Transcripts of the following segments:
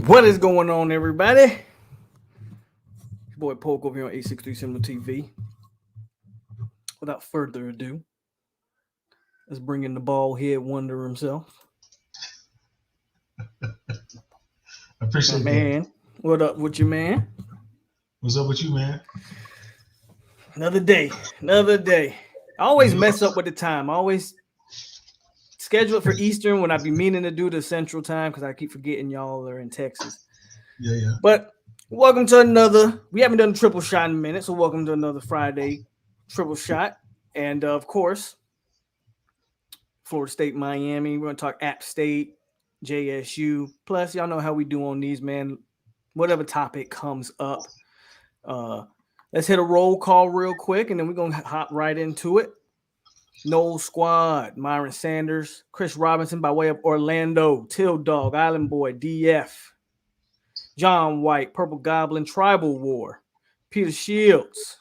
What is going on, everybody? Your boy POLK over here on 863 Cinema TV. Without further ado, let's bring in the bald head wonder himself. I appreciate my man. That. What up with you, man? What's up with you, man? Another day. I always mess up with the time. I always schedule it for Eastern when I be meaning to do the Central time because I keep forgetting y'all are in Texas. Yeah. But welcome to another. We haven't done a triple shot in a minute, so welcome to another Friday triple shot. And of course, Florida State, Miami. We're gonna talk App State, JSU. Plus, y'all know how we do on these, man. Whatever topic comes up. Let's hit a roll call real quick, and then we're gonna hop right into it. Noel Squad, Myron Sanders, Chris Robinson by way of Orlando, Till Dog, Island Boy, DF, John White, Purple Goblin, Tribal War, Peter Shields,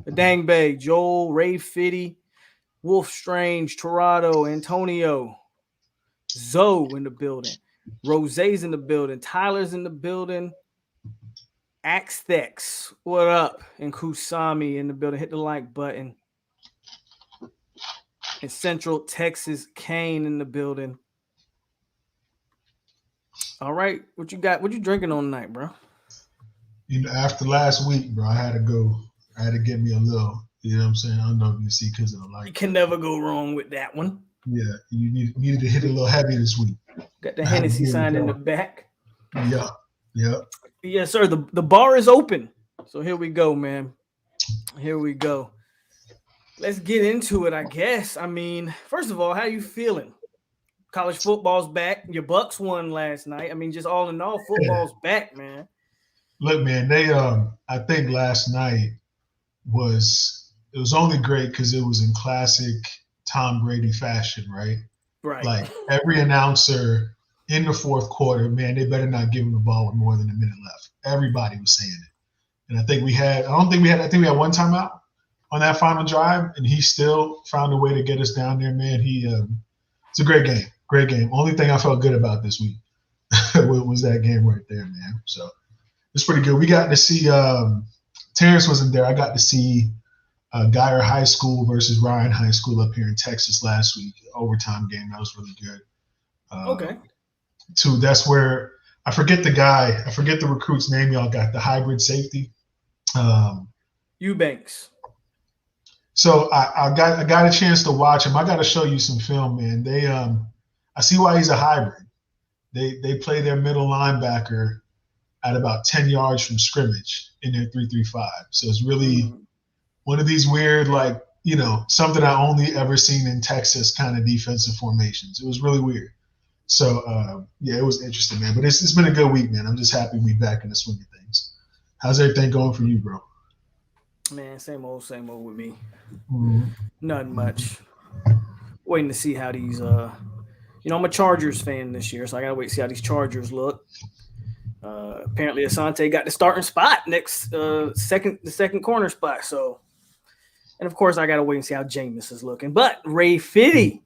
the Dang Bay, Joel, Ray Fitty, Wolf Strange, Torado, Antonio, Zoe in the building, Rose's in the building, Tyler's in the building, Axthex, what up? And Kusami in the building. Hit the like button. In Central Texas, Kane in the building. All right, what you got? What you drinking on tonight, bro? You know, after last week, bro, I had to go. I had to get me a little. You know what I'm saying? I don't know if you see because of the light. You can never go wrong with that one. Yeah, you needed to hit it a little heavy this week. Got the Hennessy sign in the back. Yeah. Yes, sir. The bar is open. So here we go, man. Here we go. Let's get into it, I guess. I mean, first of all, how you feeling? College football's back. Your Bucks won last night. I mean, just all in all, football's back, man. Look, man, they I think last night was only great because it was in classic Tom Brady fashion, right? Right. Like every announcer in the fourth quarter, man, they better not give him the ball with more than a minute left. Everybody was saying it. And I think we had one timeout on that final drive, and he still found a way to get us down there, man. It's a great game. Only thing I felt good about this week was that game right there, man. So it's pretty good. We got to see Terrence wasn't there. I got to see Geyer High School versus Ryan High School up here in Texas last week. Overtime game. That was really good. Okay. That's where I forget the recruit's name y'all got, the hybrid safety. Eubanks. So I got a chance to watch him. I got to show you some film, man. I see why he's a hybrid. They play their middle linebacker at about 10 yards from scrimmage in their 3-3-5. So it's really one of these weird, like, you know, something I only ever seen in Texas kind of defensive formations. It was really weird. So it was interesting, man. But it's been a good week, man. I'm just happy to be back in the swing of things. How's everything going for you, bro? Man, same old with me. Mm-hmm. Nothing much. Waiting to see how these I'm a Chargers fan this year, so I gotta wait to see how these Chargers look. Apparently Asante got the starting spot next the second corner spot. So, and of course I gotta wait and see how Jameis is looking. But Ray Fitty.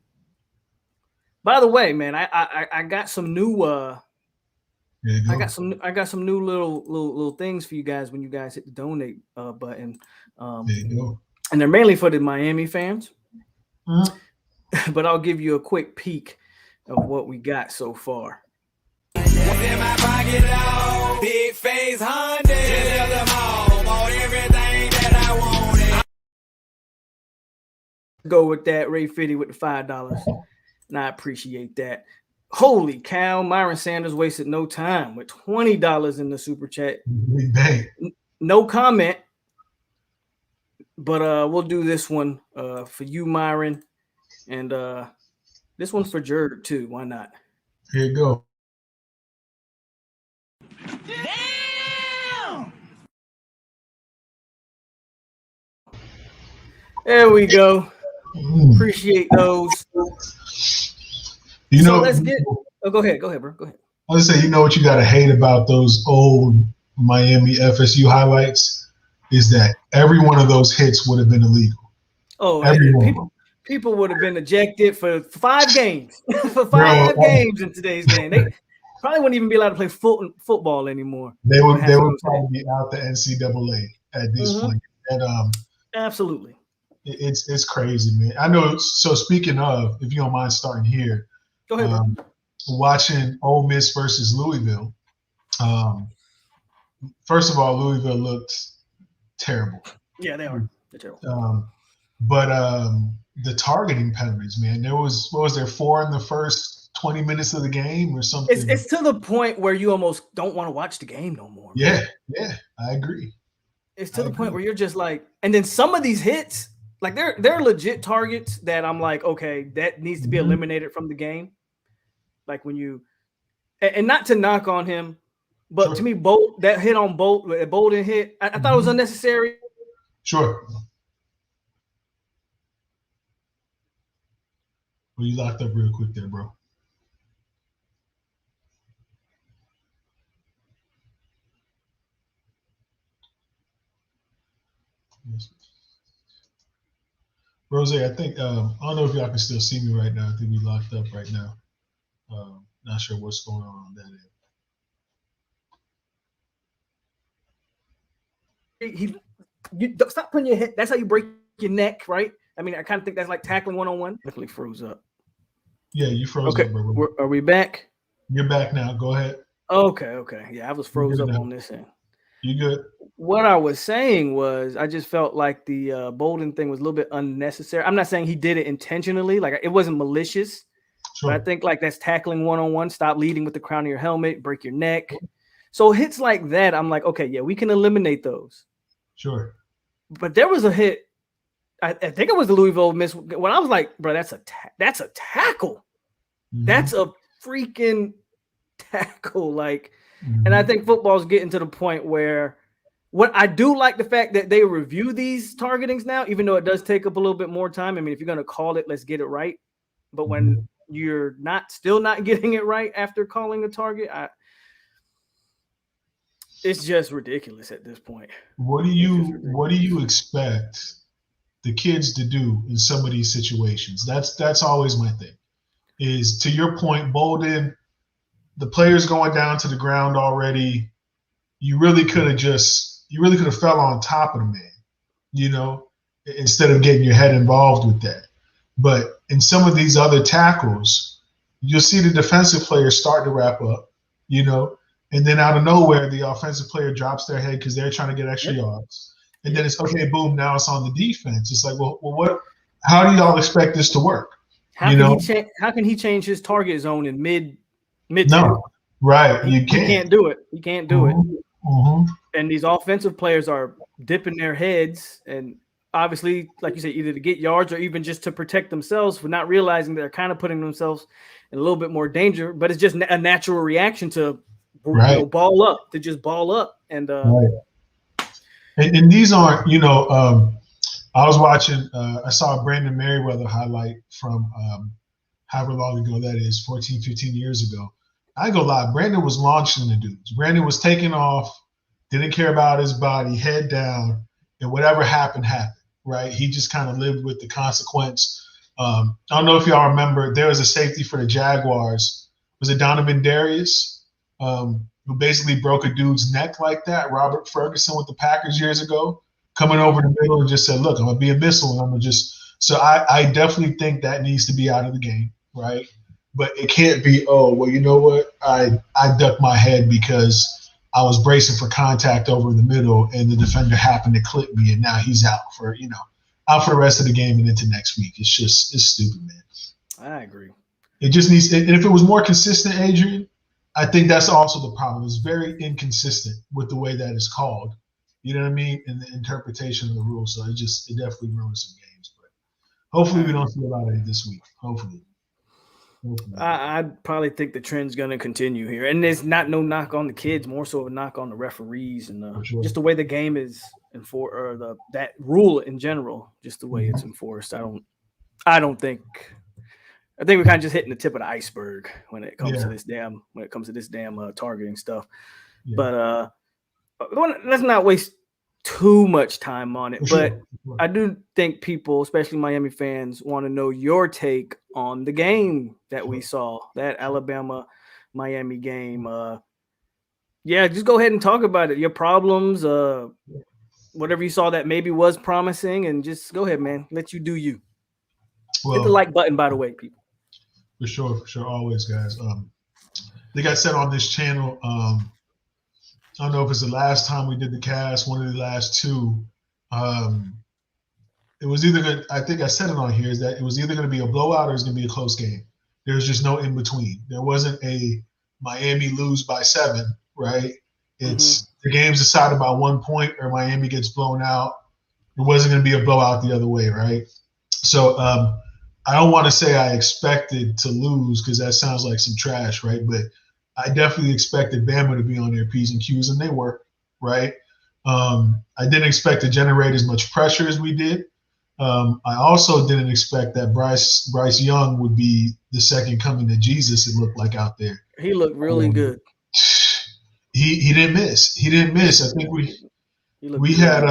By the way, man, I got some new I got some new little things for you guys when you guys hit the donate button. There you go. And they're mainly for the Miami fans. Mm-hmm. But I'll give you a quick peek of what we got so far. Big face go with that, Ray Fitty with the $5. And I appreciate that. Holy cow, Myron Sanders wasted no time with $20 in the super chat. No comment, but we'll do this one for you, Myron, and this one's for Jared too. Why not? Here you go. Damn! There we go. Appreciate those. Let's get. Oh, go ahead, bro. Go ahead. I was gonna say, you know what you gotta hate about those old Miami FSU highlights is that every one of those hits would have been illegal. Oh, people would have been ejected for 5 games. For 5 games in today's game. Probably wouldn't even be allowed to play football anymore. They would probably be out the NCAA at this point. And absolutely, it's crazy, man. I know. So speaking of, if you don't mind starting here, go ahead. Watching Ole Miss versus Louisville. First of all, Louisville looked terrible. Yeah, they are. They're terrible. But the targeting penalties, man. There was 4 in the first 20 minutes of the game or something. It's to the point where you almost don't want to watch the game no more. Yeah, I agree. It's to the point where you're just like, and then some of these hits, like they're legit targets that I'm like, okay, that needs to be eliminated from the game. Like when you, and not to knock on him, but to me, that hit on Bolden hit, I thought it was unnecessary. Sure. Well, you locked up real quick there, bro. Rose, I think I don't know if y'all can still see me right now. I think we locked up right now. Not sure what's going on that end. You stop putting your head. That's how you break your neck, right? I mean, I kind of think that's like tackling one-on-one. Definitely froze up. Yeah, you froze up, bro. Are we back? You're back now. Go ahead. Okay. Yeah, I was froze up on this end. You good? What I was saying was I just felt like the Bolden thing was a little bit unnecessary. I'm not saying he did it intentionally. Like it wasn't malicious. Sure. But I think like that's tackling one-on-one. Stop leading with the crown of your helmet. Break your neck. So hits like that, I'm like, okay, yeah, we can eliminate those. Sure. But there was a hit. I think it was the Louisville miss. When I was like, bro, that's a tackle. Mm-hmm. That's a freaking tackle. Like, and I think football's getting to the point where what I do like the fact that they review these targetings now, even though it does take up a little bit more time. I mean, if you're going to call it, let's get it right. But when you're still not getting it right after calling a target, it's just ridiculous at this point. What do you expect the kids to do in some of these situations? That's always my thing. Is to your point, Bolden, the players going down to the ground already. You really could have fell on top of the man, instead of getting your head involved with that. But in some of these other tackles, you'll see the defensive players start to wrap up, and then out of nowhere, the offensive player drops their head because they're trying to get extra yards. And then it's okay, boom, now it's on the defense. It's like, well, what? How do y'all expect this to work? How can he change his target zone in mid? No, right? You can't. He can't do it. He can't do it. Mm-hmm. And these offensive players are dipping their heads, and obviously, like you said, either to get yards or even just to protect themselves for not realizing they're kind of putting themselves in a little bit more danger. But it's just a natural reaction to ball up, and and these aren't, I was watching, I saw a Brandon Merriweather highlight from however long ago that is, 14, 15 years ago. I go live. Brandon was launching the dudes. Brandon was taking off, didn't care about his body, head down, and whatever happened, right? He just kind of lived with the consequence. I don't know if y'all remember, there was a safety for the Jaguars. Was it Donovan Darius? Who basically broke a dude's neck like that, Robert Ferguson with the Packers years ago, coming over the middle and just said, look, I'm going to be a missile. And I'm going to just – so I definitely think that needs to be out of the game, right? But it can't be, oh, well, you know what? I ducked my head because I was bracing for contact over in the middle and the defender happened to clip me and now he's out for the rest of the game and into next week. It's stupid, man. I agree. It just needs – and if it was more consistent, Adrian, I think that's also the problem. It's very inconsistent with the way that it's called. You know what I mean? And the interpretation of the rules. So it definitely ruins some games. But hopefully we don't see a lot of it this week. Hopefully. I probably think the trend's going to continue here. And there's not no knock on the kids, more so a knock on the referees and just the way the game is enforced, or that rule in general, just the way it's enforced. I think we're kind of just hitting the tip of the iceberg when it comes to this damn targeting stuff. Yeah. But let's not waste too much time on it. But I do think people, especially Miami fans, want to know your take on the game that we saw, that Alabama Miami game. Yeah, just go ahead and talk about it. Your problems, whatever you saw that maybe was promising, and just go ahead, man. Let you do you. Well, hit the like button, by the way, people. For sure, always, guys. Like I said on this channel, I don't know if it's the last time we did the cast, one of the last two. It was either good. I think I said it on here is that it was either going to be a blowout or it's going to be a close game. There's just no in between. There wasn't a Miami lose by 7, right? It's the game's decided by 1 point or Miami gets blown out. It wasn't going to be a blowout the other way, right? So I don't want to say I expected to lose because that sounds like some trash, right? But I definitely expected Bama to be on their P's and Q's, and they were, right? I didn't expect to generate as much pressure as we did. I also didn't expect that Bryce Young would be the second coming to Jesus, it looked like out there. He looked really good. He didn't miss. He didn't miss. I think we had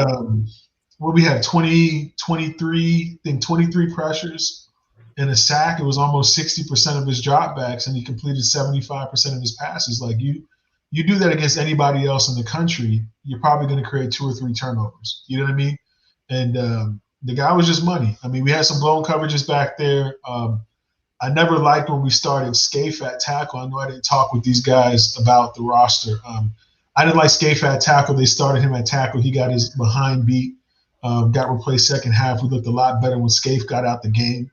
we had 23 pressures and a sack. It was almost 60% of his dropbacks, and he completed 75% of his passes. Like you do that against anybody else in the country, you're probably going to create 2 or 3 turnovers. You know what I mean? And the guy was just money. I mean, we had some blown coverages back there. I never liked when we started Scaife at tackle. I know I didn't talk with these guys about the roster. I didn't like Scaife at tackle. They started him at tackle. He got his behind beat, got replaced second half. We looked a lot better when Scaife got out the game.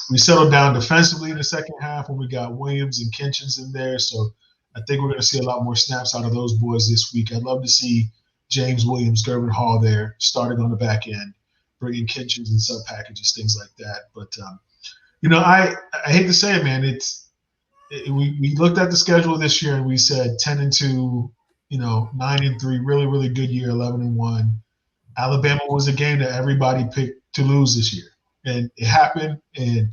We settled down defensively in the second half when we got Williams and Kinchins in there. So I think we're going to see a lot more snaps out of those boys this week. I'd love to see James Williams, Gervin Hall there, starting on the back end, bringing Kinchins and sub packages, things like that. But I hate to say it, man. We looked at the schedule this year and we said 10-2, 9-3, really really good year, 11-1. Alabama was a game that everybody picked to lose this year, and it happened. And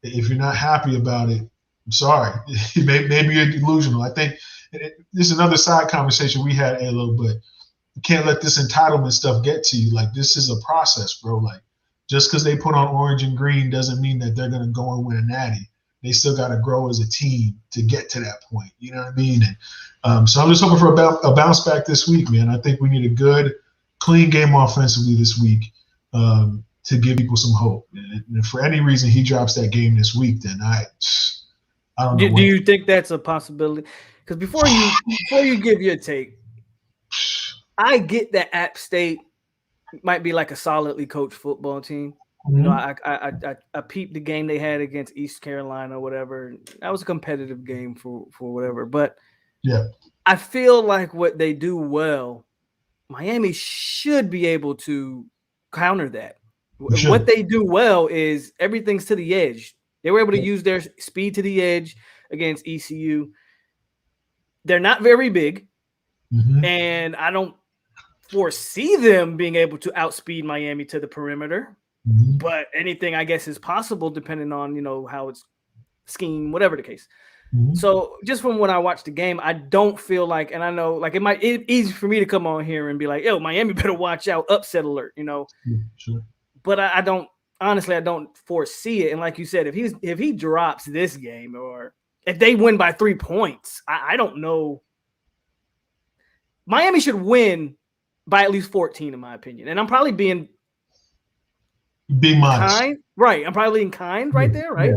if you're not happy about it, I'm sorry. Maybe you're delusional. I think this is another side conversation we had, Alo, but you can't let this entitlement stuff get to you. Like, this is a process, bro. Like, just because they put on orange and green doesn't mean that they're going to go and win a natty. They still got to grow as a team to get to that point. You know what I mean? And, so I'm just hoping for a bounce back this week, man. I think we need a good, clean game offensively this week to give people some hope. And if for any reason he drops that game this week, then I don't know. Do you think that's a possibility? Because before you give your take, I get that App State might be like a solidly coached football team. I peeped the game they had against East Carolina or whatever. That was a competitive game for whatever. But yeah, I feel like what they do well, Miami should be able to counter that. What they do well is everything's to the edge. They were able to use their speed to the edge against ECU. They're not very big, and I don't foresee them being able to outspeed Miami to the perimeter. But anything, I guess, is possible depending on, how it's schemed, whatever the case. So just from when I watched the game, I don't feel like, and I know like it's easy for me to come on here and be like, yo, Miami better watch out, upset alert, Sure. But I don't foresee it. And like you said, if he drops this game or if they win by 3 points, I don't know. Miami should win by at least 14, in my opinion. And I'm probably being modest. Kind. Right. I'm probably being kind right there, right?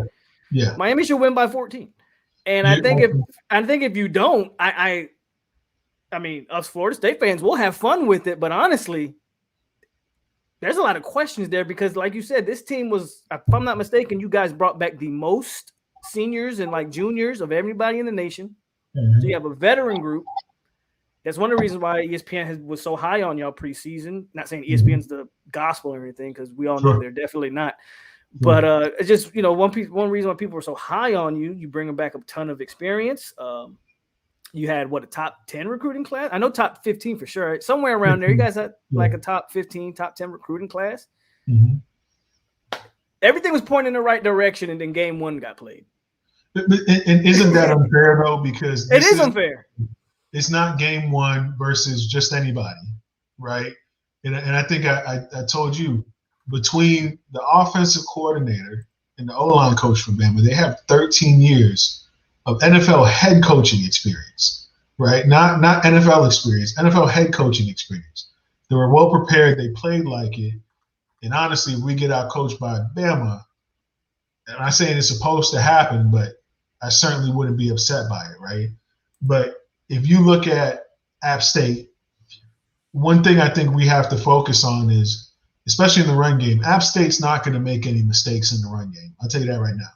Yeah. Miami should win by 14. And I think if you don't, I mean, us Florida State fans will have fun with it, but honestly, there's a lot of questions there because, like you said, this team was, if I'm not mistaken, you guys brought back the most seniors and like juniors of everybody in the nation. So you have a veteran group. That's one of the reasons why ESPN was so high on y'all preseason. Not saying ESPN's the gospel or anything, because we all know they're definitely not. But it's just, one reason why people were so high on you, you bring them back a ton of experience. You had, a top 10 recruiting class? I know top 15 for sure. Right? Somewhere around there. You guys had like a top 15, top 10 recruiting class. Everything was pointing in the right direction, and then game 1 got played. And isn't that unfair, though? Because it is unfair. It's not game 1 versus just anybody, right? And I think I told you, between the offensive coordinator and the O-line coach for Bama, they have 13 years of NFL head coaching experience, right? Not NFL experience, NFL head coaching experience. They were well prepared. They played like it. And honestly, if we get out coached by Bama, and I'm not saying it's supposed to happen, but I certainly wouldn't be upset by it, right? But if you look at App State, one thing I think we have to focus on is, especially in the run game, App State's not going to make any mistakes in the run game. I'll tell you that right now.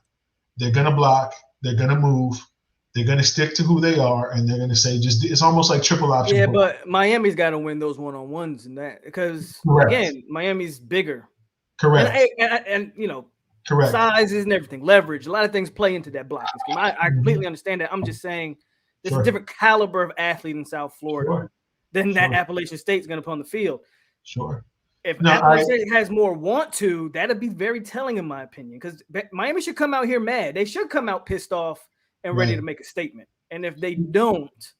They're going to block. They're going to move. They're going to stick to who they are, and they're going to say it's almost like triple option. Yeah, but Miami's got to win those one-on-ones and that because, again, Miami's bigger. Correct. And correct. Sizes and everything, leverage, a lot of things play into that blocking scheme. I completely understand that. I'm just saying there's a different caliber of athlete in South Florida than that Appalachian State's going to put on the field. Sure. If Appalachian State has more want to, that'd be very telling in my opinion, because Miami should come out here mad. They should come out pissed off and ready to make a statement. And if they don't,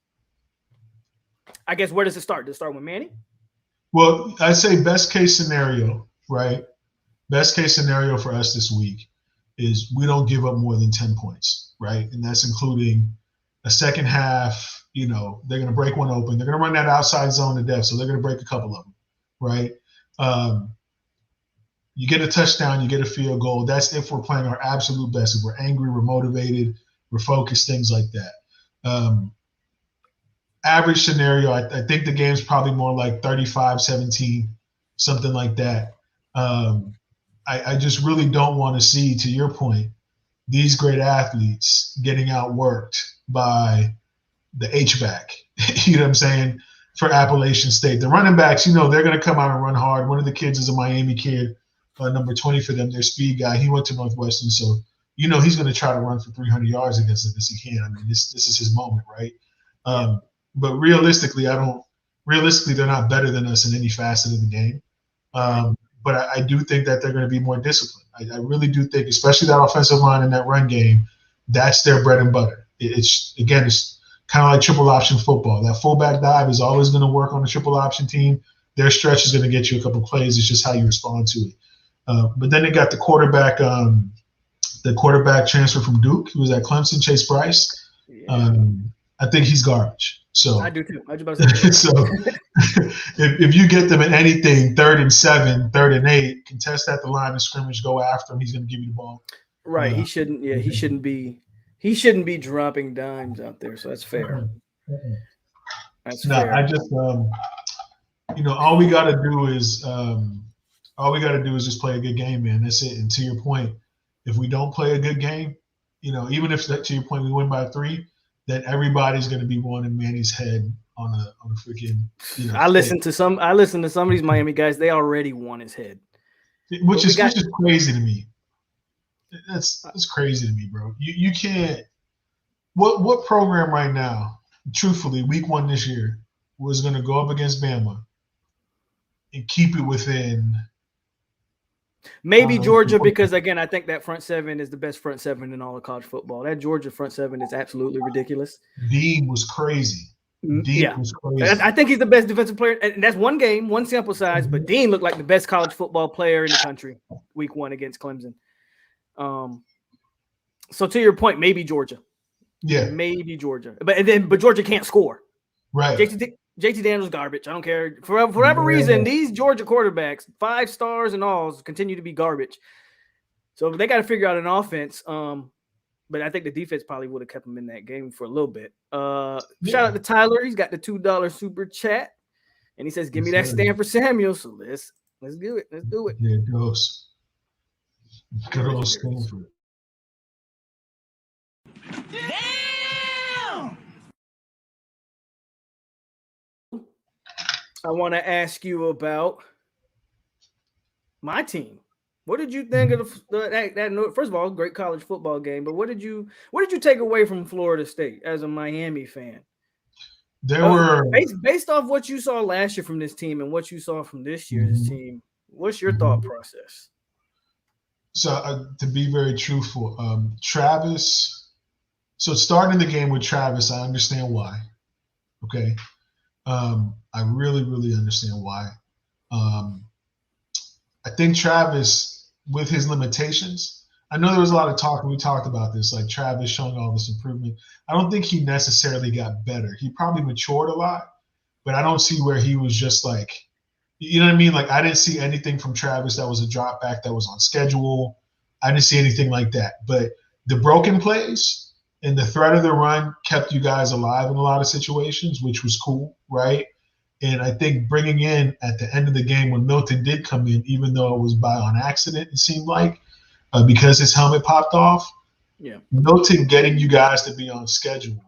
I guess where does it start? Does it start with Manny? Well, I'd say best case scenario, right? Best case scenario for us this week is we don't give up more than 10 points, right? And that's including a second half. They're going to break one open. They're going to run that outside zone to death, so they're going to break a couple of them, right? You get a touchdown, you get a field goal. That's if we're playing our absolute best. If we're angry, we're motivated, we're focused, things like that. Average scenario, I think the game's probably more like 35-17, something like that. I just really don't want to see, to your point, these great athletes getting outworked by the H-back. You know what I'm saying? For Appalachian State. The running backs, they're going to come out and run hard. One of the kids is a Miami kid, number 20 for them, their speed guy. He went to Northwestern, so he's going to try to run for 300 yards against us as he can. I mean, this is his moment, right? But realistically, they're not better than us in any facet of the game. But I do think that they're going to be more disciplined. I really do think, especially that offensive line and that run game, that's their bread and butter. It's kind of like triple option football. That fullback dive is always going to work on a triple option team. Their stretch is going to get you a couple plays. It's just how you respond to it. But then they got the quarterback transfer from Duke. He was at Clemson, Chase Bryce. Yeah. I think he's garbage. So I do too. I was about to say so if you get them in anything, 3rd and 7, 3rd and 8, contest at the line of scrimmage, go after him. He's going to give you the ball. Right. He shouldn't. Yeah. He shouldn't be dropping dimes out there. So that's fair. That's fair. I just all we got to do is just play a good game, man. That's it. And to your point, if we don't play a good game, even if to your point we win by 3. Then everybody's going to be wanting Manny's head on a freaking. I listen to some of these Miami guys. They already want his head, which is crazy to me. That's crazy to me, bro. You can't. What program right now, truthfully, week 1 this year, was going to go up against Bama and keep it within. Maybe Georgia, because again, I think that front seven is the best front seven in all of college football. That Georgia front seven is absolutely ridiculous. Dean was crazy. Was crazy. I think he's the best defensive player, and that's one game, one sample size. But Dean looked like the best college football player in the country week 1 against Clemson. So to your point, maybe Georgia. Yeah, maybe Georgia, but Georgia can't score. Right. JT Daniels garbage. I don't care. For whatever reason, these Georgia quarterbacks, 5 stars and all, continue to be garbage. So they got to figure out an offense. But I think the defense probably would have kept them in that game for a little bit. Shout out to Tyler. He's got the $2 super chat. And he says, give me that Stanford Samuel. So let's do it. Let's do it. Yeah, it goes. Good old Stanford. Damn! I want to ask you about my team. What did you think of that? First of all, great college football game. But what did you take away from Florida State as a Miami fan? There were based off what you saw last year from this team and what you saw from this year's team. What's your thought process? So to be very truthful, Travis. So starting the game with Travis, I understand why. Okay. I really, really understand why. I think Travis, with his limitations, I know there was a lot of talk, and we talked about this, like Travis showing all this improvement. I don't think he necessarily got better. He probably matured a lot, but I don't see where he was just like, you know what I mean? Like, I didn't see anything from Travis that was a drop back that was on schedule. I didn't see anything like that. But the broken plays and the threat of the run kept you guys alive in a lot of situations, which was cool, right? And I think bringing in at the end of the game when Milton did come in, even though it was by on accident, it seemed like, because his helmet popped off, Milton getting you guys to be on schedule,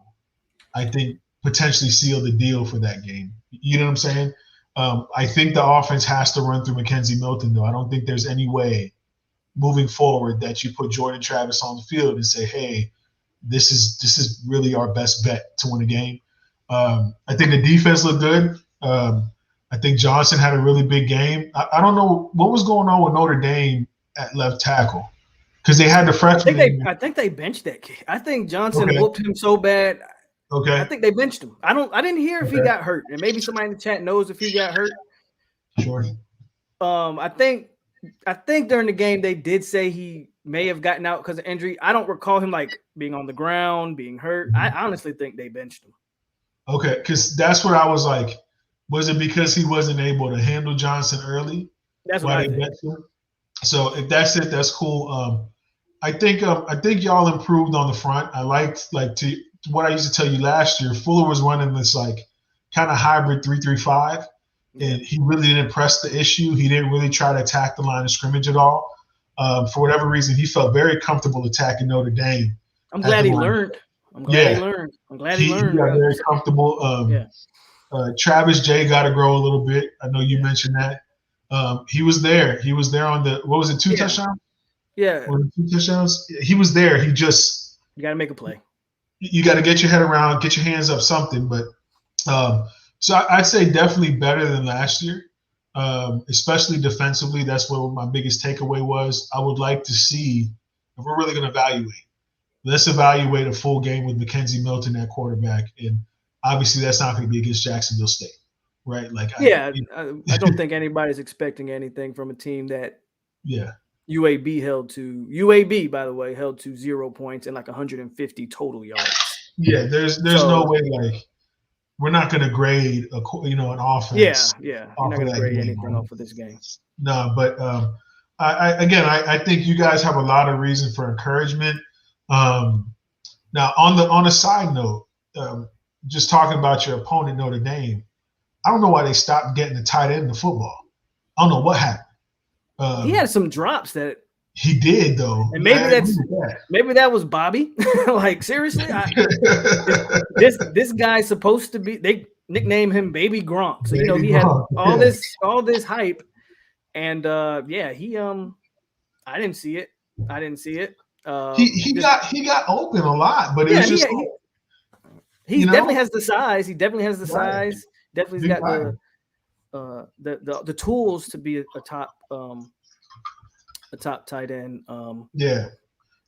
I think potentially sealed the deal for that game. You know what I'm saying? I think the offense has to run through Mackenzie Milton, though. I don't think there's any way moving forward that you put Jordan Travis on the field and say, hey, this is really our best bet to win a game. I think the defense looked good. I think Johnson had a really big game. I don't know what was going on with Notre Dame at left tackle because they had the freshman. I think they benched that kid. I think Johnson whooped him so bad. Okay. I think they benched him. I didn't hear if he got hurt, and maybe somebody in the chat knows if he got hurt. Sure. I think during the game they did say he may have gotten out because of injury. I don't recall him like being on the ground, being hurt. I honestly think they benched him. Okay, because that's what I was like. Was it because he wasn't able to handle Johnson early? That's what I think. So if that's it, that's cool. I think y'all improved on the front. I liked what I used to tell you last year. Fuller was running this like kind of hybrid 3-3-5, and he really didn't press the issue. He didn't really try to attack the line of scrimmage at all. For whatever reason, he felt very comfortable attacking Notre Dame. I'm glad he learned. I'm glad he learned. He got very comfortable. Travis J got to grow a little bit. I know you mentioned that. He was there. He was there on the, what was it, 2 touchdowns? Yeah. 2 touchdowns? He was there. You got to make a play. You got to get your head around, get your hands up something. But so I'd say definitely better than last year, especially defensively. That's what my biggest takeaway was. I would like to see, if we're really going to evaluate, let's evaluate a full game with Mackenzie Milton at quarterback. And obviously that's not going to be against Jacksonville State, right? I don't think anybody's expecting anything from a team that UAB held to. UAB, by the way, held to 0 points and like 150 total yards. Yeah, there's no way we're not going to grade an offense. Yeah, you're not going to grade anything off of this game. No, but I think you guys have a lot of reason for encouragement. Now on a side note, just talking about your opponent Notre Dame, I don't know why they stopped getting the tight end in the football. I don't know what happened. He had some drops that he did though, and maybe that was Bobby. Like seriously, this guy's supposed to be. They nicknamed him Baby Gronk, so he had all this hype, and I didn't see it. He got open a lot, but it was just. He definitely has the size. Definitely has got the tools to be a top tight end.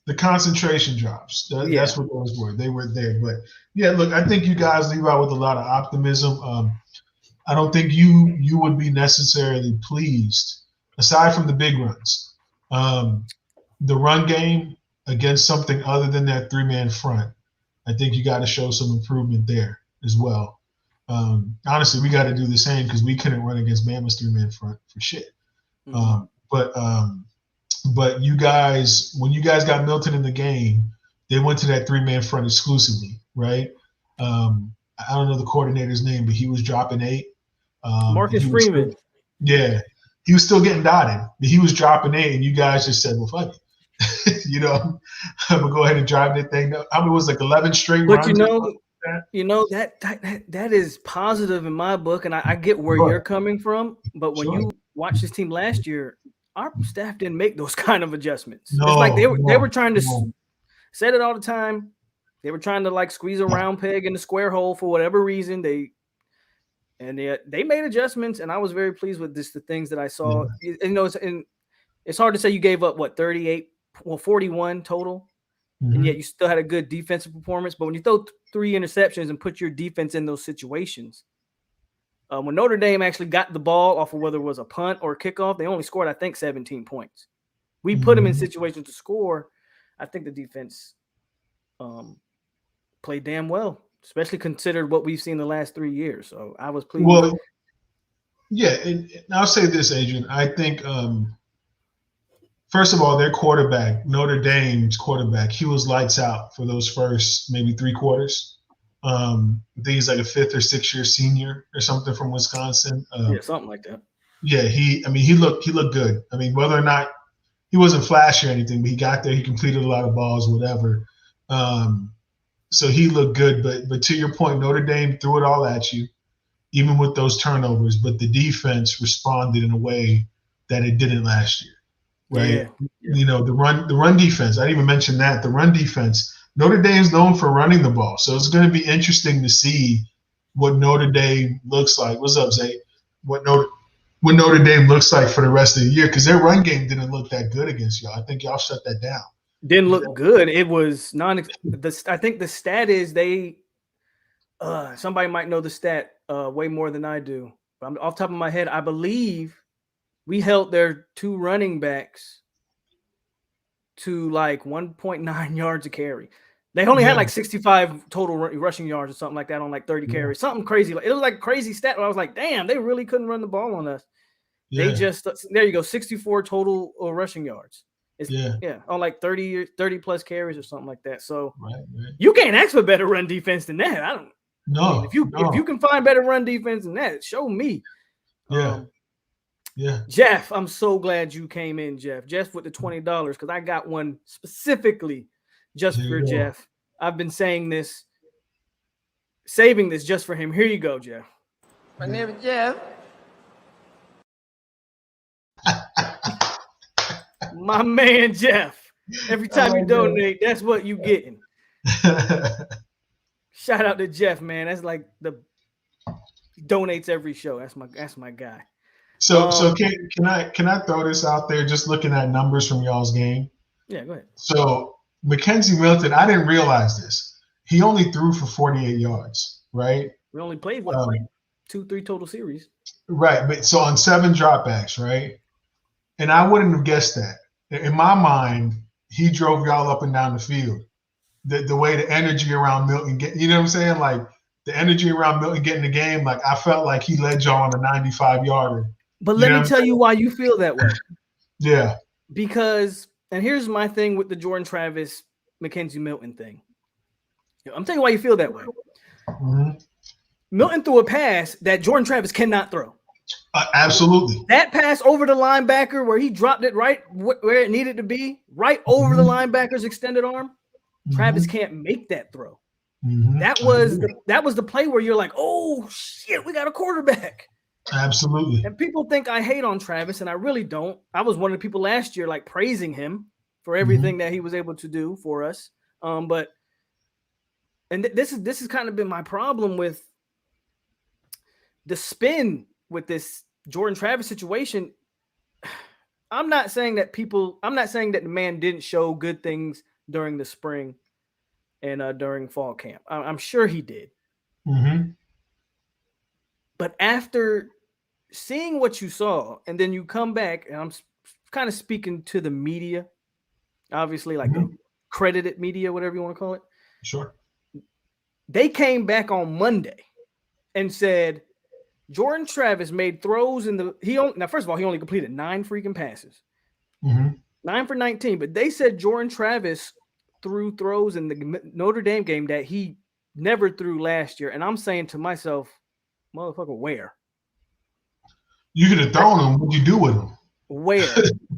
The concentration drops. That's what those were. They were there, but look, I think you guys leave out with a lot of optimism. I don't think you would be necessarily pleased, aside from the big runs. The run game against something other than that 3-man front. I think you got to show some improvement there as well. Honestly, we got to do the same because we couldn't run against Bama's 3-man front for shit. But you guys, when you guys got Milton in the game, they went to that 3-man front exclusively, right? I don't know the coordinator's name, but he was dropping 8. Marcus Freeman. He was still getting dotted. But he was dropping 8, and you guys just said, well, fuck it. I'm gonna go ahead and drive that thing. I mean, it was like 11 straight runs. But that is positive in my book, and I get where you're coming from. But when you watch this team last year, our staff didn't make those kind of adjustments. It's like they were trying to said it all the time. They were trying to like squeeze a round peg in the square hole for whatever reason. They made adjustments, and I was very pleased with the things that I saw. It's hard to say you gave up 41 total, and yet you still had a good defensive performance. But when you throw 3 interceptions and put your defense in those situations, when Notre Dame actually got the ball off of whether it was a punt or a kickoff, they only scored, I think, 17 points. we put them in situations to score. I think the defense played damn well, especially considered what we've seen the last 3 years. So I was pleased. Well, yeah, and I'll say this, Adrian. I think first of all, their quarterback, Notre Dame's quarterback, he was lights out for those first maybe 3 quarters. I think he's like a 5th or 6th year senior or something from Wisconsin. Yeah, something like that. Yeah, he looked good. I mean, whether or not he wasn't flashy or anything, but he got there, he completed a lot of balls, whatever. So he looked good. But to your point, Notre Dame threw it all at you, even with those turnovers. But the defense responded in a way that it didn't last year, right? Yeah. You know, the run defense. I didn't even mention that. The run defense. Notre Dame's known for running the ball, so it's going to be interesting to see what Notre Dame looks like. What's up, Zay? What Notre Dame looks like for the rest of the year, because their run game didn't look that good against y'all. I think y'all shut that down. Didn't look good. It was I think the stat is they somebody might know the stat way more than I do. But I'm off the top of my head, I believe we held their 2 running backs to like 1.9 yards a carry. They only had like 65 total rushing yards or something like that on like 30 carries. Something crazy. It was like a crazy stat where I was like, damn, they really couldn't run the ball on us. Yeah. They just, there you go, 64 total rushing yards. It's, on like 30 plus carries or something like that. So you can't ask for better run defense than that. I mean, if you can find better run defense than that, show me. Jeff, I'm so glad you came in, Jeff. Jeff with the $20, because I got one specifically just for Jeff. I've been saving this just for him. Here you go, Jeff. My name is Jeff. My man, Jeff. Every time you donate, that's what you getting. Shout out to Jeff, man. That's like he donates every show. That's my guy. So can I throw this out there? Just looking at numbers from y'all's game. Yeah, go ahead. So Mackenzie Milton, I didn't realize this. He only threw for 48 yards, right? We only played 2-3 total series. Right, but so on 7 dropbacks, right? And I wouldn't have guessed that. In my mind, he drove y'all up and down the field. The way the energy around Milton you know what I'm saying? Like the energy around Milton getting the game, like I felt like he led y'all on a 95-yarder. But let me tell you why you feel that way. Yeah. Because, and here's my thing with the Jordan Travis, Mackenzie Milton thing. I'm telling you why you feel that way. Mm-hmm. Milton threw a pass that Jordan Travis cannot throw. Absolutely. That pass over the linebacker where he dropped it right where it needed to be, right over the linebacker's extended arm. Travis can't make that throw. That was the play where you're like, oh shit, we got a quarterback. Absolutely. And people think I hate on Travis, and I really don't. I was one of the people last year like praising him for everything that he was able to do for us. This has kind of been my problem with the spin with this Jordan Travis situation. I'm not saying that the man didn't show good things during the spring and during fall camp. I'm sure he did. But after seeing what you saw, and then you come back, and I'm kind of speaking to the media, obviously, like the credited media, whatever you want to call it. Sure. They came back on Monday and said Jordan Travis made throws first of all, he only completed 9 freaking passes. 9 for 19. But they said Jordan Travis threw throws in the Notre Dame game that he never threw last year. And I'm saying to myself, motherfucker, where? You could have thrown him. What'd you do with him? Where?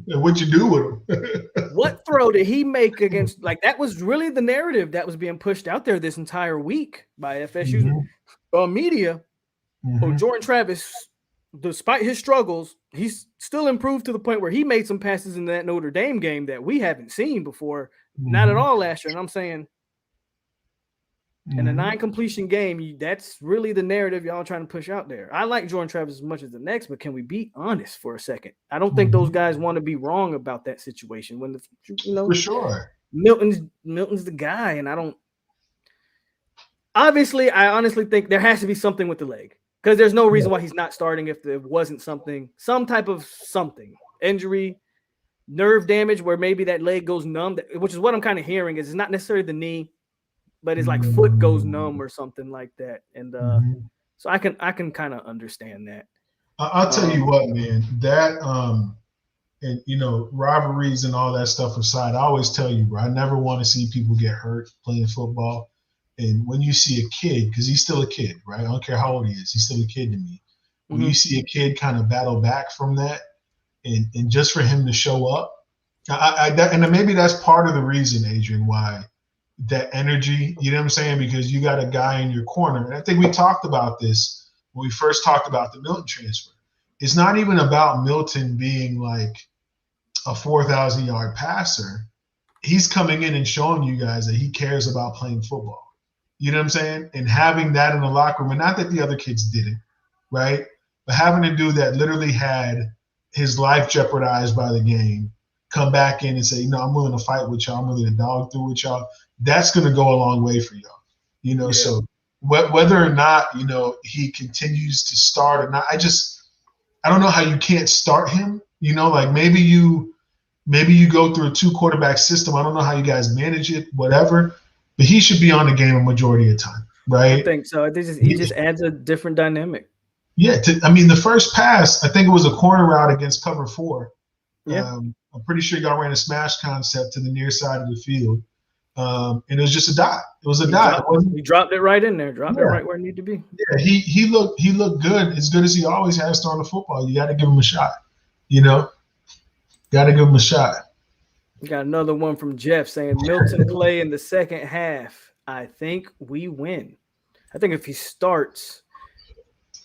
What'd you do with him? What throw did he make against? Like, that was really the narrative that was being pushed out there this entire week by FSU media. Jordan Travis, despite his struggles, he's still improved to the point where he made some passes in that Notre Dame game that we haven't seen before. Not at all last year. And I'm saying, in a 9 completion game, that's really the narrative y'all trying to push out there. I like Jordan Travis as much as the next, but can we be honest for a second? I don't think those guys want to be wrong about that situation. When for sure, Milton's the guy, and I don't. Obviously, I honestly think there has to be something with the leg, because there's no reason why he's not starting if there wasn't some type of injury. nerve damage where maybe that leg goes numb, which is what I'm kind of hearing. Is it's not necessarily the knee, but it's like foot goes numb or something like that. And so I can kind of understand that. I'll tell you what, man, that and rivalries and all that stuff aside, I always tell you, bro, I never want to see people get hurt playing football. And when you see a kid, because he's still a kid, right? I don't care how old he is, he's still a kid to me. When you see a kid kind of battle back from that, and just for him to show up, and maybe that's part of the reason, Adrian, why that energy, you know what I'm saying? Because you got a guy in your corner. And I think we talked about this when we first talked about the Milton transfer. It's not even about Milton being like a 4,000-yard passer. He's coming in and showing you guys that he cares about playing football. You know what I'm saying? And having that in the locker room, and not that the other kids didn't, right? But having a dude that literally had his life jeopardized by the game come back in and say, I'm willing to fight with y'all. I'm willing to dog through with y'all. That's going to go a long way for y'all. So whether or not, he continues to start or not, I don't know how you can't start him. Like maybe you go through a 2-quarterback system. I don't know how you guys manage it, whatever, but he should be on the game a majority of the time, right? I think so. He just adds a different dynamic. Yeah. The first pass, I think it was a corner route against cover 4. Yeah. I'm pretty sure y'all ran a smash concept to the near side of the field. And it was just a dot. It was a dot. He dropped it right in there. Dropped it right where it needed to be. Yeah, he looked good, as good as he always has throwing the football. You got to give him a shot. Got to give him a shot. We got another one from Jeff saying Milton play in the second half. I think we win. I think if he starts,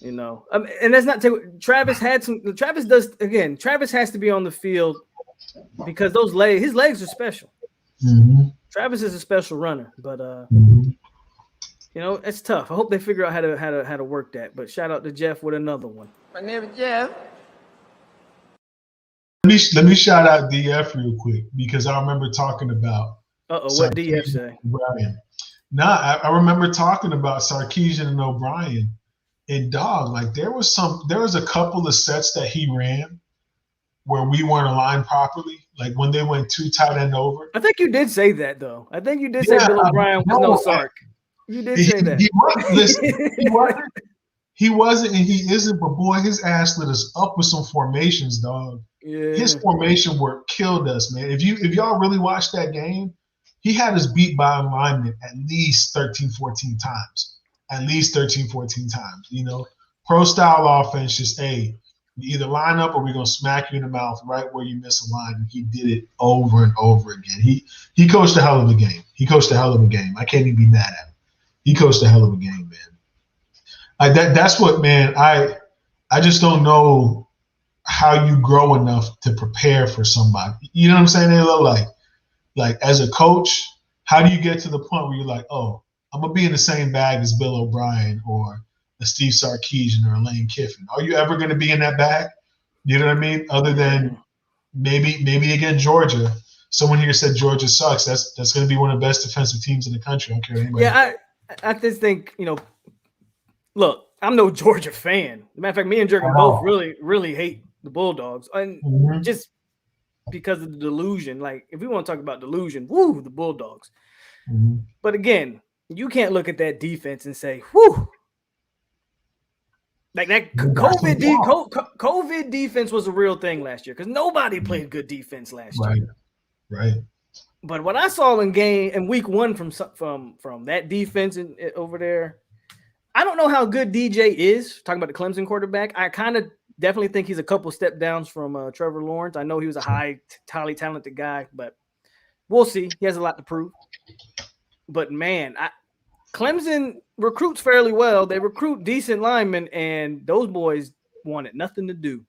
and that's not Travis has to be on the field because his legs are special. Mm-hmm. Travis is a special runner, but it's tough. I hope they figure out how to work that. But shout out to Jeff with another one. My name is Jeff. Let me shout out DF real quick because I remember talking about. What DF say? O'Brien. I remember talking about Sarkisian and O'Brien, and dog, like there was a couple of sets that he ran where we weren't aligned properly, like when they went 2 tight end over. I think you did say that though. I think you did say Bill O'Brien was no Sark. You did say that. He wasn't, and he isn't. But boy, his ass lit us up with some formations, dog. Yeah. His formation work killed us, man. If y'all really watched that game, he had us beat by alignment at least 13, 14 times. At least 13, 14 times. Pro style offense, just you either line up or we're gonna smack you in the mouth right where you miss a line. And he did it over and over again. He coached a hell of a game. I can't even be mad at him. He coached a hell of a game, man. That's what, man. I just don't know how you grow enough to prepare for somebody. You know what I'm saying? They look like as a coach, how do you get to the point where you're like, oh, I'm gonna be in the same bag as Bill O'Brien or a Steve Sarkisian or a Lane Kiffin? Are you ever gonna be in that bag? You know what I mean? Other than maybe again Georgia. Someone here said Georgia sucks. That's gonna be one of the best defensive teams in the country. I don't care anybody. Yeah, I just think look, I'm no Georgia fan. As a matter of fact, me and Jurgen both really, really hate the Bulldogs, and just because of the delusion. Like, if we want to talk about delusion, the Bulldogs. Mm-hmm. But again, you can't look at that defense and say, like that COVID defense was a real thing last year because nobody played good defense last year. Right. But what I saw in week 1 from that defense over there, I don't know how good DJ is. Talking about the Clemson quarterback, I kind of definitely think he's a couple step downs from Trevor Lawrence. I know he was a highly talented guy, but we'll see. He has a lot to prove. But man, Clemson recruits fairly well. They recruit decent linemen, and those boys wanted nothing to do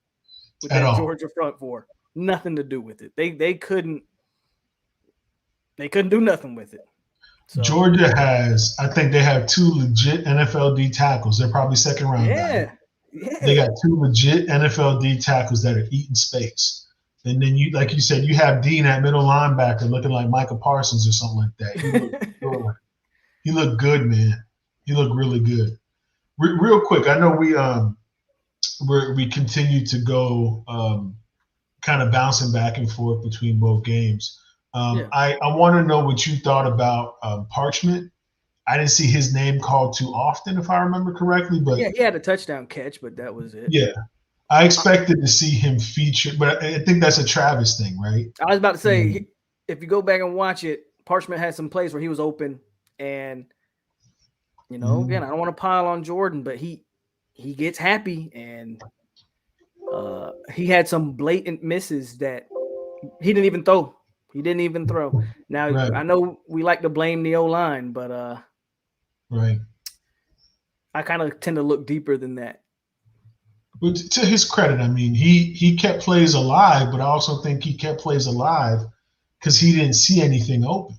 with that Georgia front four. Nothing to do with it. They couldn't do nothing with it. So, Georgia I think they have 2 legit NFL D tackles. They're probably second round. Yeah. They got 2 legit NFL D tackles that are eating space. And then like you said, you have Dean at middle linebacker looking like Micah Parsons or something like that. He looked good, man. He looked really good. Real quick, I know we continue to go kind kind of bouncing back and forth between both games. Yeah. I want to know what you thought about Parchment. I didn't see his name called too often, if I remember correctly. But Yeah, he had a touchdown catch, but that was it. yeah, I expected to see him featured, but I think that's a Travis thing, right? I was about to say, if you go back and watch it, Parchment had some plays where he was open, and again, I don't want to pile on Jordan, but he gets happy, and he had some blatant misses that he didn't even throw. He didn't even throw. Now Right. I know we like to blame the O-line, but Right. I kind of tend to look deeper than that. But to his credit, I mean, he kept plays alive, but I also think he kept plays alive because he didn't see anything open.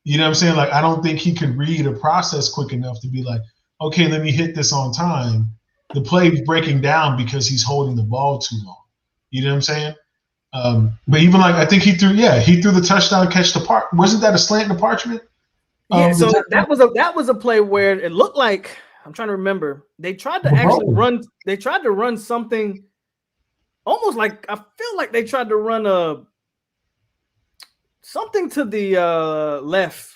You know what I'm saying? Like, I don't think he could read a process quick enough to be like, okay, let me hit this on time. The play's breaking down because he's holding the ball too long. You know what I'm saying? But even like, I think he threw the touchdown catch to Park. Wasn't that a slant to Parchment? Yeah, so that was a play where it looked like, I'm trying to remember, they tried to run something almost like, I feel like they tried to run something to the left,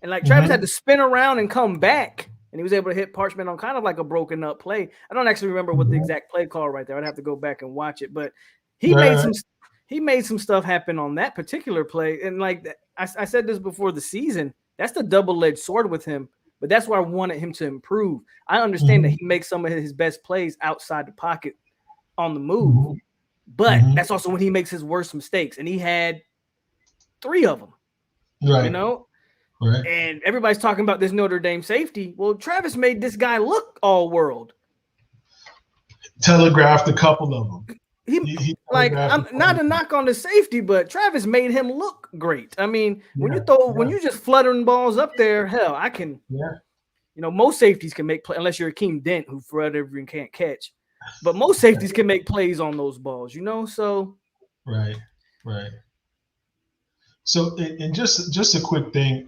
and like Travis had to spin around and come back, and he was able to hit Parchment on kind of like a broken up play. I don't actually remember what the exact play call right there. I'd have to go back and watch it, but he made some stuff happen on that particular play. And like I said this before the season, that's the double-edged sword with him, but that's where I wanted him to improve. I understand that he makes some of his best plays outside the pocket on the move, but that's also when he makes his worst mistakes, and he had 3 of them. Right. Right. And everybody's talking about this Notre Dame safety. Well, Travis made this guy look all world. Telegraphed a couple of them. I'm not a knock on the safety, but Travis made him look great. I mean, when you just fluttering balls up there, hell, I can. Yeah. Most safeties can make play unless you're Akeem Dent, who for whatever reason can't catch. But most safeties can make plays on those balls, So right. So, and just a quick thing.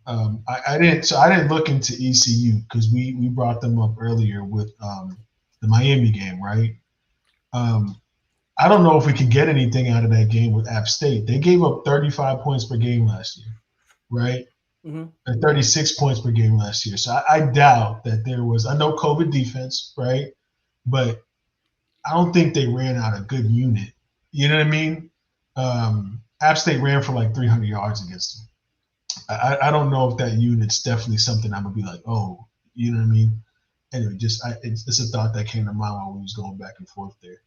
I didn't look into ECU because we brought them up earlier with the Miami game, right? I don't know if we could get anything out of that game with App State. They gave up 35 points per game last year, right? And 36 points per game last year. So I doubt that there was. I know COVID defense, right? But I don't think they ran out a good unit. You know what I mean? App State ran for like 300 yards against them. I don't know if that unit's definitely something I'm gonna be like, oh, you know what I mean? Anyway, it's a thought that came to mind while we was going back and forth there.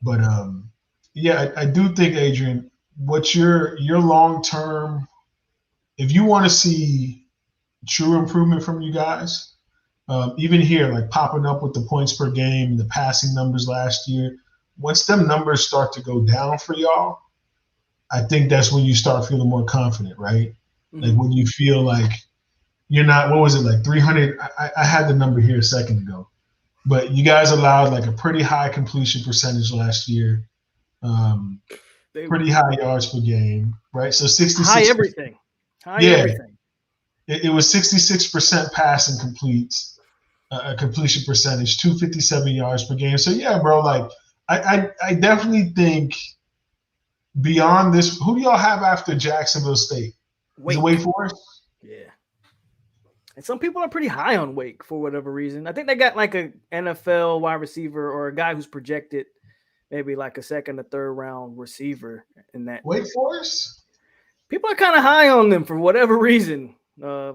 But I do think, Adrian, what's your long term? If you want to see true improvement from you guys, even here, like popping up with the points per game, the passing numbers last year, once them numbers start to go down for y'all, I think that's when you start feeling more confident, right? Like when you feel like you're not, what was it, like 300? I had the number here a second ago, but you guys allowed like a pretty high completion percentage last year, pretty high yards per game, right? So 66. High everything. Everything. It was 66% pass and completion percentage, 257 yards per game. So yeah, bro, like I definitely think beyond this, who do y'all have after Jacksonville State? Is it Wake Forest? Yeah. And some people are pretty high on Wake for whatever reason. I think they got like a NFL wide receiver or a guy who's projected maybe like a second or third round receiver in that. Wake Forest? People are kind of high on them for whatever reason. I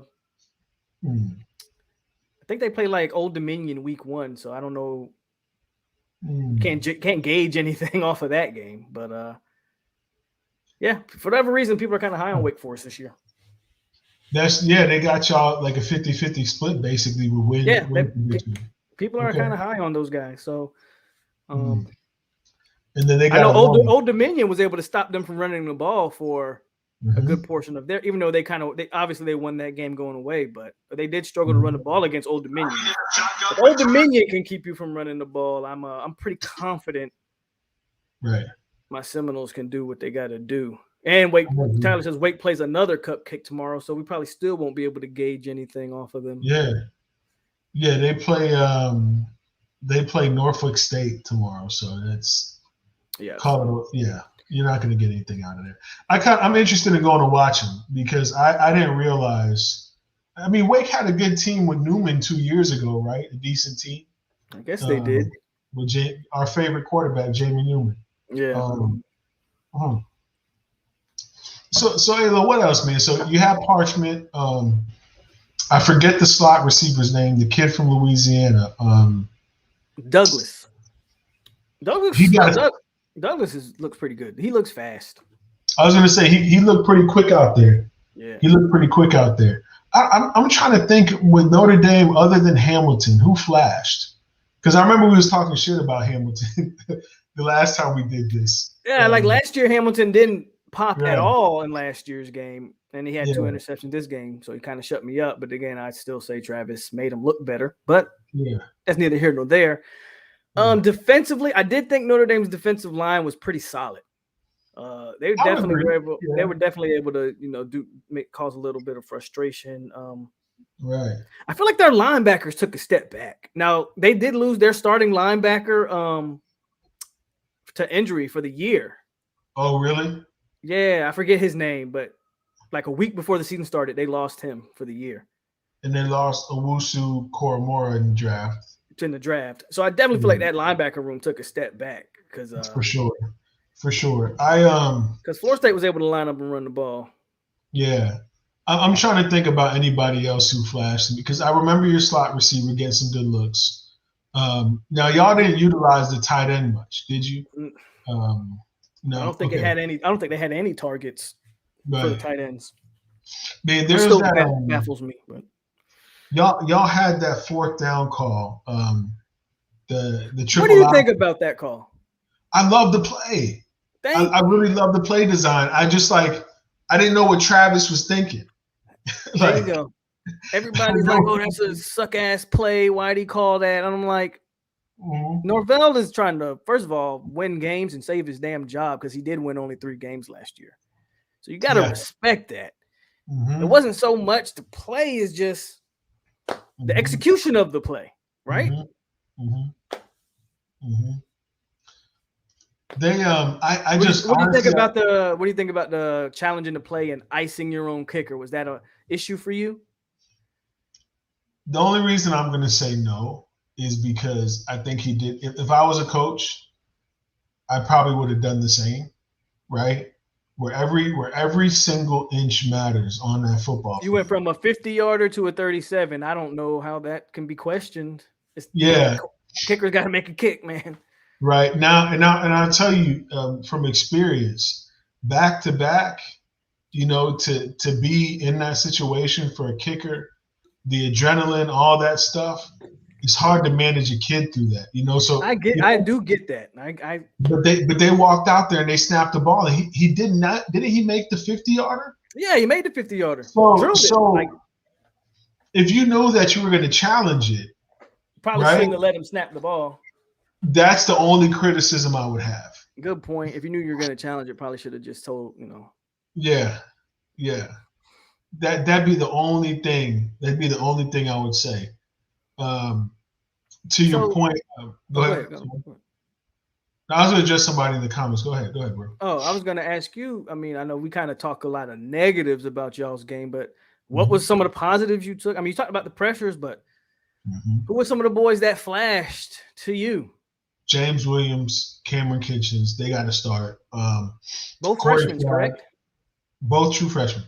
think they play like Old Dominion week 1, so I don't know. Can't gauge anything off of that game, but yeah, for whatever reason, people are kind of high on Wake Forest this year. They got y'all like a 50-50 split basically with win. Yeah, people are kind of high on those guys. So, and then they got. I know Old Dominion was able to stop them from running the ball for a good portion of even though they obviously won that game going away, but they did struggle to run the ball against Old Dominion. If Old Dominion can keep you from running the ball, I'm pretty confident. Right. My Seminoles can do what they got to do. And Tyler says Wake plays another cupcake tomorrow, so we probably still won't be able to gauge anything off of them. Yeah, they play Norfolk State tomorrow, so that's Yeah. Yeah. You're not going to get anything out of there. I'm interested in going to watch him because I didn't realize. I mean, Wake had a good team with Newman 2 years ago, right? A decent team. I guess they did. With our favorite quarterback, Jamie Newman. Yeah. So Ayla, what else, man? So you have Parchment. I forget the slot receiver's name. The kid from Louisiana. Douglas. Douglas looks pretty good. He looks fast. I was going to say he looked pretty quick out there. Yeah. He looked pretty quick out there. I'm trying to think with Notre Dame, other than Hamilton, who flashed? Because I remember we was talking shit about Hamilton the last time we did this. Yeah, like last year, Hamilton didn't pop at all in last year's game, and he had 2 interceptions this game, so he kind of shut me up. But again, I'd still say Travis made him look better, but that's neither here nor there. Defensively, I did think Notre Dame's defensive line was pretty solid. They were definitely able to, cause a little bit of frustration. Right. I feel like their linebackers took a step back. Now they did lose their starting linebacker to injury for the year. Oh, really? Yeah, I forget his name, but like a week before the season started, they lost him for the year. And they lost Owusu Koromora in the draft. So I definitely feel like that linebacker room took a step back because for sure. Because Florida State was able to line up and run the ball. Yeah. I'm trying to think about anybody else who flashed because I remember your slot receiver getting some good looks. Now y'all didn't utilize the tight end much, did you? No. I don't think I don't think they had any targets for the tight ends. Man, there's still that baffles me. But y'all had that 4th down call. The triple. What do you think about that call? I love the play. I really love the play design. I didn't know what Travis was thinking. There you go. Everybody's like, "Oh, that's a suck ass play. Why'd he call that?" And I'm like, Norvell is trying to, first of all, win games and save his damn job because he did win only 3 games last year. So you got to respect that. It wasn't so much the play; is just the execution of the play, right? They I just what do you think about the challenging the play and icing your own kicker? Was that an issue for you? The only reason I'm going to say no is because I think he did. If I was a coach, I probably would have done the same, right? Where every single inch matters on that football. You went from a 50-yarder to a 37. I don't know how that can be questioned. Kicker's got to make a kick, man. Right now, and I'll tell you from experience, back to back, to be in that situation for a kicker, the adrenaline, all that stuff, it's hard to manage a kid through that. So I do get that. But they walked out there and they snapped the ball. And he did not. Didn't he make the 50-yarder? Yeah, he made the 50-yarder. So if you knew that you were going to challenge it, probably shouldn't have let him snap the ball. That's the only criticism I would have. Good point. If you knew you were going to challenge it, probably should have just told, Yeah. That'd be the only thing. That'd be the only thing I would say. To your point, go ahead. I was going to address somebody in the comments. Go ahead, bro. Oh, I was going to ask you. I mean, I know we kind of talk a lot of negatives about y'all's game, but what was some of the positives you took? I mean, you talked about the pressures, but who were some of the boys that flashed to you? James Williams, Cameron Kitchens, they got to start. Both freshmen, correct? Both true freshmen.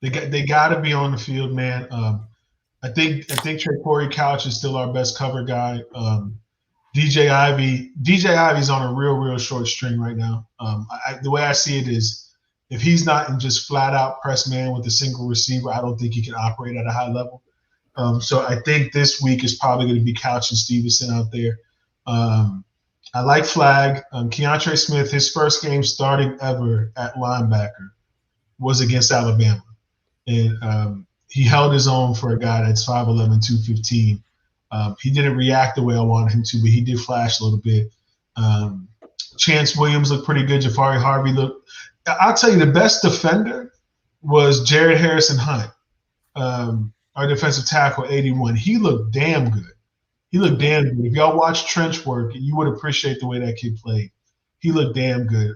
They got to be on the field, man. I think Trey Couch is still our best cover guy. DJ Ivy's on a real short string right now. The way I see it is, if he's not in just flat out press man with a single receiver, I don't think he can operate at a high level. So I think this week is probably going to be Couch and Stevenson out there. I like Flag. Keontre Smith, his first game starting ever at linebacker was against Alabama. And he held his own for a guy that's 5'11", 215. He didn't react the way I wanted him to, but he did flash a little bit. Chance Williams looked pretty good. Jafari Harvey looked – I'll tell you, the best defender was Jared Harrison Hunt, our defensive tackle, 81. He looked damn good. If y'all watch trench work, you would appreciate the way that kid played. He looked damn good.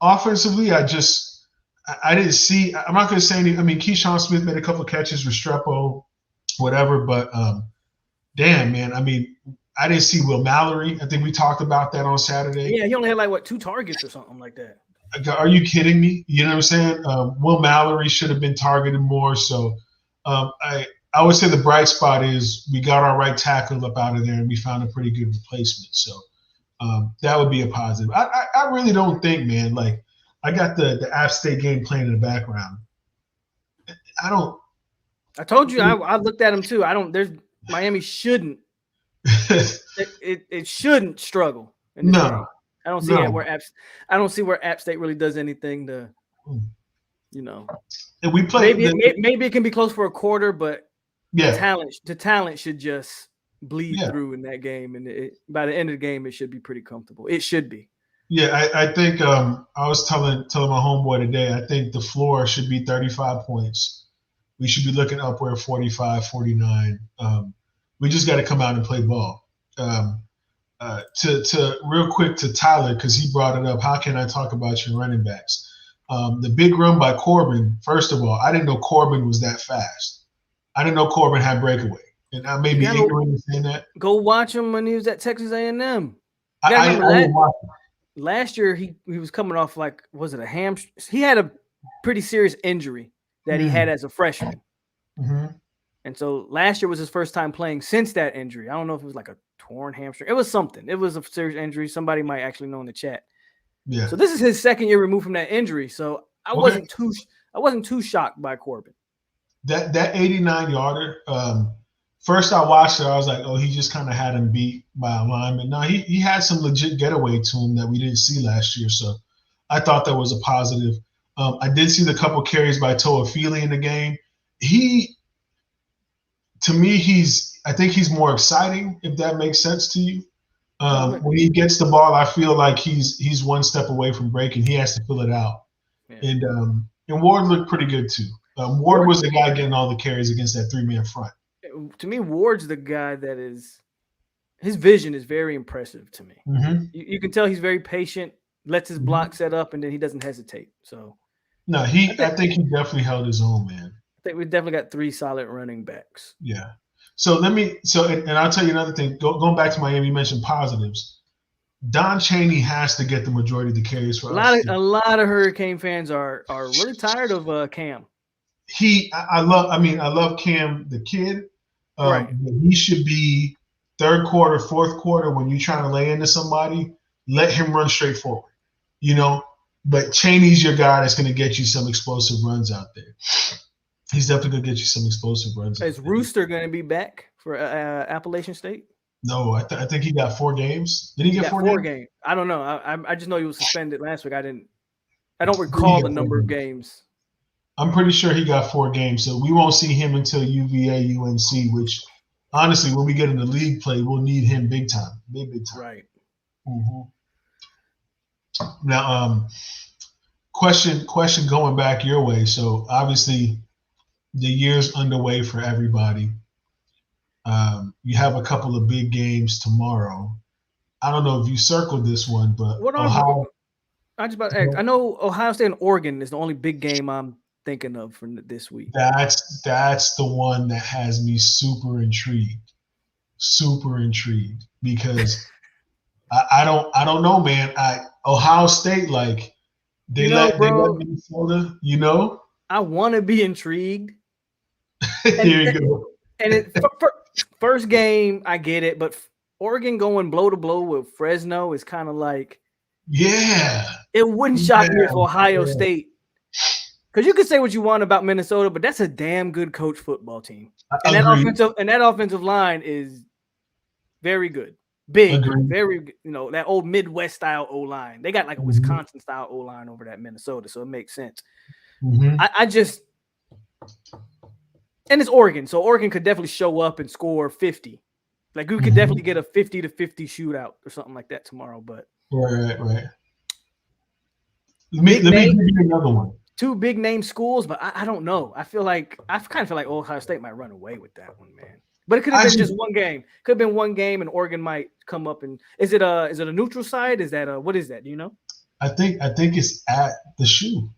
Offensively, I didn't see. I'm not going to say any. I mean, Keyshawn Smith made a couple of catches, Restrepo, whatever. But damn, man. I mean, I didn't see Will Mallory. I think we talked about that on Saturday. Yeah, he only had like 2 targets or something like that. Are you kidding me? You know what I'm saying? Will Mallory should have been targeted more. So I would say the bright spot is we got our right tackle up out of there and we found a pretty good replacement. So that would be a positive. I really don't think, man, like I got the App State game playing in the background. I told you I looked at him too. Miami shouldn't. it shouldn't struggle in this game. I don't see I don't see where App State really does anything to, And we play. Maybe it can be close for a quarter, but yeah, the talent should just bleed through in that game, and by the end of the game, it should be pretty comfortable. It should be. Yeah, I think I was telling my homeboy today. I think the floor should be 35 points. We should be looking upward 45, 49. We just got to come out and play ball. To real quick to Tyler, because he brought it up. How can I talk about your running backs? The big run by Corbin. First of all, I didn't know Corbin was that fast. I didn't know Corbin had breakaway, and I may be ignorant in saying that. Go watch him when he was at Texas A&M. Last year he was coming off was it a hamstring? He had a pretty serious injury that he had as a freshman. Mm-hmm. And so last year was his first time playing since that injury. I don't know if it was like a torn hamstring. It was something. It was a serious injury. Somebody might actually know in the chat. Yeah. So this is his second year removed from that injury. So I wasn't too shocked by Corbin. That 89-yarder. First I watched it, I was like, oh, he just kind of had him beat by a lineman. No, he had some legit getaway to him that we didn't see last year. So I thought that was a positive. I did see the couple carries by Toa Feely in the game. To me, I think he's more exciting, if that makes sense to you. When he gets the ball, I feel like he's one step away from breaking. He has to fill it out. Yeah. And Ward looked pretty good too. Ward was the guy getting all the carries against that 3-man front. To me, Ward's the guy his vision is very impressive to me. Mm-hmm. You can tell he's very patient, lets his block set up, and then he doesn't hesitate. So no, I think he definitely held his own, man. I think we've definitely got 3 solid running backs. Yeah. So and I'll tell you another thing. Going back to Miami, you mentioned positives. Don Chaney has to get the majority of the carries for us. A lot of Hurricane fans are really tired of Cam. I love Cam the kid. Right. He should be third quarter, fourth quarter when you're trying to lay into somebody. Let him run straight forward. But Chaney's your guy that's going to get you some explosive runs out there. He's definitely going to get you some explosive runs. Is Rooster going to be back for Appalachian State? No, I think he got 4 games. Did he get 4 games? I don't know. I just know he was suspended last week. I don't recall the number of games. I'm pretty sure he got 4 games. So we won't see him until UVA, UNC, which honestly, when we get into league play, we'll need him big time. Big time. Right. Mm-hmm. Now, question going back your way. So obviously the year's underway for everybody. You have a couple of big games tomorrow. I don't know if you circled this one, but Ohio. I just about to ask. I know Ohio State and Oregon is the only big game I'm thinking of for this week. That's the one that has me super intrigued because I don't know, man. Ohio State, like they let Minnesota, I want to be intrigued. There you go. And first game, I get it, but Oregon going blow to blow with Fresno is kind of like, yeah. It wouldn't shock me if Ohio State, because you can say what you want about Minnesota, but that's a damn good coach football team, and that offensive line is very good, big, very good. That old Midwest style O line. They got like a Wisconsin style O line over that Minnesota, so it makes sense. Mm-hmm. And it's Oregon, so Oregon could definitely show up and score 50. Like we could definitely get a 50-50 shootout or something like that tomorrow. But right. Let me give you another one. 2 big name schools, but I don't know. I kind of feel like Ohio State might run away with that one, man. But it could have been just one game. Could have been one game, and Oregon might come up and is it a neutral site? Is that what is that? Do you know? I think it's at the shoe.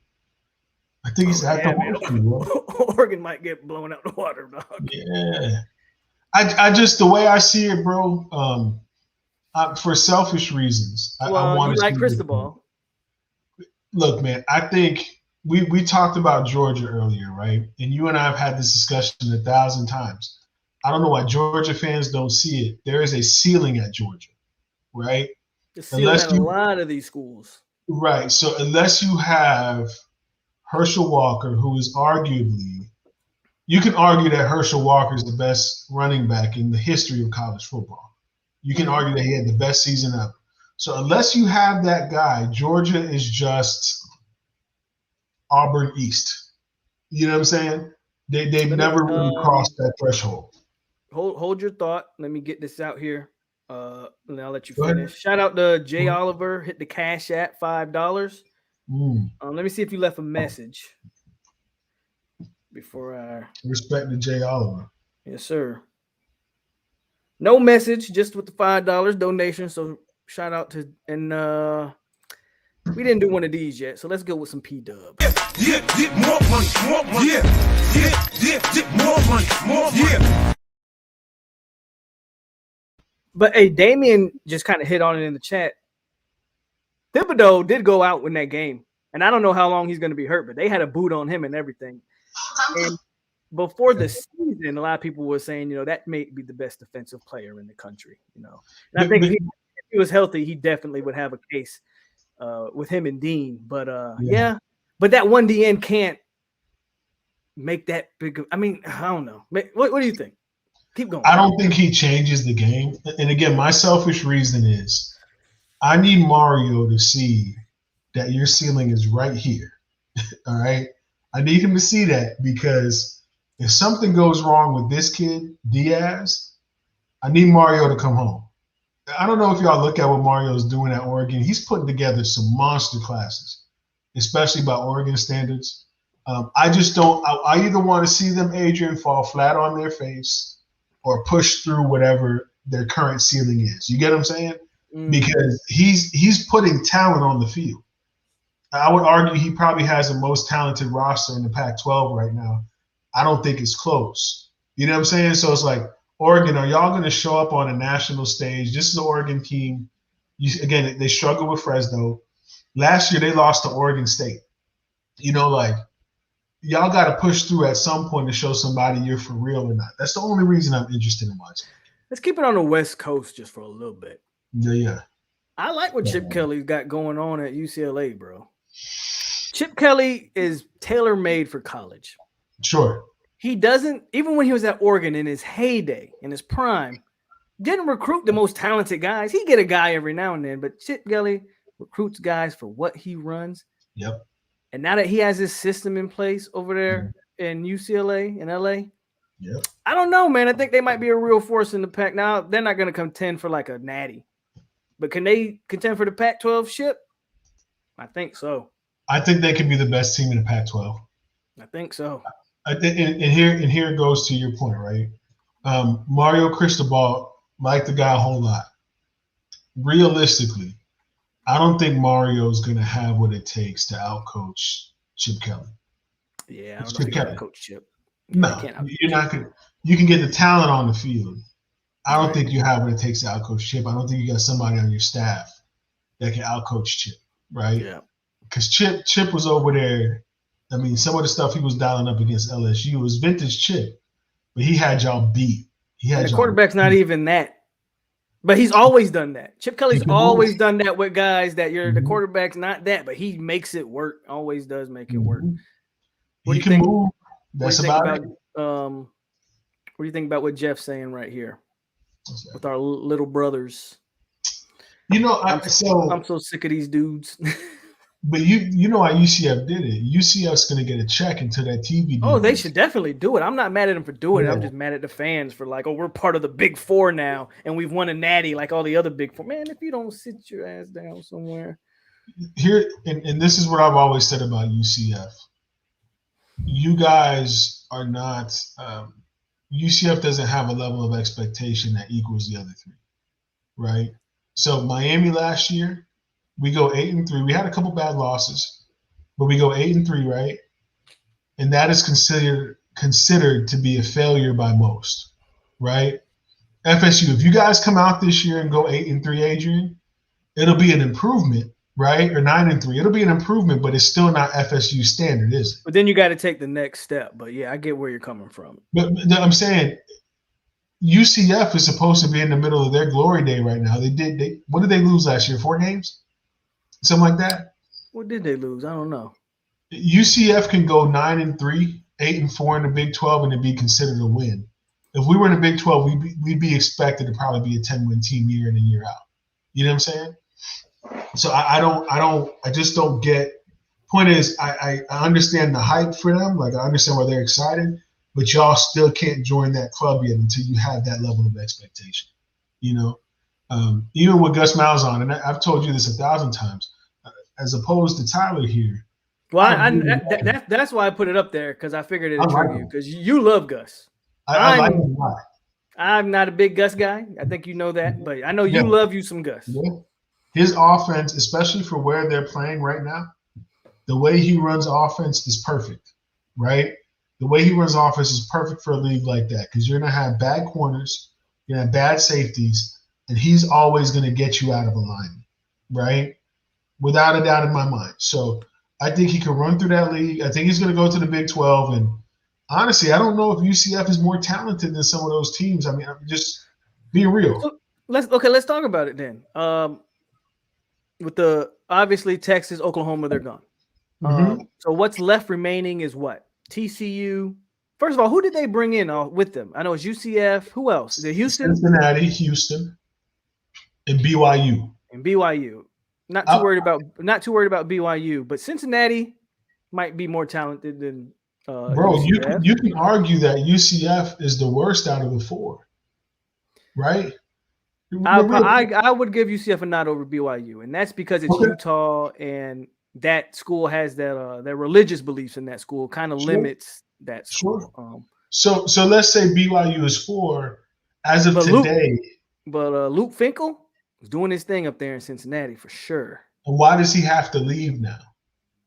I think it's at the horseshoe, bro. Oregon might get blown out the water, dog. Yeah. I just the way I see it, bro. For selfish reasons, I want to like Cristobal. Look, man, I think we talked about Georgia earlier, right? And you and I have had this discussion 1,000 times. I don't know why Georgia fans don't see it. There is a ceiling at Georgia, right? The ceiling at a lot of these schools. Right. So unless you have Herschel Walker, who is arguably, you can argue that Herschel Walker is the best running back in the history of college football. You can argue that he had the best season ever. So unless you have that guy, Georgia is just Auburn East. You know what I'm saying? They've never really crossed that threshold. Hold your thought. Let me get this out here. And I'll let you finish. Shout out to Jay Oliver. Hit the Cash App $5. Let me see if you left a message before I respect to Jay Oliver. Yes, sir. No message, just with the $5 donation. So shout out to we didn't do one of these yet, so let's go with some P-Dub. More money. More money. But hey, Damien just kind of hit on it in the chat. Thibodeau did go out in that game, and I don't know how long he's going to be hurt, but they had a boot on him and everything. And before the season, a lot of people were saying, that may be the best defensive player in the country, And I think if he was healthy, he definitely would have a case with him and Dean. But but that one DN can't make that big. I mean, I don't know. What do you think? Keep going. I don't think he changes the game. And again, my selfish reason is I need Mario to see that your ceiling is right here. All right. I need him to see that, because if something goes wrong with this kid, Diaz, I need Mario to come home. I don't know if y'all look at what Mario's doing at Oregon. He's putting together some monster classes, especially by Oregon standards. I just don't. I either want to see them, Adrian, fall flat on their face or push through whatever their current ceiling is. You get what I'm saying? Because he's putting talent on the field. I would argue he probably has the most talented roster in the Pac-12 right now. I don't think it's close. You know what I'm saying? So it's like, Oregon, are y'all going to show up on a national stage? This is the Oregon team. Again, they struggle with Fresno. Last year, they lost to Oregon State. Y'all got to push through at some point to show somebody you're for real or not. That's the only reason I'm interested in watching. Let's keep it on the West Coast just for a little bit. Yeah. I like what Chip Kelly's got going on at UCLA, bro. Chip Kelly is tailor-made for college. Sure. He doesn't, even when he was at Oregon in his heyday, in his prime, didn't recruit the most talented guys. He get a guy every now and then, but Chip Kelly recruits guys for what he runs. Yep. And now that he has his system in place over there in UCLA and LA, yep. I don't know, man. I think they might be a real force in the Pac. Now, they're not going to contend for like a natty. But can they contend for the Pac-12 ship? I think so. I think they could be the best team in the Pac-12. I think so. And here it goes to your point, right? Mario Cristobal liked the guy a whole lot. Realistically, I don't think Mario's going to have what it takes to outcoach Chip Kelly. Yeah, I don't know if he can outcoach Chip. No, you're not going to. You can get the talent on the field. I don't think you have what it takes to outcoach Chip. I don't think you got somebody on your staff that can outcoach Chip, right? Yeah. Because Chip was over there. I mean, some of the stuff he was dialing up against LSU was vintage Chip, but he had y'all beat. The quarterback's not even that. But he's always done that. Chip Kelly's always done that with guys that the quarterback's not that, but he makes it work. Always does make it work. He can move. That's about it. What do you think about what Jeff's saying right here with our little brothers? I'm so sick of these dudes. But you know how UCF did it. UCF's going to get a check into that TV deal. Oh, they should definitely do it. I'm not mad at them for doing it. I'm just mad at the fans for like, we're part of the Big Four now, and we've won a natty like all the other Big Four. Man, if you don't sit your ass down somewhere. Here, and this is what I've always said about UCF. You guys are not UCF doesn't have a level of expectation that equals the other three, right? So Miami last year, we go 8-3. We had a couple bad losses, but we go 8-3, right? And that is considered to be a failure by most, right? FSU, if you guys come out this year and go 8-3, Adrian, it'll be an improvement, right? Or 9-3. It'll be an improvement, but it's still not FSU standard, is it? But then you got to take the next step. But yeah, I get where you're coming from. But I'm saying UCF is supposed to be in the middle of their glory day right now. What did they lose last year? 4 games? Something like that? What did they lose? I don't know. UCF can go 9-3, 8-4 in the Big 12, and it'd be considered a win. If we were in the Big 12, we'd be expected to probably be a 10-win team year in and year out. You know what I'm saying? So I just don't get. Point is, I understand the hype for them. Like, I understand why they're excited, but y'all still can't join that club yet until you have that level of expectation. You know, even with Gus Malzahn, and I've told you this 1,000 times, as opposed to Tyler here. Well, that's why I put it up there, because I figured it'd trigger you, because you love Gus. I like him a lot. I'm not a big Gus guy. I think you know that, but I know you love you some Gus. Yeah. His offense, especially for where they're playing right now, the way he runs offense is perfect, right? The way he runs offense is perfect for a league like that, because you're going to have bad corners, you're going to have bad safeties, and he's always going to get you out of alignment, right? Without a doubt in my mind. So I think he can run through that league. I think he's going to go to the Big 12. And honestly, I don't know if UCF is more talented than some of those teams. I mean, I'm just being real. So let's talk about it then. With the obviously Texas, Oklahoma, they're gone. So what's left remaining is what? TCU. First of all, who did they bring in with them? I know it's UCF. Who else? Is it Houston? Cincinnati, Houston, and BYU. Not too worried about BYU, but Cincinnati might be more talented than bro. UCF. You can argue that UCF is the worst out of the 4, right? I would give UCF a nod over BYU, and that's because it's Utah, and that school has that their religious beliefs in that school kind of limits that school. So let's say BYU is 4 as of today. Luke Finkel is doing his thing up there in Cincinnati for sure. And why does he have to leave now?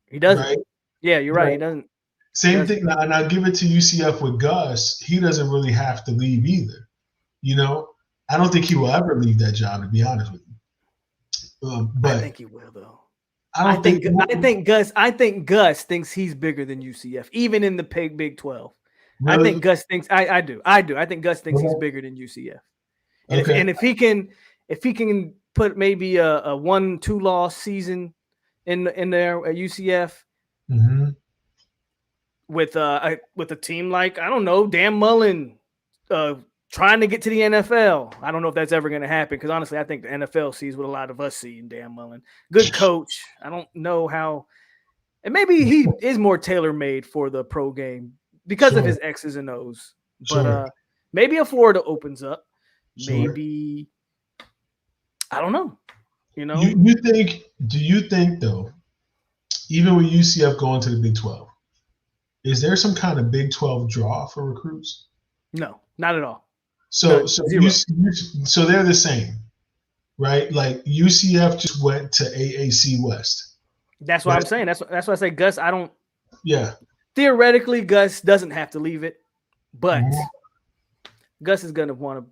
He doesn't. Right? Yeah, you're right. He doesn't. Same thing, and I'll give it to UCF with Gus. He doesn't really have to leave either. You know, I don't think he will ever leave that job, to be honest with you. But I think he will, though. I think Gus thinks he's bigger than UCF, even in the Big 12. Really? I think Gus thinks I do. I think Gus thinks he's bigger than UCF. And if he can put maybe a 1-2 loss season in there at UCF with a team like, I don't know, Dan Mullen trying to get to the NFL. I don't know if that's ever going to happen, because honestly, I think the NFL sees what a lot of us see in Dan Mullen. Good coach. I don't know how, and maybe he is more tailor-made for the pro game because of his X's and O's. But maybe a Florida opens up. Maybe I don't know. You know, do you think though, even with UCF going to the Big 12, is there some kind of Big 12 draw for recruits? No, not at all. So they're the same, right? Like UCF just went to AAC West. That's what I'm saying. That's why I say Gus. I don't. Yeah. Theoretically, Gus doesn't have to leave it, but Gus is gonna want to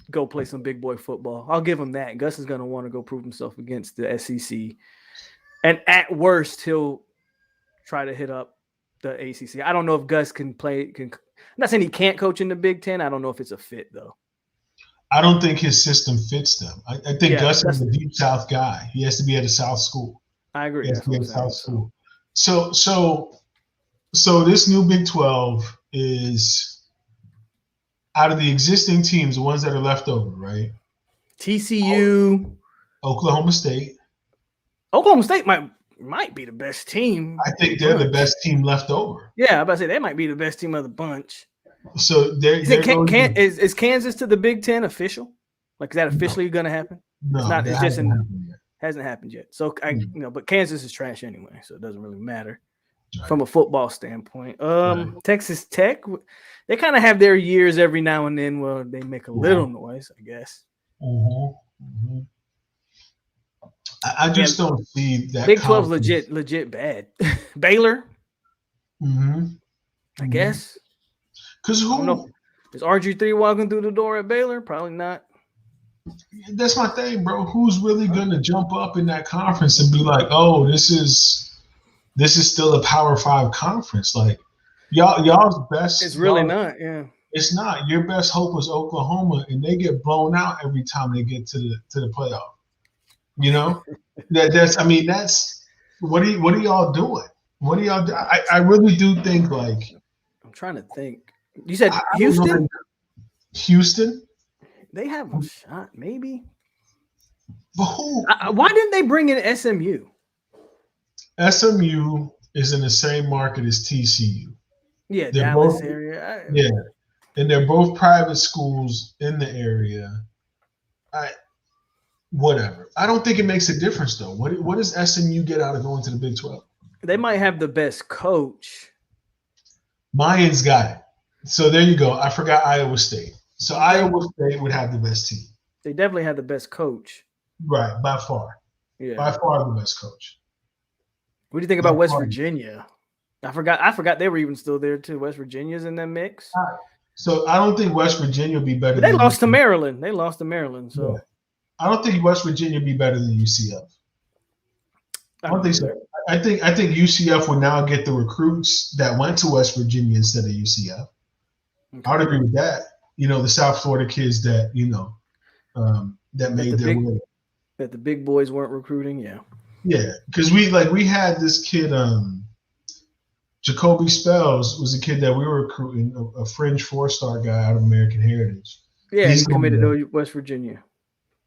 go play some big boy football. I'll give him that. Gus is gonna want to go prove himself against the SEC, and at worst, he'll try to hit up the ACC. I don't know if Gus can play. I'm not saying he can't coach in the Big Ten. I don't know if it's a fit, though. I don't think his system fits them. I think Gus is a deep South guy. He has to be at a South school. I agree. He has to be at a South school. So this new Big 12 is, out of the existing teams, the ones that are left over, right? TCU. Oklahoma State. Oklahoma State might be the best team. I think they're the best team left over. Yeah, I'm about to say they might be the best team of the bunch. So is Kansas to the Big Ten official? Like, is that officially going to happen? No, it's not. It's just hasn't happened yet. Hasn't happened yet. So but Kansas is trash anyway, so it doesn't really matter. from a football standpoint. Texas Tech, they kind of have their years every now and then where they make a little noise, I guess. I just don't see that. Big 12's legit bad. Baylor, I guess. Because who is RG3 walking through the door at Baylor? Probably not. That's my thing, bro. Who's really going to jump up in that conference and be like, "Oh, this is still a Power 5 conference"? Like y'all's best. It's really not. Yeah, it's not. Your best hope was Oklahoma, and they get blown out every time they get to the playoff. You know, that's what are y'all doing? What are y'all? I really do think like. I'm trying to think. You said Houston. Houston. They have a shot, maybe. But who? Why didn't they bring in SMU? SMU is in the same market as TCU. Yeah, they're Dallas area. Yeah, and they're both private schools in the area. Whatever. I don't think it makes a difference though. What does SMU get out of going to the Big 12? They might have the best coach. Mayans got it. So there you go. I forgot Iowa State. So Iowa State would have the best team. They definitely have the best coach. Right, by far. Yeah. By far the best coach. What do you think about West Virginia? I forgot they were even still there too. West Virginia's in that mix. So I don't think West Virginia would be better. But they lost to Maryland. So yeah. I don't think West Virginia would be better than UCF. I don't think so. I think UCF would now get the recruits that went to West Virginia instead of UCF. Okay. I would agree with that. You know, the South Florida kids that, that made their way. That the big boys weren't recruiting, yeah. Yeah, because we had this kid, Jacoby Spells was a kid that we were recruiting, a fringe 4-star guy out of American Heritage. Yeah, he's committed to West Virginia.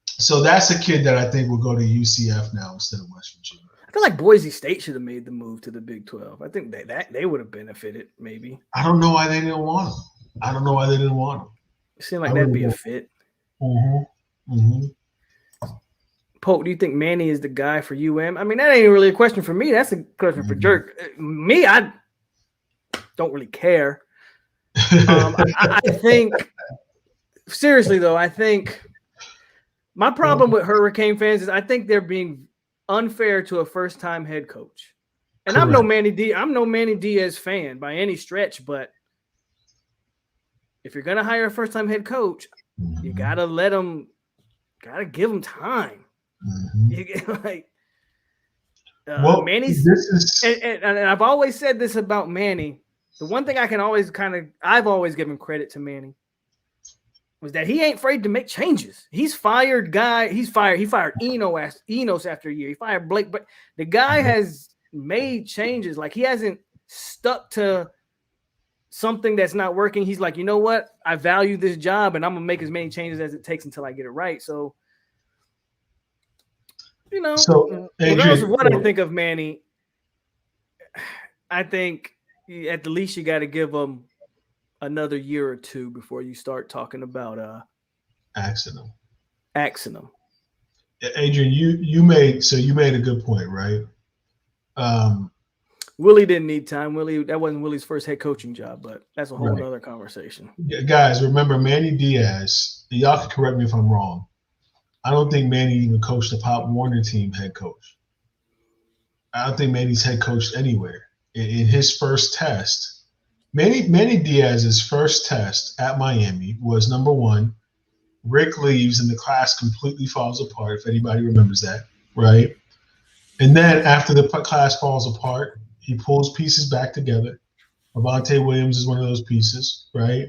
So that's a kid that I think will go to UCF now instead of West Virginia. I feel like Boise State should have made the move to the Big 12. I think they would have benefited, maybe. I don't know why they didn't want him. It seemed like that'd be a fit. Polk, do you think Manny is the guy for UM? I mean, that ain't really a question for me. That's a question for Jerk. Me, I don't really care. I think, seriously though, I think my problem with Hurricane fans is I think they're being unfair to a first-time head coach. And correct. I'm no Manny Diaz fan by any stretch, but if you're gonna hire a first-time head coach, you gotta give him time. You get Manny's. And I've always said this about Manny. The one thing I can always I've always given credit to Manny was that he ain't afraid to make changes. He's fired guy. He fired Enos after a year. He fired Blake, but the guy has made changes. Like he hasn't stuck to something that's not working. He's like, you know what? I value this job, and I'm gonna make as many changes as it takes until I get it right. So, regardless of what I think of Manny, I think at the least you got to give him another year or two before you start talking about axing him. Adrian, you made a good point, right? Willie didn't need time. That wasn't Willie's first head coaching job, but that's a whole other conversation. Guys, remember Manny Diaz, y'all can correct me if I'm wrong. I don't think Manny even coached the Pop Warner team head coach. I don't think Manny's head coached anywhere. In his first test, Manny Diaz's first test at Miami was number 1, Rick leaves and the class completely falls apart, if anybody remembers that, right? And then after the class falls apart, he pulls pieces back together. Avante Williams is one of those pieces, right?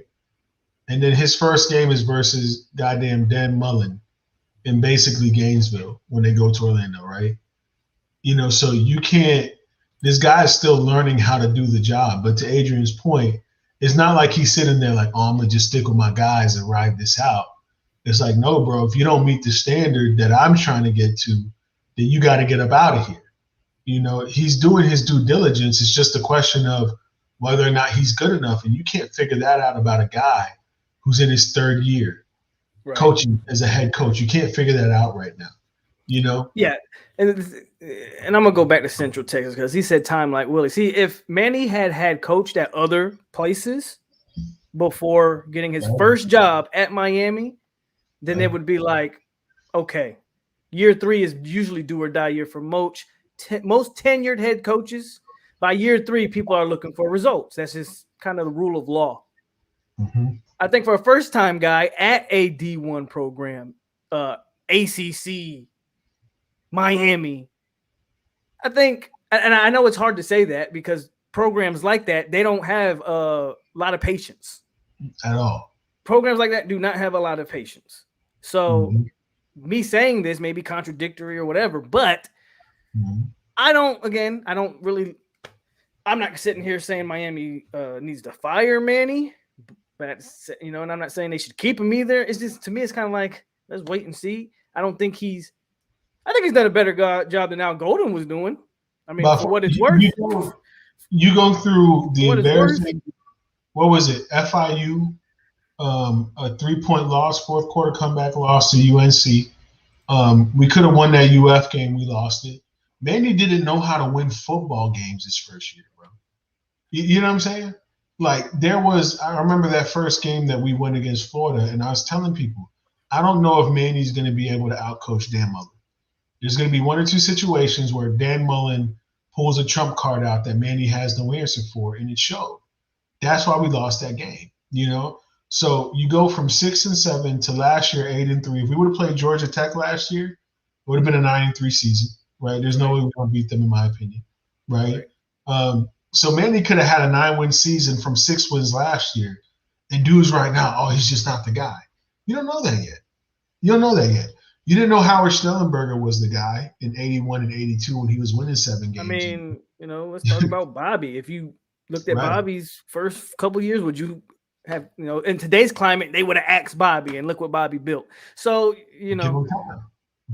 And then his first game is versus goddamn Dan Mullen in basically Gainesville when they go to Orlando, right? So you can't – this guy is still learning how to do the job. But to Adrian's point, it's not like he's sitting there like, oh, I'm going to just stick with my guys and ride this out. It's like, no, bro, if you don't meet the standard that I'm trying to get to, then you got to get up out of here. He's doing his due diligence. It's just a question of whether or not he's good enough. And you can't figure that out about a guy who's in his 3rd year coaching as a head coach. You can't figure that out right now. Yeah, and I'm gonna go back to Central Texas because he said time like Willie. See, if Manny had coached at other places before getting his first job at Miami, then it would be like, okay, year 3 is usually do or die year for most tenured head coaches. By year 3, people are looking for results. That's just kind of the rule of law. Mm-hmm. I think for a first-time guy at a D1 program, ACC, Miami, I think, and I know it's hard to say that because programs like that, they don't have a lot of patience. At all. Programs like that do not have a lot of patience. So me saying this may be contradictory or whatever, but I'm not sitting here saying Miami needs to fire Manny, but and I'm not saying they should keep him either. It's just, to me, it's kind of like, let's wait and see. I think he's done a better job than Al Golden was doing. I mean, for what it's worth. You go through the embarrassing, what was it? FIU, a 3-point loss, fourth quarter comeback loss to UNC. We could have won that UF game. We lost it. Manny didn't know how to win football games his first year, bro. You know what I'm saying? Like, I remember that first game that we went against Florida, and I was telling people, I don't know if Manny's going to be able to outcoach Dan Mullen. There's going to be 1 or 2 situations where Dan Mullen pulls a trump card out that Manny has no answer for, and it showed. That's why we lost that game, So you go from 6-7 to last year 8-3. If we would have played Georgia Tech last year, it would have been a 9-3 season, right? There's no way we're going to beat them, in my opinion, right? So Manny could have had a 9-win season from 6 wins last year, and dudes right now, oh, he's just not the guy. You don't know that yet. You didn't know Howard Schnellenberger was the guy in 81 and 82 when he was winning 7 games. I mean, let's talk about Bobby. If you looked at Bobby's first couple years, would you have, in today's climate, they would have axed Bobby, and look what Bobby built. So,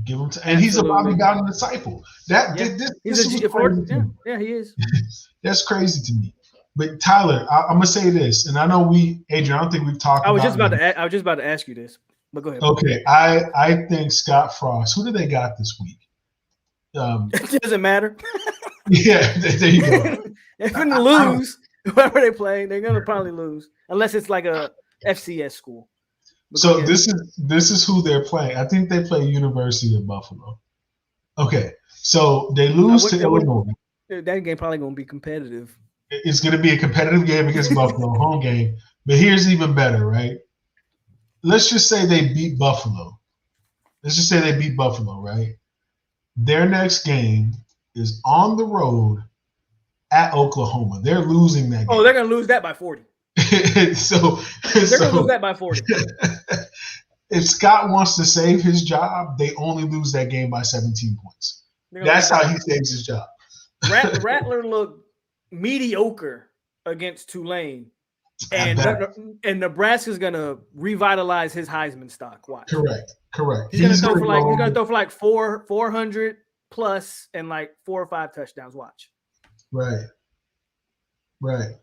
Give him time. And he's a Bobby Bowden disciple. He is. That's crazy to me. But Tyler, I'm gonna say this, and I know Adrian, I don't think we've talked. I was just about to ask you this, but go ahead. Okay, I think Scott Frost. Who do they got this week? It doesn't matter. Yeah, there you go. They're gonna lose. Whoever they play, they're gonna probably lose, unless it's like a FCS school. But so this is who they're playing. I think they play University of Buffalo. Okay, so they lose to Illinois. That game probably gonna be competitive. It's going to be a competitive game against Buffalo, home game. But here's even better, right? Let's just say they beat Buffalo. Right? Their next game is on the road at Oklahoma. They're losing that game. Oh, they're going to lose that by 40. They're going to lose that by 40. If Scott wants to save his job, they only lose that game by 17 points. That's how he saves his job. Rattler looked mediocre against Tulane, and Nebraska's gonna revitalize his Heisman stock. Watch. Correct. He's gonna throw for like 400 plus and like 4 or 5 touchdowns. Watch. Right. I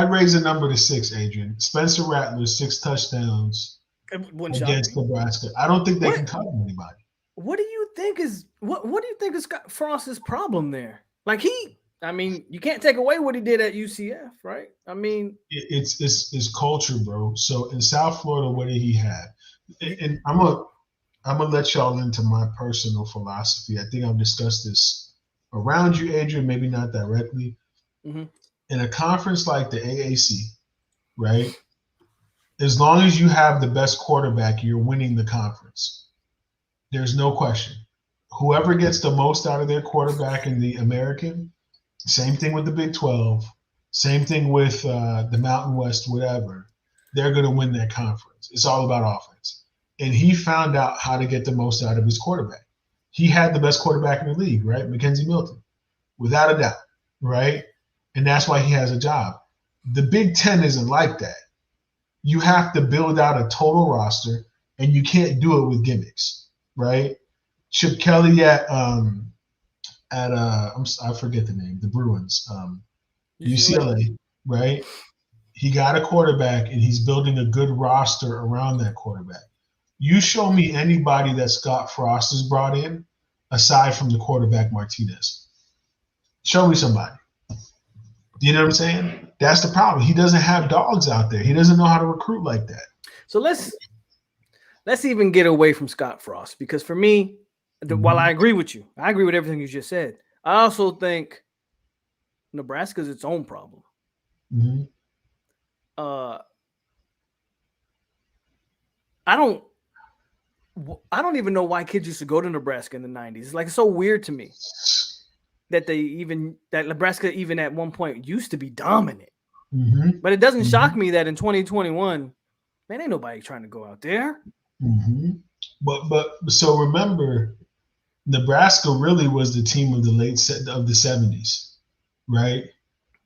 raise the number to 6, Adrian. Spencer Rattler 6 touchdowns against Nebraska. I don't think they can cover anybody. What do you think is Scott Frost's problem there? Like you can't take away what he did at UCF, right? I mean, it's culture, bro. So in South Florida, what did he have? And I'm gonna let y'all into my personal philosophy. I think I've discussed this around you, Adrian, maybe not directly. Mm-hmm. In a conference like the AAC, right? As long as you have the best quarterback, you're winning the conference. There's no question. Whoever gets the most out of their quarterback in the American, same thing with the Big 12, same thing with the Mountain West, whatever, they're going to win that conference. It's all about offense. And he found out how to get the most out of his quarterback. He had the best quarterback in the league, right? Mackenzie Milton, without a doubt, right? And that's why he has a job. The Big Ten isn't like that. You have to build out a total roster, and you can't do it with gimmicks. Right, Chip Kelly at I forget the name, the Bruins, UCLA, right? He got a quarterback, and he's building a good roster around that quarterback. You show me anybody that Scott Frost has brought in aside from the quarterback Martinez. Show me somebody. You know what I'm saying? That's the problem. He doesn't have dogs out there. He doesn't know how to recruit like that. So let's even get away from Scott Frost, because for me, while I agree with you, I agree with everything you just said, I also think Nebraska's its own problem. Mm-hmm. I don't even know why kids used to go to Nebraska in the 90s. It's like, it's so weird to me that Nebraska even at one point used to be dominant. Mm-hmm. But it doesn't shock me that in 2021, man, ain't nobody trying to go out there. Mm-hmm. But so remember, Nebraska really was the team of the the 70s, right?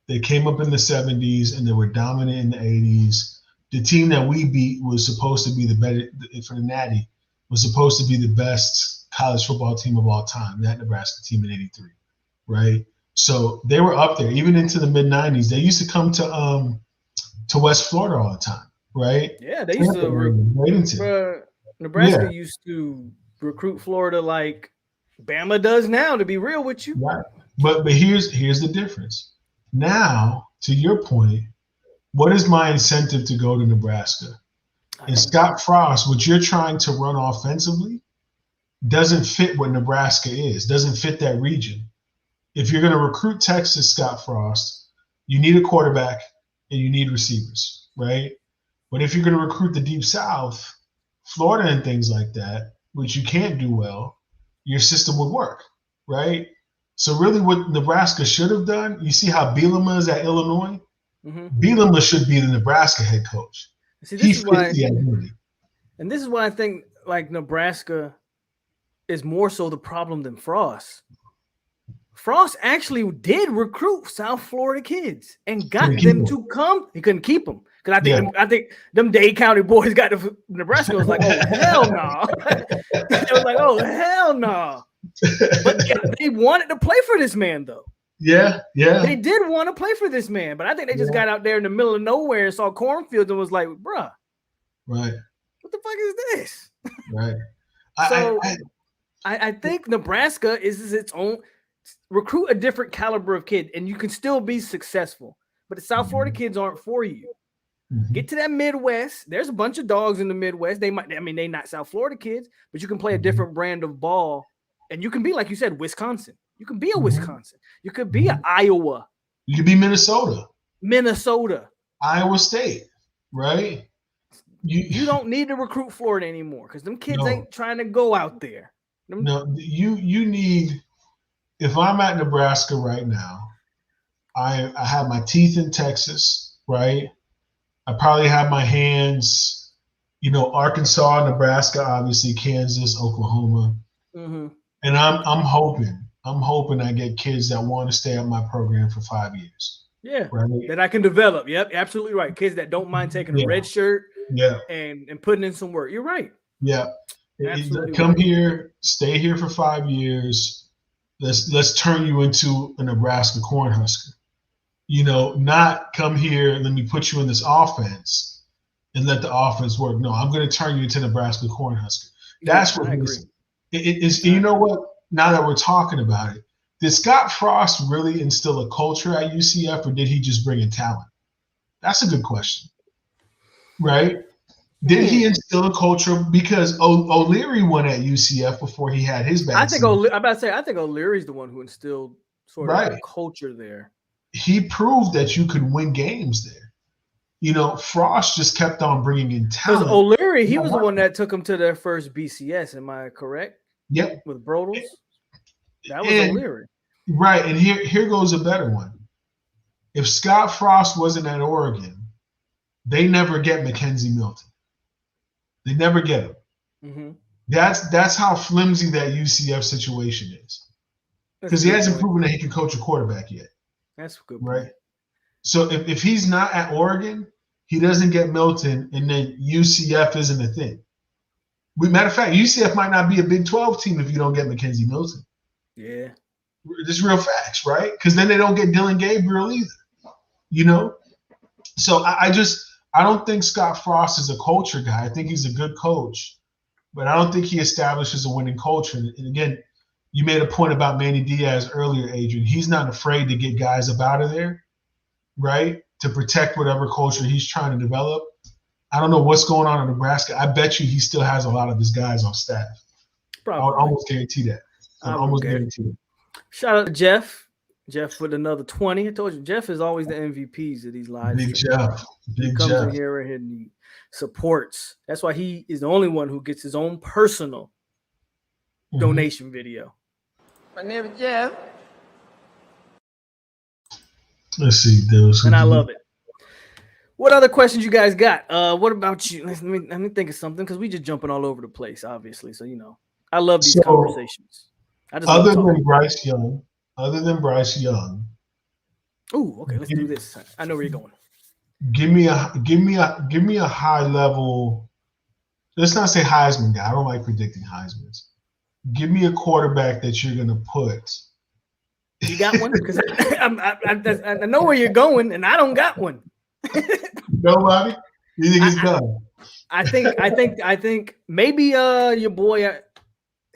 They came up in the 70s and they were dominant in the 80s. The team that we beat was supposed to be the better for the Natty, was supposed to be the best college football team of all time, that Nebraska team in '83, right? So they were up there, even into the mid '90s. They used to come to West Florida all the time, right? Yeah, they used to. Nebraska used to recruit Florida like Bama does now. To be real with you, right? But here's the difference. Now, to your point, what is my incentive to go to Nebraska? And Scott Frost, what you're trying to run offensively, doesn't fit what Nebraska is, doesn't fit that region. If you're going to recruit Texas, Scott Frost, you need a quarterback and you need receivers, right? But if you're going to recruit the Deep South, Florida and things like that, which you can't do well, your system would work, right? So really what Nebraska should have done, you see how Bielema is at Illinois? Mm-hmm. Bielema should be the Nebraska head coach. See, this is why, and this is why I think like Nebraska is more so the problem than Frost. Frost actually did recruit South Florida kids and got them to come. He couldn't keep them because I think them Dade County boys got to Nebraska. Was like, oh hell no! It was like, oh hell no! But they wanted to play for this man though. Yeah. They did want to play for this man, but I think they just got out there in the middle of nowhere and saw cornfields and was like, bruh, right, what the fuck is this? Right. So I think Nebraska is its own. Recruit a different caliber of kid, and you can still be successful. But the South Florida kids aren't for you. Mm-hmm. Get to that Midwest. There's a bunch of dogs in the Midwest. They're not South Florida kids, but you can play a different brand of ball, and you can be, like you said, Wisconsin. You can be a Wisconsin. You could be an Iowa. You could be Minnesota. Iowa State, right? You don't need to recruit Florida anymore because them kids ain't trying to go out there. You need. If I'm at Nebraska right now, I have my teeth in Texas, right? I probably have my hands, Arkansas, Nebraska, obviously, Kansas, Oklahoma, and I'm hoping I get kids that want to stay at my program for 5 years. Yeah, right? That I can develop. Yep, absolutely right. Kids that don't mind taking a red shirt, and putting in some work. You're right. Yeah, absolutely. Come here, stay here for 5 years. Let's turn you into a Nebraska Cornhusker. Not come here, let me put you in this offense and let the offense work. No, I'm going to turn you into Nebraska Cornhusker. That's what I agree. It is. You know what? Now that we're talking about it, did Scott Frost really instill a culture at UCF, or did he just bring in talent? That's a good question, right? Did he instill a culture? Because O'Leary won at UCF before he had his bad season. I think O'Leary's the one who instilled sort of a culture there. He proved that you could win games there. Frost just kept on bringing in talent. O'Leary, he was the one that took them to their first BCS. Am I correct? Yep. With Brodels. That was O'Leary. Right. And here goes a better one. If Scott Frost wasn't at Oregon, they never get Mackenzie Milton. They never get him. Mm-hmm. That's how flimsy that UCF situation is. Because he hasn't proven that he can coach a quarterback yet. That's good. Right. Point. So if he's not at Oregon, he doesn't get Milton, and then UCF isn't a thing. Matter of fact, UCF might not be a Big 12 team if you don't get Mackenzie Milton. Yeah. Just real facts, right? Because then they don't get Dylan Gabriel either. So I don't think Scott Frost is a culture guy. I think he's a good coach. but I don't think he establishes a winning culture. And again, you made a point about Manny Diaz earlier, Adrian. He's not afraid to get guys up out of there, right, to protect whatever culture he's trying to develop. I don't know what's going on in Nebraska. I bet you he still has a lot of his guys on staff. Probably. I would almost guarantee that. Shout out to Jeff. Jeff with another 20. I told you, Jeff is always the MVPs of these live Big streams. Jeff. He comes in here and he supports. That's why he is the only one who gets his own personal donation video. My name is Jeff. Let's see. And I love it. What other questions you guys got? What about you? Let me think of something because we just jumping all over the place, obviously. So I love these conversations. Other than Bryce Young. Ooh, okay. Let's do this. I know where you're going. Give me a high level. Let's not say Heisman guy. I don't like predicting Heismans. Give me a quarterback that you're gonna put. You got one? Because I know where you're going, and I don't got one. Nobody? You think he's done? I think maybe your boy.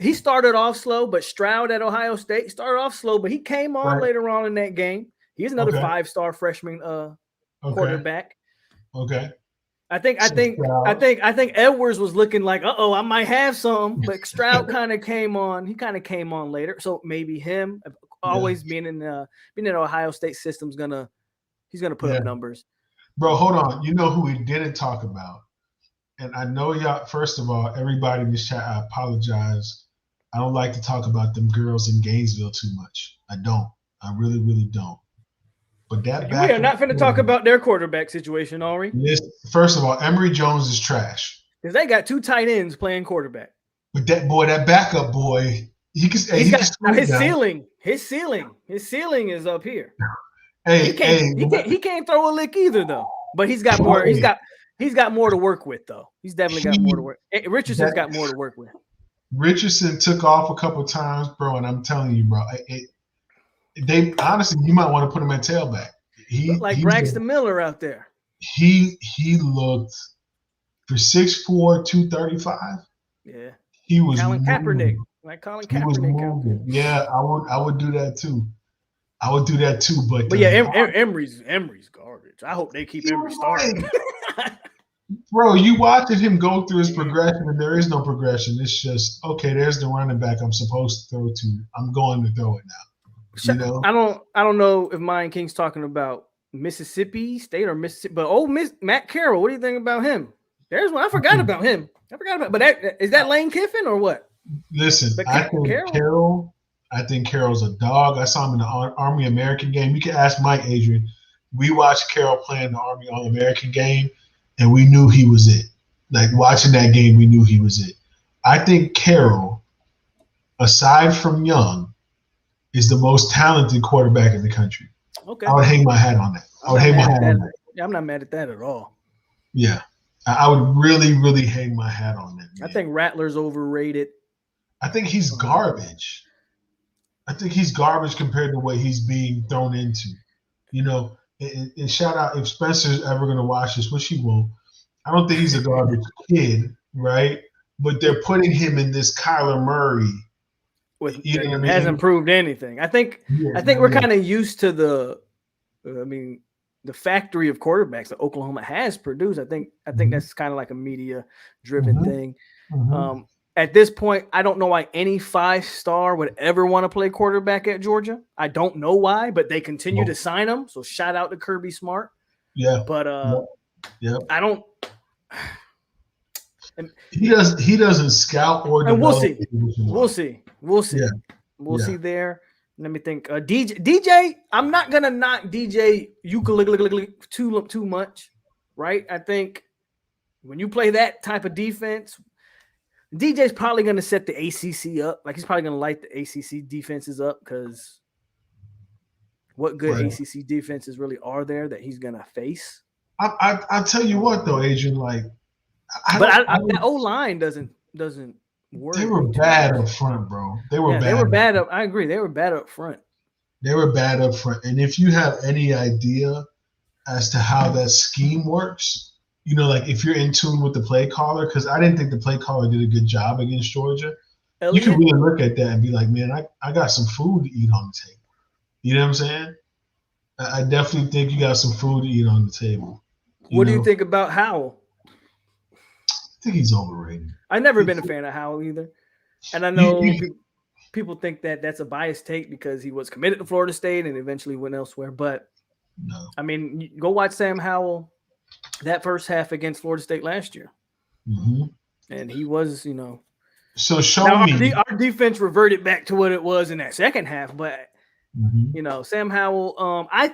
He started off slow, but Stroud at Ohio State started off slow, but he came on later on in that game. He's another 5-star freshman quarterback. Okay. I think Edwards was looking like, I might have some, but Stroud kind of came on. He kind of came on later, so maybe him. Always being in the Ohio State system's he's gonna put up numbers. Bro, hold on. You know who we didn't talk about, and I know y'all. First of all, everybody in this chat, I apologize. I don't like to talk about them girls in Gainesville too much. I don't. I really, really don't. But we are not going to talk about their quarterback situation, are we? Yes. First of all, Emory Jones is trash. Because they got 2 tight ends playing quarterback. But that backup boy, his ceiling is up here. He can't throw a lick either, though. But he's got more. He's got more to work with, though. He's definitely got more to work. Richardson's got more to work with. Richardson took off a couple of times, bro, and I'm telling you, bro, they honestly, you might want to put him at tailback. He Braxton Miller out there. He looked for 6'4", 235. Yeah, he was Colin Kaepernick, Colin Kaepernick. Yeah, I would do that too. But yeah, Emory's garbage. I hope they keep Emory starting. Bro, you watching him go through his progression, and there is no progression. It's just, okay, there's the running back I'm supposed to throw to. I'm going to throw it now. I don't know if Mine King's talking about Mississippi State or Mississippi, but Matt Carroll. What do you think about him? There's one. I forgot about him. But is that Lane Kiffin or what? Listen, I think Carroll's a dog. I saw him in the Army American game. You can ask Mike, Adrian. We watched Carroll play in the Army All-American game, and we knew he was it. Like, watching that game, we knew he was it. I think Carroll, aside from Young, is the most talented quarterback in the country. Okay. I would hang my hat on that. I'm not mad at that at all. Yeah. I would really, really hang my hat on that. Man. I think Rattler's overrated. I think he's garbage. Compared to what he's being thrown into. And shout out, if Spencer's ever going to watch this, which he won't, I don't think he's a garbage kid, right? But they're putting him in this Kyler Murray. Hasn't proved anything. I think we're kind of used to the factory of quarterbacks that Oklahoma has produced. I think that's kind of like a media-driven thing. Mm-hmm. At this point, I don't know why any 5-star would ever want to play quarterback at Georgia. I don't know why, but they continue to sign them. So shout out to Kirby Smart. Yeah, but I don't. He doesn't scout or develop. We'll see. We'll see there. Let me think. DJ. I'm not gonna knock DJ ukulele too much, right? I think when you play that type of defense, DJ's probably gonna set the ACC up. Like, he's probably gonna light the ACC defenses up, because what good ACC defenses really are there that he's gonna face? I tell you what though, Adrian. Like, that O-line doesn't work. They were bad up front, bro. They were bad up. I agree. They were bad up front. And if you have any idea as to how that scheme works, like if you're in tune with the play caller, because I didn't think the play caller did a good job against Georgia. Elliott? You can really look at that and be like, man, I got some food to eat on the table. You know what I'm saying? I definitely think you got some food to eat on the table. What do you think about Howell? I think he's overrated. I've never been a fan of Howell either. And I know people think that that's a biased take because he was committed to Florida State and eventually went elsewhere. But, no. I mean, go watch Sam Howell that first half against Florida State last year. Mm-hmm. And he was, So show now, me. Our defense reverted back to what it was in that second half. But, Sam Howell, I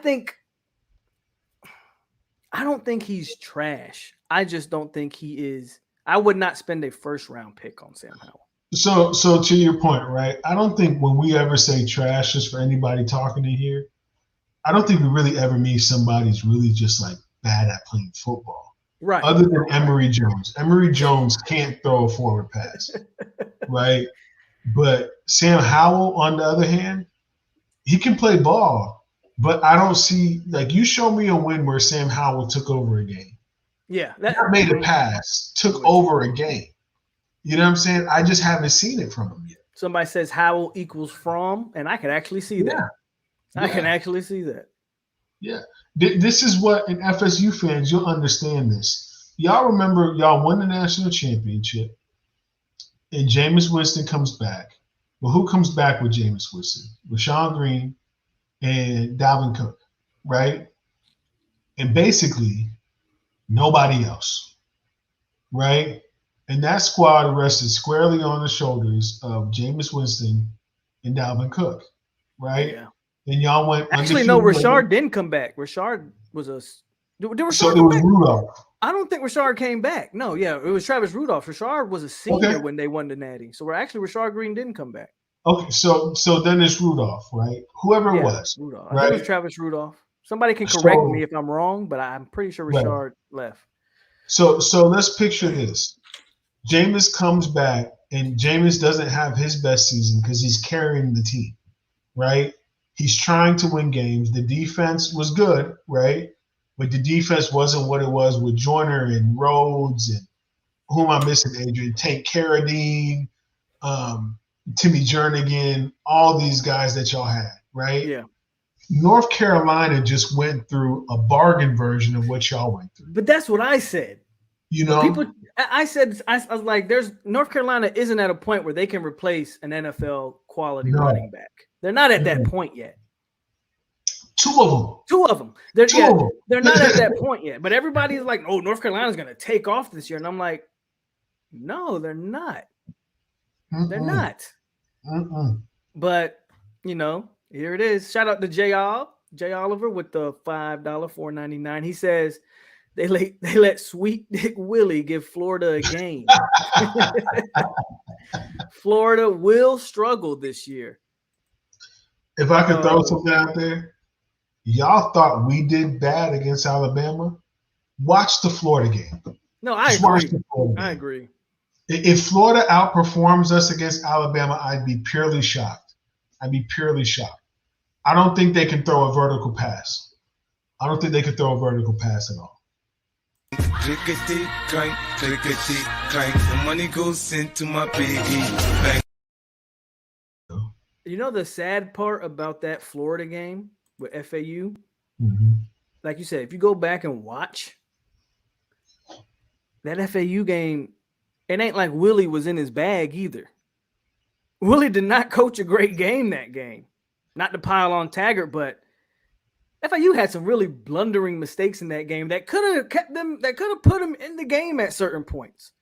don't think he's trash. I just don't think he is. I would not spend a first-round pick on Sam Howell. So to your point, right? I don't think when we ever say trash, just for anybody talking in here, I don't think we really ever mean somebody's really just like bad at playing football. Right. Other than Emory Jones. Emory Jones can't throw a forward pass, right? But Sam Howell, on the other hand, he can play ball, but I don't see – like you show me a win where Sam Howell took over a game. Yeah. Not made a pass, took over a game. You know what I'm saying? I just haven't seen it from him yet. Somebody says Howell equals Fromm, and I can actually see that. I can actually see that. Yeah. This is what, in FSU fans, you'll understand this. Y'all remember y'all won the national championship, and Jameis Winston comes back. Well, who comes back with Jameis Winston? Rashawn Green and Dalvin Cook, right? And basically nobody else, right? And that squad rested squarely on the shoulders of Jameis Winston and Dalvin Cook, right? Yeah. And y'all went actually, no, Rashard didn't come back. Rashard was a – did Rashard so it was Rudolph. I don't think Rashard came back. No, yeah, it was Travis Rudolph. Rashard was a senior when they won the Natty. So Rashard Green didn't come back. Okay, so then it's Rudolph, right? Whoever it was. Rudolph. Right? I think it was Travis Rudolph. Somebody can correct me if I'm wrong, but I'm pretty sure Rashard left. So let's picture this. Jameis comes back, and Jameis doesn't have his best season because he's carrying the team, right? He's trying to win games. The defense was good, right? But the defense wasn't what it was with Joyner and Rhodes and who am I missing, Adrian? Tank Carradine, Timmy Jernigan, all these guys that y'all had, right? Yeah. North Carolina just went through a bargain version of what y'all went through. But that's what I said. I said, I was like, North Carolina isn't at a point where they can replace an NFL quality running back. They're not at that point yet. Two of them. They're not at that point yet. But everybody's like, oh, North Carolina's going to take off this year. And I'm like, no, they're not. They're not. But, here it is. Shout out to Jay Oliver with the $5 $4.99. He says they let Sweet Dick Willie give Florida a game. Florida will struggle this year. If I could throw something out there, y'all thought we did bad against Alabama. Watch the Florida game. No, I agree. If Florida outperforms us against Alabama, I'd be purely shocked. I don't think they can throw a vertical pass. I don't think they can throw a vertical pass at all. Clickety clank, clickety clank. The money goes into my piggy bank. The sad part about that Florida game with FAU, like you said, if you go back and watch that FAU game, it ain't like Willie was in his bag either. Willie did not coach a great game that game. Not to pile on Taggart, but FAU had some really blundering mistakes in that game that could have kept them, that could have put them in the game at certain points.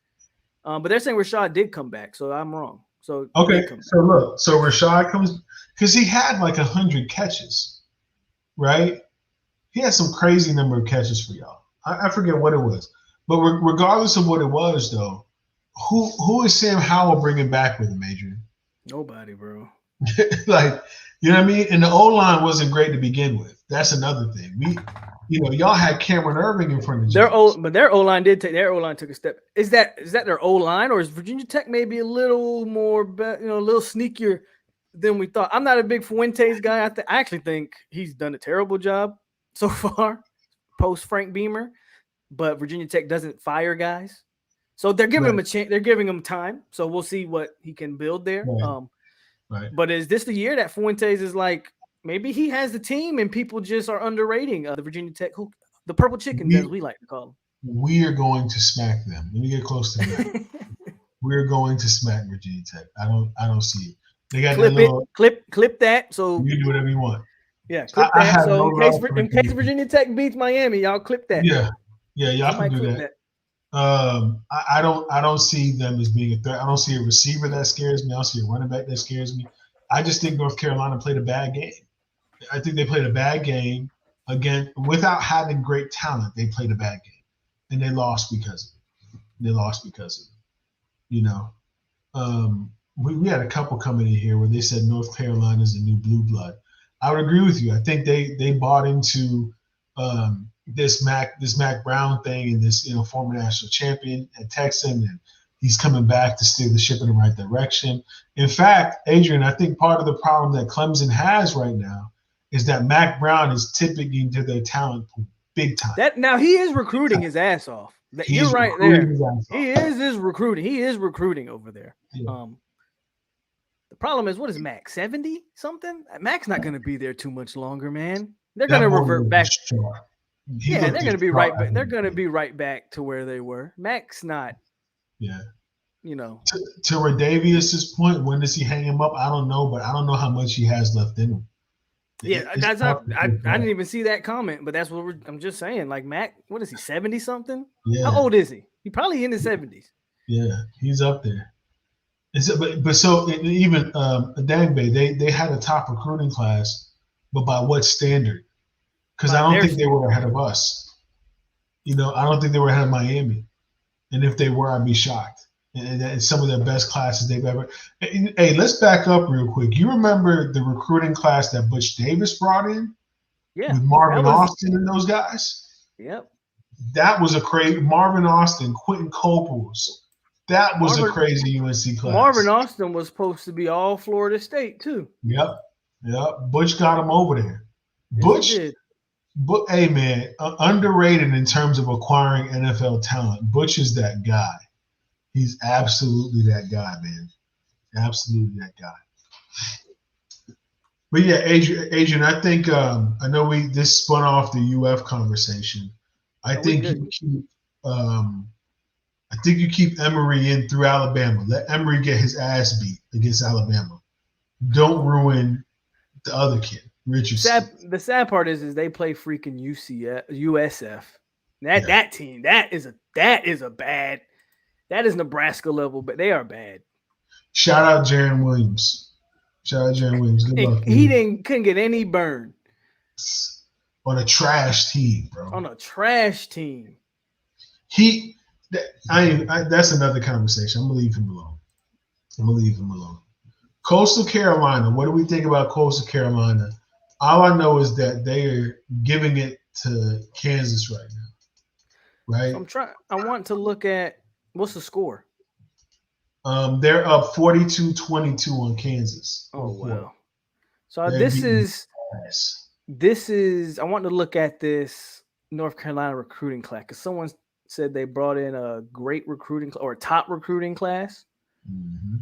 But they're saying Rashad did come back, so I'm wrong. So so Rashad comes because he had like 100 catches, right? He had some crazy number of catches for y'all. I forget what it was, but regardless of what it was, though, who is Sam Howell bringing back with him, Adrian? Nobody, bro. Like, you know what I mean? And the O-line wasn't great to begin with. That's another thing. Y'all had Cameron Irving in front of you. But their O-line took a step. Is that their O-line, or is Virginia Tech maybe a little more, a little sneakier than we thought? I'm not a big Fuentes guy. I actually think he's done a terrible job so far, post Frank Beamer. but Virginia Tech doesn't fire guys. So they're giving him a chance. They're giving him time. So we'll see what he can build there. Right. But is this the year that Fuentes is like, maybe he has the team and people just are underrating the Virginia Tech, the purple chickens, as we like to call them. We are going to smack them. Let me get close to that. We're going to smack Virginia Tech. I don't see it. They got clip that. So you do whatever you want. Yeah, clip that. So in case Virginia Tech beats Miami, y'all clip that. Yeah, y'all can do that. I don't see them as being a threat. I don't see a receiver that scares me. I don't see a running back that scares me. I just think North Carolina played a bad game. I think they played a bad game again without having great talent. They played a bad game, and they lost because of it. You know, we had a couple coming in here where they said North Carolina is the new blue blood. I would agree with you. I think they bought into this Mac Brown thing, and this former national champion and Texan, and he's coming back to steer the ship in the right direction. In fact, Adrian, I think part of the problem that Clemson has right now is that Mac Brown is tipping into their talent pool big time. Now he is recruiting his ass off. You're right there. He is recruiting. He is recruiting over there. Yeah. The problem is, what is Mac, 70 something? Mac's not going to be there too much longer, man. They're going to revert back. They're going to be right back. They're going to be right back to where they were. Mac's not. Yeah. To Redavius's point, when does he hang him up? I don't know, but I don't know how much he has left in him. Yeah, that's not. I didn't even see that comment, but that's what I'm just saying. Like Mac, what is he, 70 something? Yeah. How old is he? He probably in his 70s. Yeah, he's up there. But so even Dangbe, they had a top recruiting class, but by what standard? Because I don't think they were ahead of us. I don't think they were ahead of Miami, and if they were, I'd be shocked. And some of their best classes they've ever. Hey, let's back up real quick. You remember the recruiting class that Butch Davis brought in? Yeah, with Marvin Austin and those guys. Yep, that was a crazy. Marvin Austin, Quentin Copels. That was a crazy UNC class. Marvin Austin was supposed to be all Florida State too. Yep. Butch got him over there. Butch, but hey man, underrated in terms of acquiring NFL talent. Butch is that guy. He's absolutely that guy, man. Absolutely that guy. But yeah, Adrian, I think I know this spun off the UF conversation. I think you keep Emory in through Alabama. Let Emory get his ass beat against Alabama. Don't ruin the other kid, Richardson. The sad part is they play freaking USF. That team, that is bad. That is Nebraska level, but they are bad. Shout out Jaron Williams. Good luck. He couldn't get any burn on a trash team, bro. On a trash team. That's another conversation. I'm gonna leave him alone. Coastal Carolina. What do we think about Coastal Carolina? All I know is that they are giving it to Kansas right now. Right? So I want to look at what's the score. They're up 42-22 on Kansas. Oh wow! So this is. I want to look at this North Carolina recruiting class because someone said they brought in a great recruiting or top recruiting class. Mm-hmm.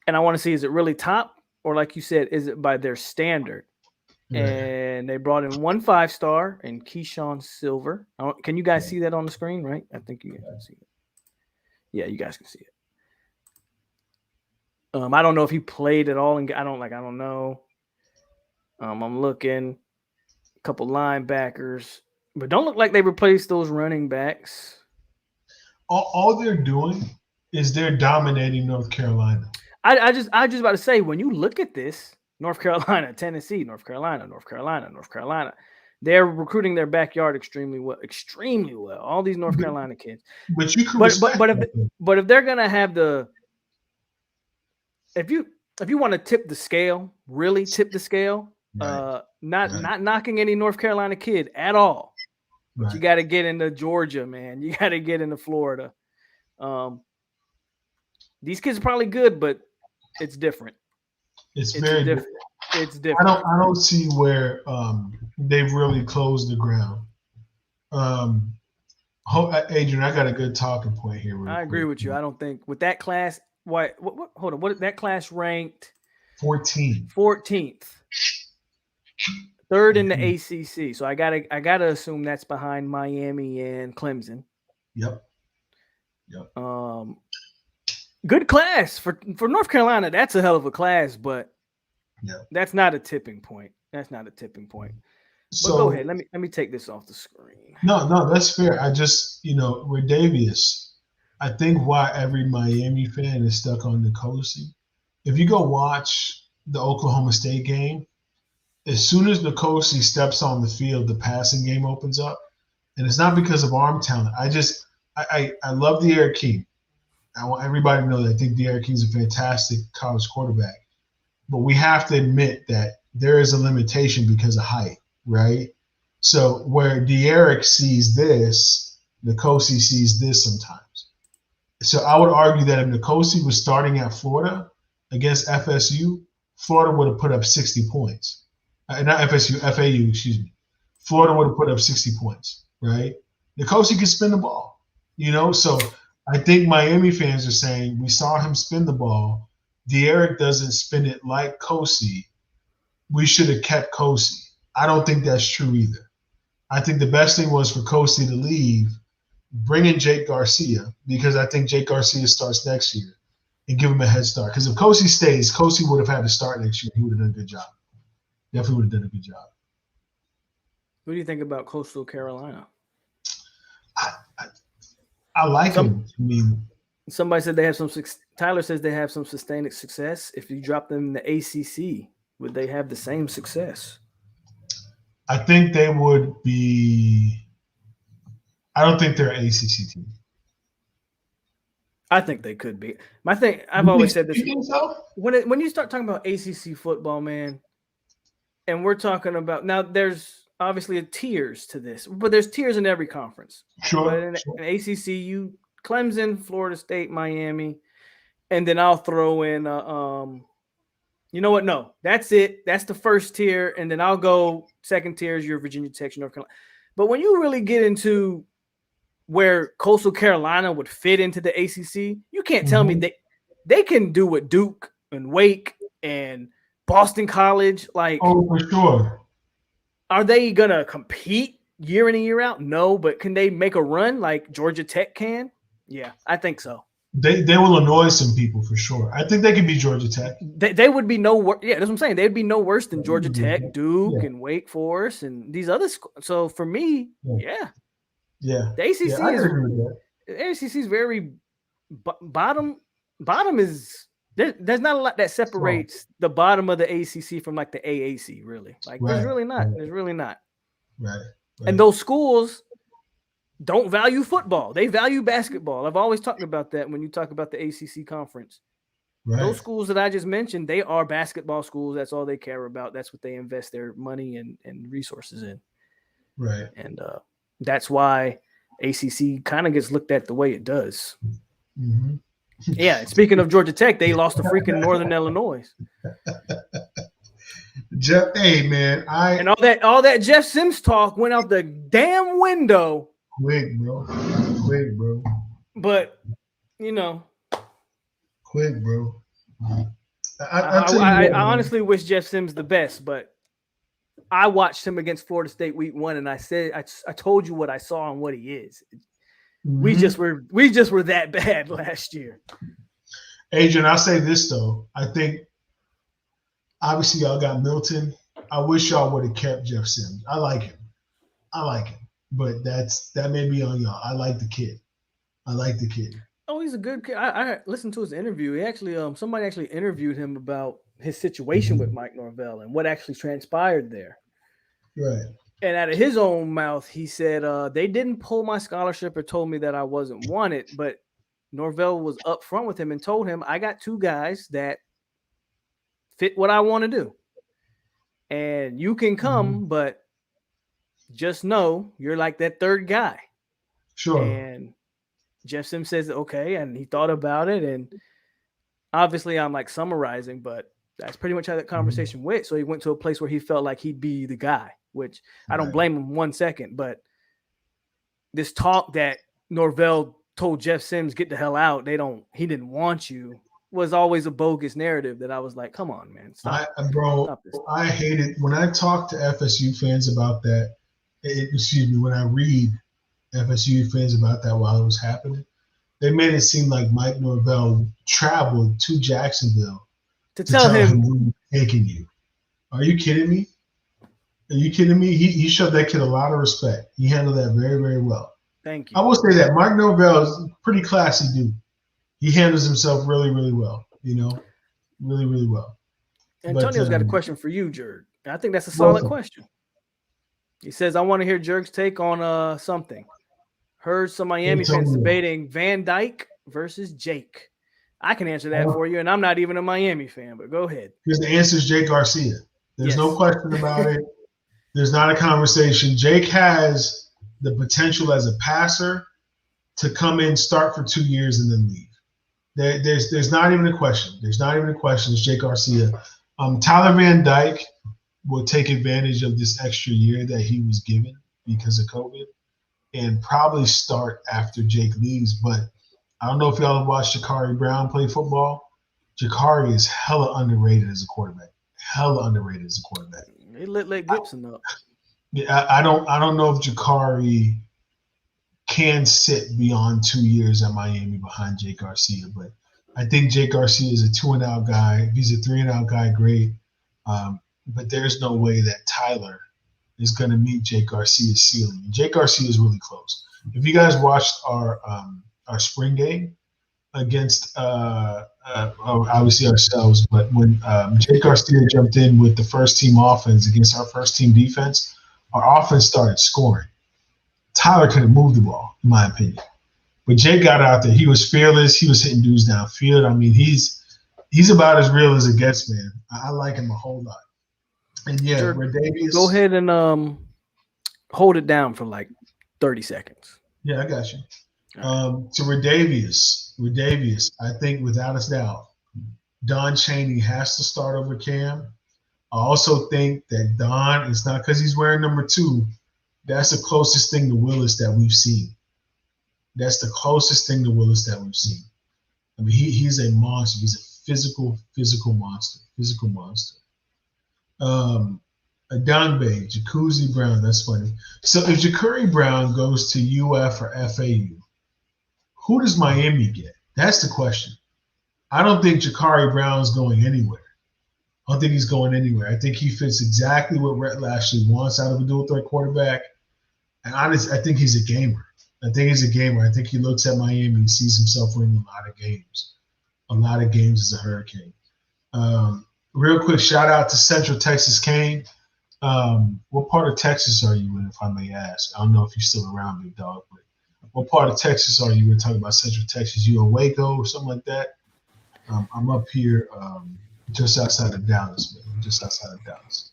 And I want to see, is it really top or like you said, is it by their standard? Yeah. And they brought in 1 5-star and Keyshawn Silver. Can you guys see that on the screen? Right? I think you guys can see it. Yeah, you guys can see it. I don't know if he played at all, and I don't know. I'm looking, a couple linebackers, but don't look like they replaced those running backs. All they're doing is they're dominating North Carolina. I just about to say, when you look at this, North Carolina, Tennessee, North Carolina, they're recruiting their backyard extremely well. All these North Carolina kids. But you can but if they're gonna have if you want to tip the scale, really tip the scale, not knocking any North Carolina kid at all. But you got to get into Georgia, man. You got to get into Florida. These kids are probably good, but it's different. It's very different. It's different. I don't see where they've really closed the ground. Adrian, I got a good talking point here. I agree with you. I don't think with that class. What? Hold on. What that class ranked? 14th, third in the ACC. So I gotta assume that's behind Miami and Clemson. Yep. Good class for North Carolina. That's a hell of a class, but that's not a tipping point. So but go ahead. Let me take this off the screen. No, that's fair. I just, with Davius, I think why every Miami fan is stuck on Nkosi. If you go watch the Oklahoma State game, as soon as Nkosi steps on the field, the passing game opens up. And it's not because of arm talent. I love De'Aaron King. I want everybody to know that I think De'Aaron King is a fantastic college quarterback. But we have to admit that there is a limitation because of height, right? So where De'Aaron sees this, Nkosi sees this sometimes. So I would argue that if Nkosi was starting at Florida against FSU, Florida would have put up 60 points. Not FSU, FAU, excuse me. Florida would have put up 60 points, right? Nkosi can spin the ball, So I think Miami fans are saying we saw him spin the ball. De'Aaron doesn't spin it like Kosi. We should have kept Kosi. I don't think that's true either. I think the best thing was for Kosi to leave, bring in Jake Garcia, because I think Jake Garcia starts next year, and give him a head start. Because if Kosi stays, Kosi would have had to start next year. He would have done a good job. Definitely would have done a good job. What do you think about Coastal Carolina? I like him. I mean, somebody said they have some. Tyler says they have some sustained success. If you drop them in the ACC, would they have the same success? I think they would be. I don't think they're an ACC team. I think they could be. My thing, I've always said this. You think so? When you start talking about ACC football, man, and we're talking about now, there's obviously tiers to this, but there's tiers in every conference. Sure. But in ACC, Clemson, Florida State, Miami, and then I'll throw in. You know what? No, that's it. That's the first tier, and then I'll go second tier is your Virginia Tech, North Carolina. But when you really get into where Coastal Carolina would fit into the ACC, you can't tell me they can do what Duke and Wake and Boston College like. Oh, for sure. Are they gonna compete year in and year out? No, but can they make a run like Georgia Tech can? Yeah, I think so. They will annoy some people for sure. I think they can be Georgia Tech. They would be no worse. Yeah, that's what I'm saying. They'd be no worse than Georgia Tech, Duke, and Wake Forest, and these other schools. So for me, yeah. The ACC is very bottom. Bottom is there's not a lot that separates the bottom of the ACC from like the AAC. Really, like there's really not. There's really not. Right. And those schools don't value football. They value basketball. I've always talked about that when you talk about the ACC conference. Right. Those schools that I just mentioned, they are basketball schools. That's all they care about. That's what they invest their money and resources in. Right. And that's why ACC kind of gets looked at the way it does. Mm-hmm. Yeah. Speaking of Georgia Tech, they lost to freaking Northern Illinois. Jeff, hey man, and all that Jeff Sims talk went out the damn window. Quick, bro. But quick, bro. I honestly wish Jeff Sims the best, but I watched him against Florida State week 1, and I said I told you what I saw and what he is. Mm-hmm. We just were that bad last year. Adrian, I'll say this though. I think obviously y'all got Milton. I wish y'all would have kept Jeff Sims. I like him. But that may be on y'all. I like the kid. Oh, he's a good kid. I listened to his interview. He actually somebody actually interviewed him about his situation with Mike Norvell and what actually transpired there. Right. And out of his own mouth, he said, they didn't pull my scholarship or told me that I wasn't wanted, but Norvell was upfront with him and told him, I got 2 guys that fit what I want to do. And you can come, but just know you're like that 3rd guy. Sure. And Jeff Sims says, okay. And he thought about it. And obviously I'm like summarizing, but that's pretty much how that conversation went. So he went to a place where he felt like he'd be the guy, which I don't blame him 1 second, but this talk that Norvell told Jeff Sims, get the hell out. He didn't want you, was always a bogus narrative that I was like, come on, man. Stop this. I hate it. When I talk to FSU fans about that, when I read FSU fans about that while it was happening, they made it seem like Mike Norvell traveled to Jacksonville to tell him we're taking you. Are you kidding me? Are you kidding me? He showed that kid a lot of respect. He handled that very, very well. Thank you. I will say that Mike Norvell is a pretty classy dude. He handles himself really, really well. Really, really well. Antonio's got a question for you, Jerg. And I think that's a solid question. He says, I want to hear Jerg's take on something. Heard some Miami fans debating Van Dyke versus Jake. I can answer that for you, and I'm not even a Miami fan, but go ahead. Because the answer is Jake Garcia. There's no question about it. There's not a conversation. Jake has the potential as a passer to come in, start for 2 years, and then leave. There's not even a question. There's not even a question. It's Jake Garcia. Tyler Van Dyke will take advantage of this extra year that he was given because of COVID and probably start after Jake leaves. But I don't know if y'all have watched Jakari Brown play football. Jakari is hella underrated as a quarterback. They let Gibson up. Yeah, I don't know if Jakari can sit beyond 2 years at Miami behind Jake Garcia, but I think Jake Garcia is a 2-and-out guy. If he's a 3-and-out guy, great. But there's no way that Tyler is going to meet Jake Garcia's ceiling. Jake Garcia is really close. If you guys watched our spring game against obviously ourselves, but when Jake Garcia jumped in with the first team offense against our first team defense, our offense started scoring. Tyler couldn't move the ball, in my opinion. But Jake got out there. He was fearless. He was hitting dudes downfield. I mean, he's about as real as it gets, man. I like him a whole lot. And yeah, Redavius. Go ahead and hold it down for like 30 seconds. Yeah, I got you. To Redavius, I think without a doubt, Don Chaney has to start over Cam. I also think that Don, it's not because he's wearing number 2. That's the closest thing to Willis that we've seen. I mean, he's a monster. He's a physical monster. Adangbe, Jacuzzi Brown, that's funny. So if Jakari Brown goes to UF or FAU, who does Miami get? That's the question. I don't think Jakari Brown's going anywhere. I think he's going anywhere. I think he fits exactly what Rhett Lashley wants out of a dual threat quarterback. And honestly, I think he's a gamer. I think he looks at Miami and sees himself winning a lot of games as a Hurricane. Real quick shout out to Central Texas Kane. What part of Texas are you in, if I may ask? I don't know if you're still around, big dog, but what part of Texas are you in? Talking about Central Texas, you in Waco or something like that? I'm up here just outside of Dallas, man. Just outside of Dallas.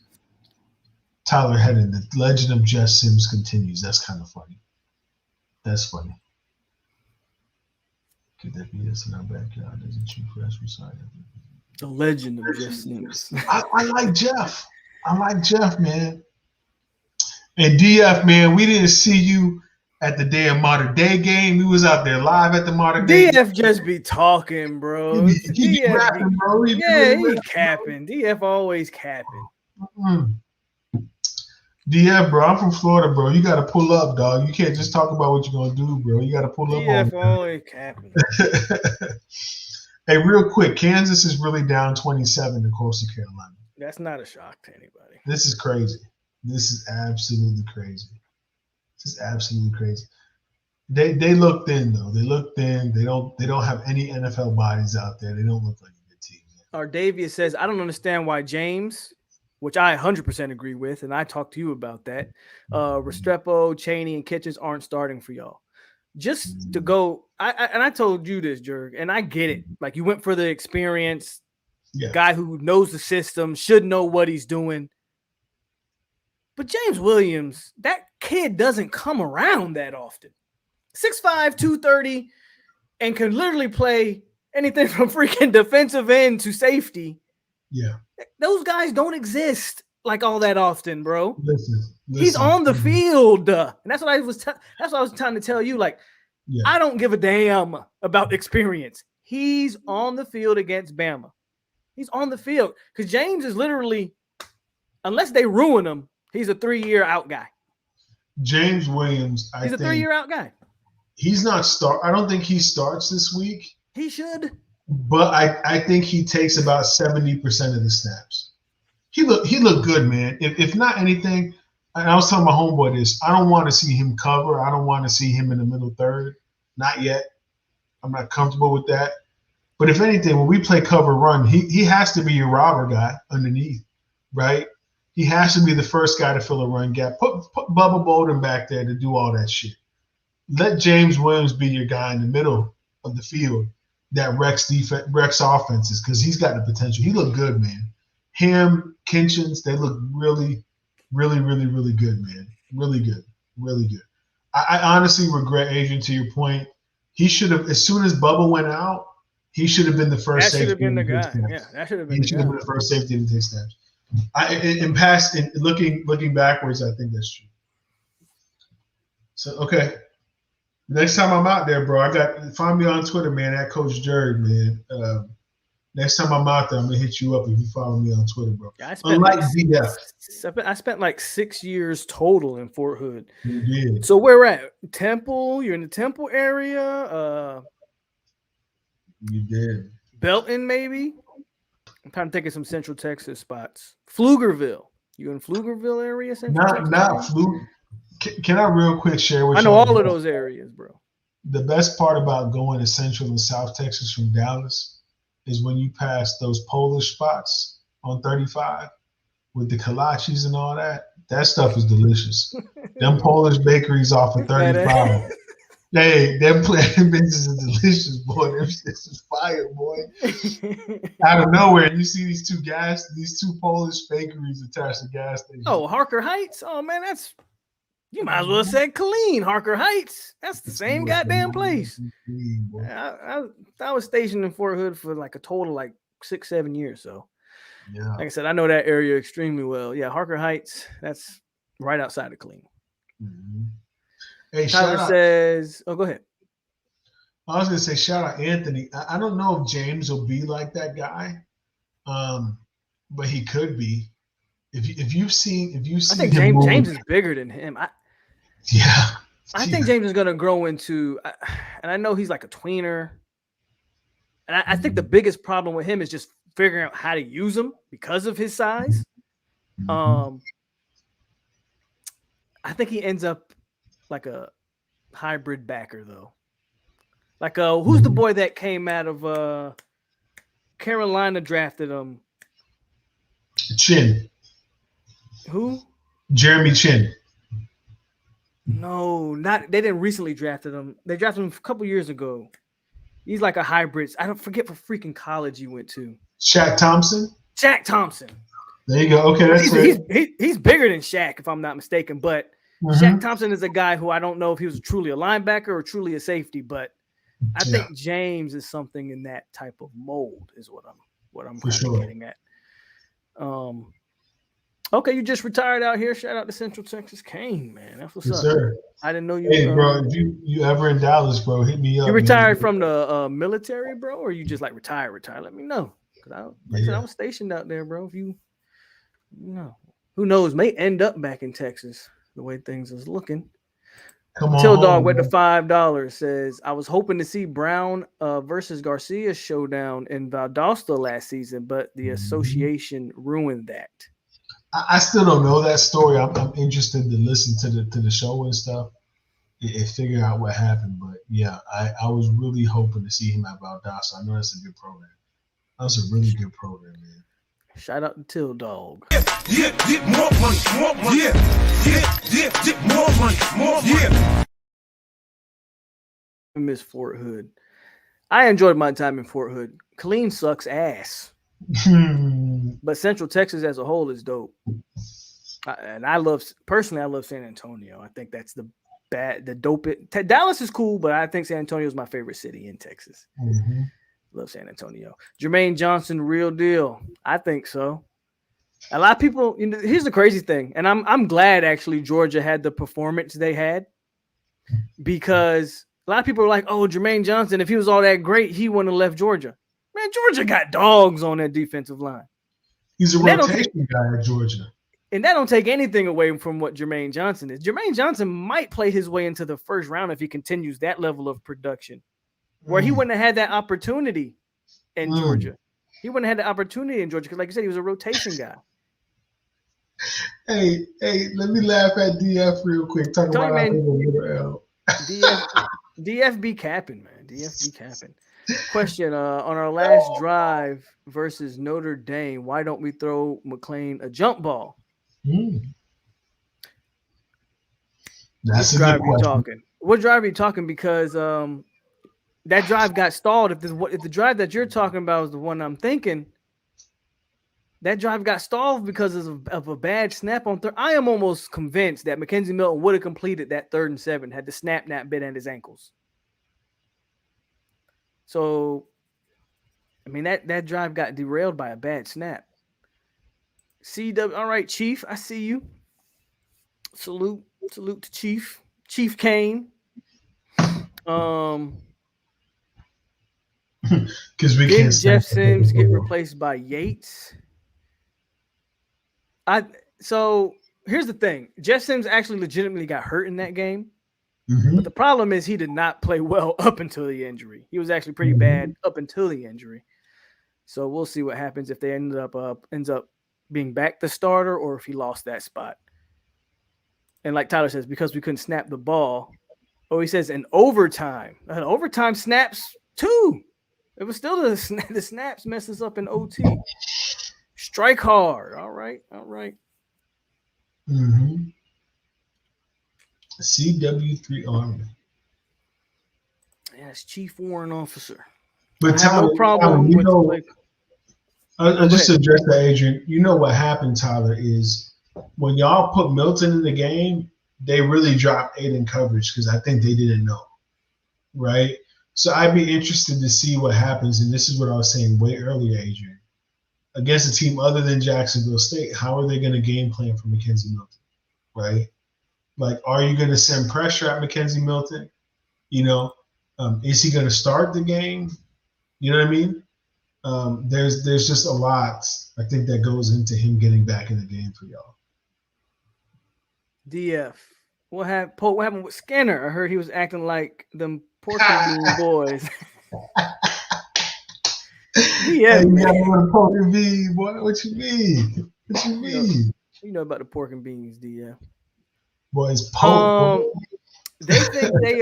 Tyler Hedden, the legend of Jeff Sims continues. That's kind of funny. That's funny. Could that be us in our backyard? Doesn't shoot fresh beside it? The legend of Jeff Sims. I like Jeff. Man. And DF, man, we didn't see you at the damn Modern Day game. We was out there live at the Modern Day. DF just be talking, bro. He rapping, bro. He capping. DF always capping. Mm-hmm. DF, bro, I'm from Florida, bro. You got to pull up, dog. You can't just talk about what you're going to do, bro. You got to pull up. DF always capping. Hey, real quick, Kansas is really down 27 to Coastal Carolina. That's not a shock to anybody. This is crazy. This is absolutely crazy. They look thin, though. They look thin. They don't have any NFL bodies out there. They don't look like a good team. Ardavius says, I don't understand why James, which I 100% agree with, and I talked to you about that, Restrepo, Chaney, and Kitchens aren't starting for y'all. Just to go, I told you this, Jerg, and I get it. Like, you went for the experience, guy who knows the system, should know what he's doing. But James Williams, that kid doesn't come around that often. 6'5", 230, and can literally play anything from freaking defensive end to safety. Yeah. Those guys don't exist like all that often, bro. Listen, He's on the field, and that's what I was. That's what I was trying to tell you. Like, I don't give a damn about experience. He's on the field against Bama. He's on the field because James is literally, unless they ruin him, he's a 3-year out guy. James Williams, he's a 3-year out guy. He's not I don't think he starts this week. He should. But I think he takes about 70% of the snaps. He looked good, man. If not anything, and I was telling my homeboy this, I don't want to see him cover. I don't want to see him in the middle third. Not yet. I'm not comfortable with that. But if anything, when we play cover run, he has to be your robber guy underneath, right? He has to be the first guy to fill a run gap. Put Bubba Bolden back there to do all that shit. Let James Williams be your guy in the middle of the field that wrecks offenses because he's got the potential. He looked good, man. Him, Kinchins, they look really, really, really, really good, man. Really good. Really good. I honestly regret, Adrian, to your point. He should have, as soon as Bubba went out, he should have been the first safety. That should have been the guy. Yeah, that should have been the guy. He should have been the first safety to take snaps. Looking backwards, I think that's true. So, okay. Next time I'm out there, bro, find me on Twitter, man, at Coach Jerry, man. Next time I'm out there, I'm gonna hit you up if you follow me on Twitter, bro. Yeah, I spent like 6 years total in Fort Hood. You did. So where we're at? Temple? You're in the Temple area? You did. Belton, maybe? I'm trying to think of some Central Texas spots. Pflugerville. You in Pflugerville area? Not Pflugerville. Can I real quick share with you? I know all of those areas, bro. The best part about going to Central and South Texas from Dallas is when you pass those Polish spots on 35 with the kolaches and all that. That stuff is delicious. Them Polish bakeries off of 35. Hey, them bitches are delicious, boy. Them shits is fire, boy. Out of nowhere, you see these two Polish bakeries attached to gas stations. Oh, Harker Heights? Oh, man, you might as well have said Killeen, Harker Heights. That's the same goddamn place. I was stationed in Fort Hood for like a total like 6-7 years. So, yeah, like I said, I know that area extremely well. Yeah, Harker Heights. That's right outside of Killeen. Mm-hmm. Hey, Tyler says, "Oh, go ahead." I was gonna say, shout out Anthony. I don't know if James will be like that guy, but he could be. If you've seen, I think James is bigger than him. I think James is going to grow into, and I know he's like a tweener. And I think the biggest problem with him is just figuring out how to use him because of his size. I think he ends up like a hybrid backer though. Like who's the boy that came out of Carolina drafted him? Chin. Who? Jeremy Chin. No, they didn't recently drafted him. They drafted him a couple years ago. He's like a hybrid. I don't forget what freaking college he went to. Shaq Thompson. There you go. Okay, that's he's bigger than Shaq, if I'm not mistaken. But Shaq Thompson is a guy who I don't know if he was truly a linebacker or truly a safety. But I think James is something in that type of mold. Is what I'm kind of getting at. Okay, you just retired out here. Shout out to Central Texas Kane, man. That's what's up. Sir. I didn't know you. Hey, bro, if you ever in Dallas, bro, hit me up. You retired from the military, bro, or you just like retired? Let me know. Because I was stationed out there, bro. If you know, who knows? May end up back in Texas the way things is looking. Come on. Till Dog with the $5 says, I was hoping to see Brown versus Garcia showdown in Valdosta last season, but the association ruined that. I still don't know that story. I'm interested to listen to the show and stuff and figure out what happened. But yeah, I was really hoping to see him at Valdosta. I know that's a good program. That's a really good program, man. Shout out to Till Dog. Yeah, get more money, more money. Yeah, get more money, more money. Yeah. I miss Fort Hood. I enjoyed my time in Fort Hood. Killeen sucks ass. But Central Texas as a whole is dope. And I love San Antonio. I think that's the dope. Dallas is cool, but I think San Antonio is my favorite city in Texas. Mm-hmm. Love San Antonio. Jermaine Johnson, real deal. I think so. A lot of people, here's the crazy thing, and I'm glad actually Georgia had the performance they had, because a lot of people are like, oh, Jermaine Johnson, if he was all that great, he wouldn't have left Georgia. Man, Georgia got dogs on that defensive line. He's a rotation guy at Georgia. And that don't take anything away from what Jermaine Johnson is. Jermaine Johnson might play his way into the first round if he continues that level of production, where he wouldn't have had that opportunity in Georgia. He wouldn't have had the opportunity in Georgia because, like you said, he was a rotation guy. Hey, let me laugh at DF real quick. Talk about DF be capping, man. DF be capping. Question, on our last drive versus Notre Dame, why don't we throw McLean a jump ball? That's a good question. What drive are you talking? Because that drive got stalled. If the drive that you're talking about is the one I'm thinking, that drive got stalled because of a bad snap on third. I am almost convinced that Mackenzie Milton would have completed that 3rd and 7 had the snap not been at his ankles. So, I mean, that drive got derailed by a bad snap. CW, all right, Chief, I see you. Salute to Chief Kane. Because we did can't. Jeff Sims get replaced by Yates? So here's the thing: Jeff Sims actually legitimately got hurt in that game. But the problem is he did not play well up until the injury. He was actually pretty bad up until the injury. So we'll see what happens if they ends up being back the starter or if he lost that spot. And like Tyler says, because we couldn't snap the ball. Oh, he says in overtime. Overtime snaps too. It was still the snaps messed us up in OT. Strike hard. All right. CW3 Army. Yes, Chief Warrant Officer. But Tyler, no problem with I just address that, Adrian. You know what happened, Tyler, is when y'all put Milton in the game, they really dropped 8 in coverage because I think they didn't know, right? So I'd be interested to see what happens, and this is what I was saying way earlier, Adrian. Against a team other than Jacksonville State, how are they going to game plan for Mackenzie Milton, right? Like, are you going to send pressure at Mackenzie Milton? Is he going to start the game? You know what I mean? There's just a lot, I think, that goes into him getting back in the game for y'all. DF. What happened with Skinner? I heard he was acting like them pork and bean boys. Yeah, you got to pork and bean, boy. What you mean? You know about the pork and beans, DF. Boy, it's pork. They think they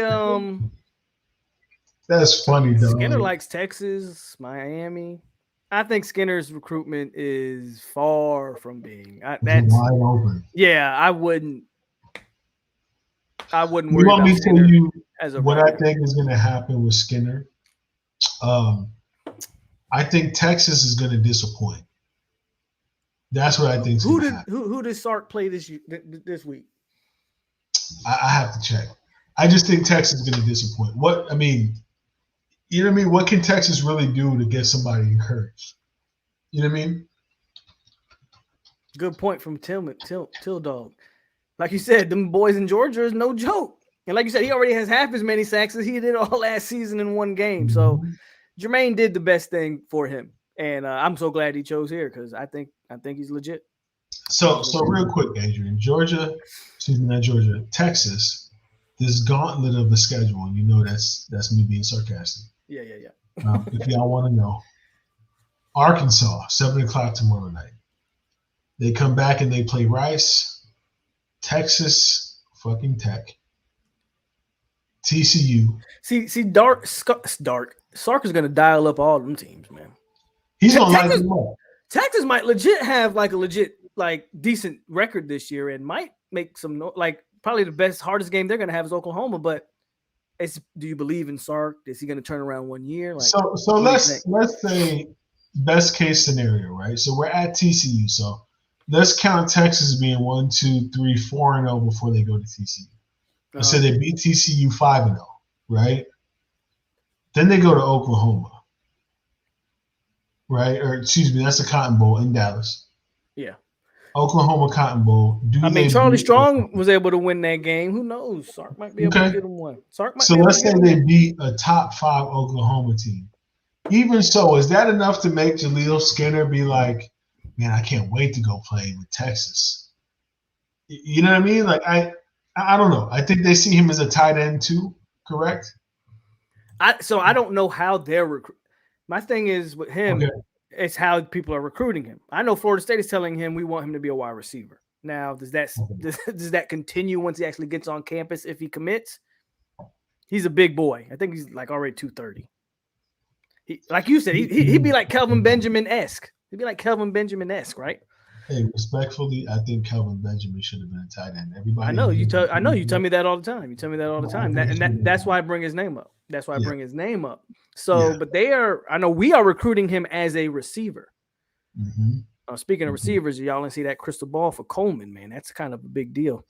That's funny, though. Skinner likes Texas, Miami. I think Skinner's recruitment is far from being that's wide open. Yeah, I wouldn't worry you want about me to tell you what runner. I think is going to happen with Skinner? I think Texas is going to disappoint. That's what I think. Who did Sark play this week? I have to check. I just think Texas is going to disappoint. What I mean, you know what I mean? What can Texas really do to get somebody encouraged? You know what I mean? Good point from Till Dog. Like you said, them boys in Georgia is no joke. And like you said, he already has half as many sacks as he did all last season in one game. So Jermaine did the best thing for him. And I'm so glad he chose here because I think he's legit. So real quick, Adrian, Texas, this gauntlet of the schedule, and you know that's me being sarcastic. Yeah. If y'all want to know, Arkansas, 7:00 tomorrow night. They come back and they play Rice, Texas, fucking Tech, TCU. See, Sark is gonna dial up all them teams, man. He's gonna light them up. Texas might legit have like a decent record this year and might make some probably the hardest game they're gonna have is Oklahoma. But do you believe in Sark? Is he gonna turn around 1 year? So let's say best case scenario, right? So we're at TCU, so let's count Texas being 1, 2, 3, 4-0 before they go to TCU. Let's say they beat TCU 5-0, right? Then they go to Oklahoma, right? Or excuse me, that's the Cotton Bowl in Dallas. Yeah. Oklahoma Cotton Bowl. I mean, Charlie Strong was able to win that game. Who knows? Sark might be able to get him one. So let's say they beat a top 5 Oklahoma team. Even so, is that enough to make Jaleel Skinner be like, man, I can't wait to go play with Texas? You know what I mean? Like, I don't know. I think they see him as a tight end too, correct? So I don't know how they're recruiting. My thing is with him, it's how people are recruiting him. I know Florida State is telling him we want him to be a wide receiver. Now, does that continue once he actually gets on campus if he commits? He's a big boy. I think he's like already 230. Like you said, he'd be like Kelvin Benjamin-esque. He'd be like Kelvin Benjamin-esque, right? Hey, respectfully, I think Kelvin Benjamin should have been a tight end. Everybody, I know you tell me that all the time. You tell me that all the time. That's why I bring his name up. That's why I bring his name up. So, but I know we are recruiting him as a receiver. Mm-hmm. Speaking of receivers, y'all didn't see that crystal ball for Coleman, man. That's kind of a big deal.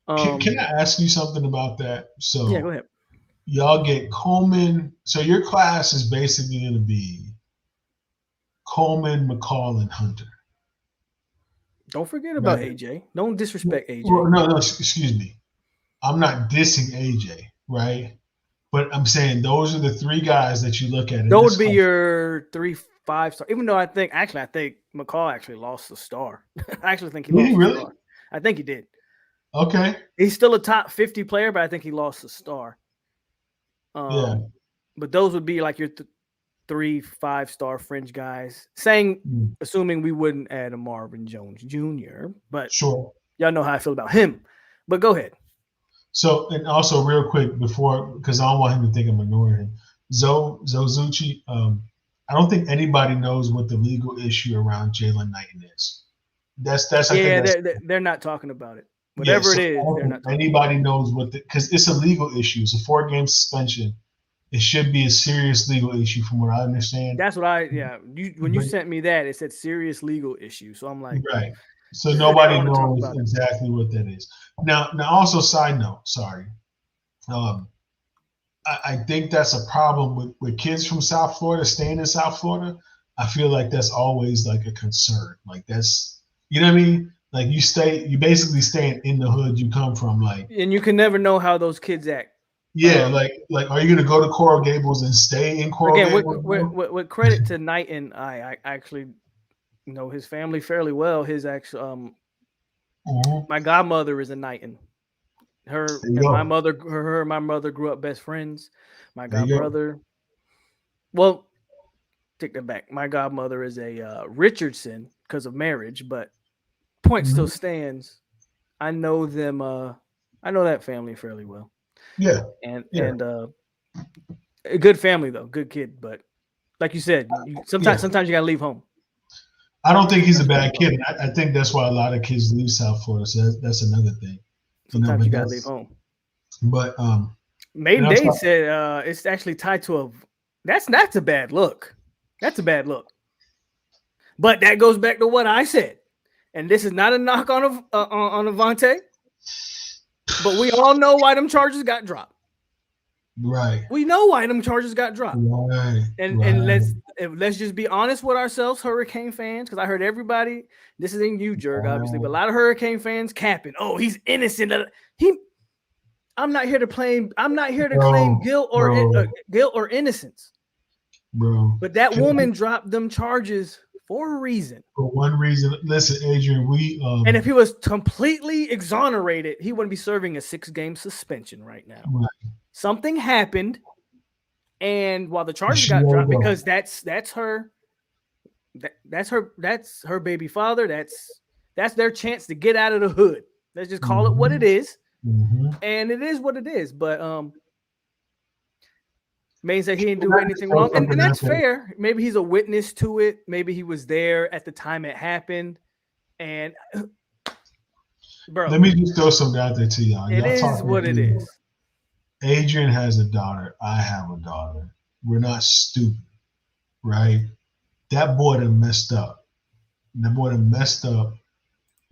Can I ask you something about that? So, yeah, go ahead. Y'all get Coleman. So your class is basically going to be Coleman, McCall, and Hunter. Don't forget about AJ. Don't disrespect AJ. Well, no, excuse me. I'm not dissing AJ, right? But I'm saying those are the 3 guys that you look at. Those would be your 3-5 star. Even though I think McCall actually lost the star. I actually think he lost the star. I think he did. Okay. He's still a top 50 player, but I think he lost the star. But those would be like your 3-5 star fringe guys. Assuming we wouldn't add a Marvin Jones Jr., but sure, y'all know how I feel about him. But go ahead. So, and also real quick because I don't want him to think I'm ignoring him. Zozuchi, I don't think anybody knows what the legal issue around Jalen Knighton is. They're not talking about it. Whatever it is, they're not. Anybody knows because it's a legal issue. It's a 4-game suspension. It should be a serious legal issue, from what I understand. That's what when you sent me that, it said serious legal issue. So I'm like, right. So nobody knows exactly what that is. Now, also side note, sorry. I think that's a problem with kids from South Florida staying in South Florida. I feel like that's always like a concern. Like that's, you know what I mean? Like you basically staying in the hood you come from, like, and you can never know how those kids act. Yeah, like are you gonna go to Coral Gables and stay in Coral Gables? With credit to Knighton, I actually know his family fairly well. His actual my godmother is a Knighton. My mother grew up best friends. My godbrother. Well, take that back. My godmother is a Richardson because of marriage, but point still stands. I know them. I know that family fairly well. Yeah, and a good family though, good kid. But like you said, sometimes you gotta leave home. I don't think he's a bad kid. I think that's why a lot of kids leave South Florida. So that's another thing. Sometimes you gotta leave home. But Maiden Day said it's actually tied to that's a bad look. That's a bad look. But that goes back to what I said, and this is not a knock on Avante. But we all know why them charges got dropped. Right. We know why them charges got dropped. Right. And let's just be honest with ourselves, Hurricane fans, because I heard everybody. This isn't you, Jerg, obviously, but a lot of Hurricane fans capping. Oh, he's innocent. I'm not here to claim guilt or innocence. Bro. But that woman dropped them charges for a reason. For one reason. Listen, Adrian, and if he was completely exonerated, he wouldn't be serving a 6-game suspension right now. Right. Something happened, and while the charges got dropped, because that's her baby father. That's their chance to get out of the hood. Let's just call it what it is, and it is what it is. But Maine said he didn't do anything wrong, and that's fair. Maybe he's a witness to it. Maybe he was there at the time it happened. And bro, let me just throw something out there to y'all. It is what it is. Adrian has a daughter. I have a daughter. We're not stupid, right? That boy done messed up.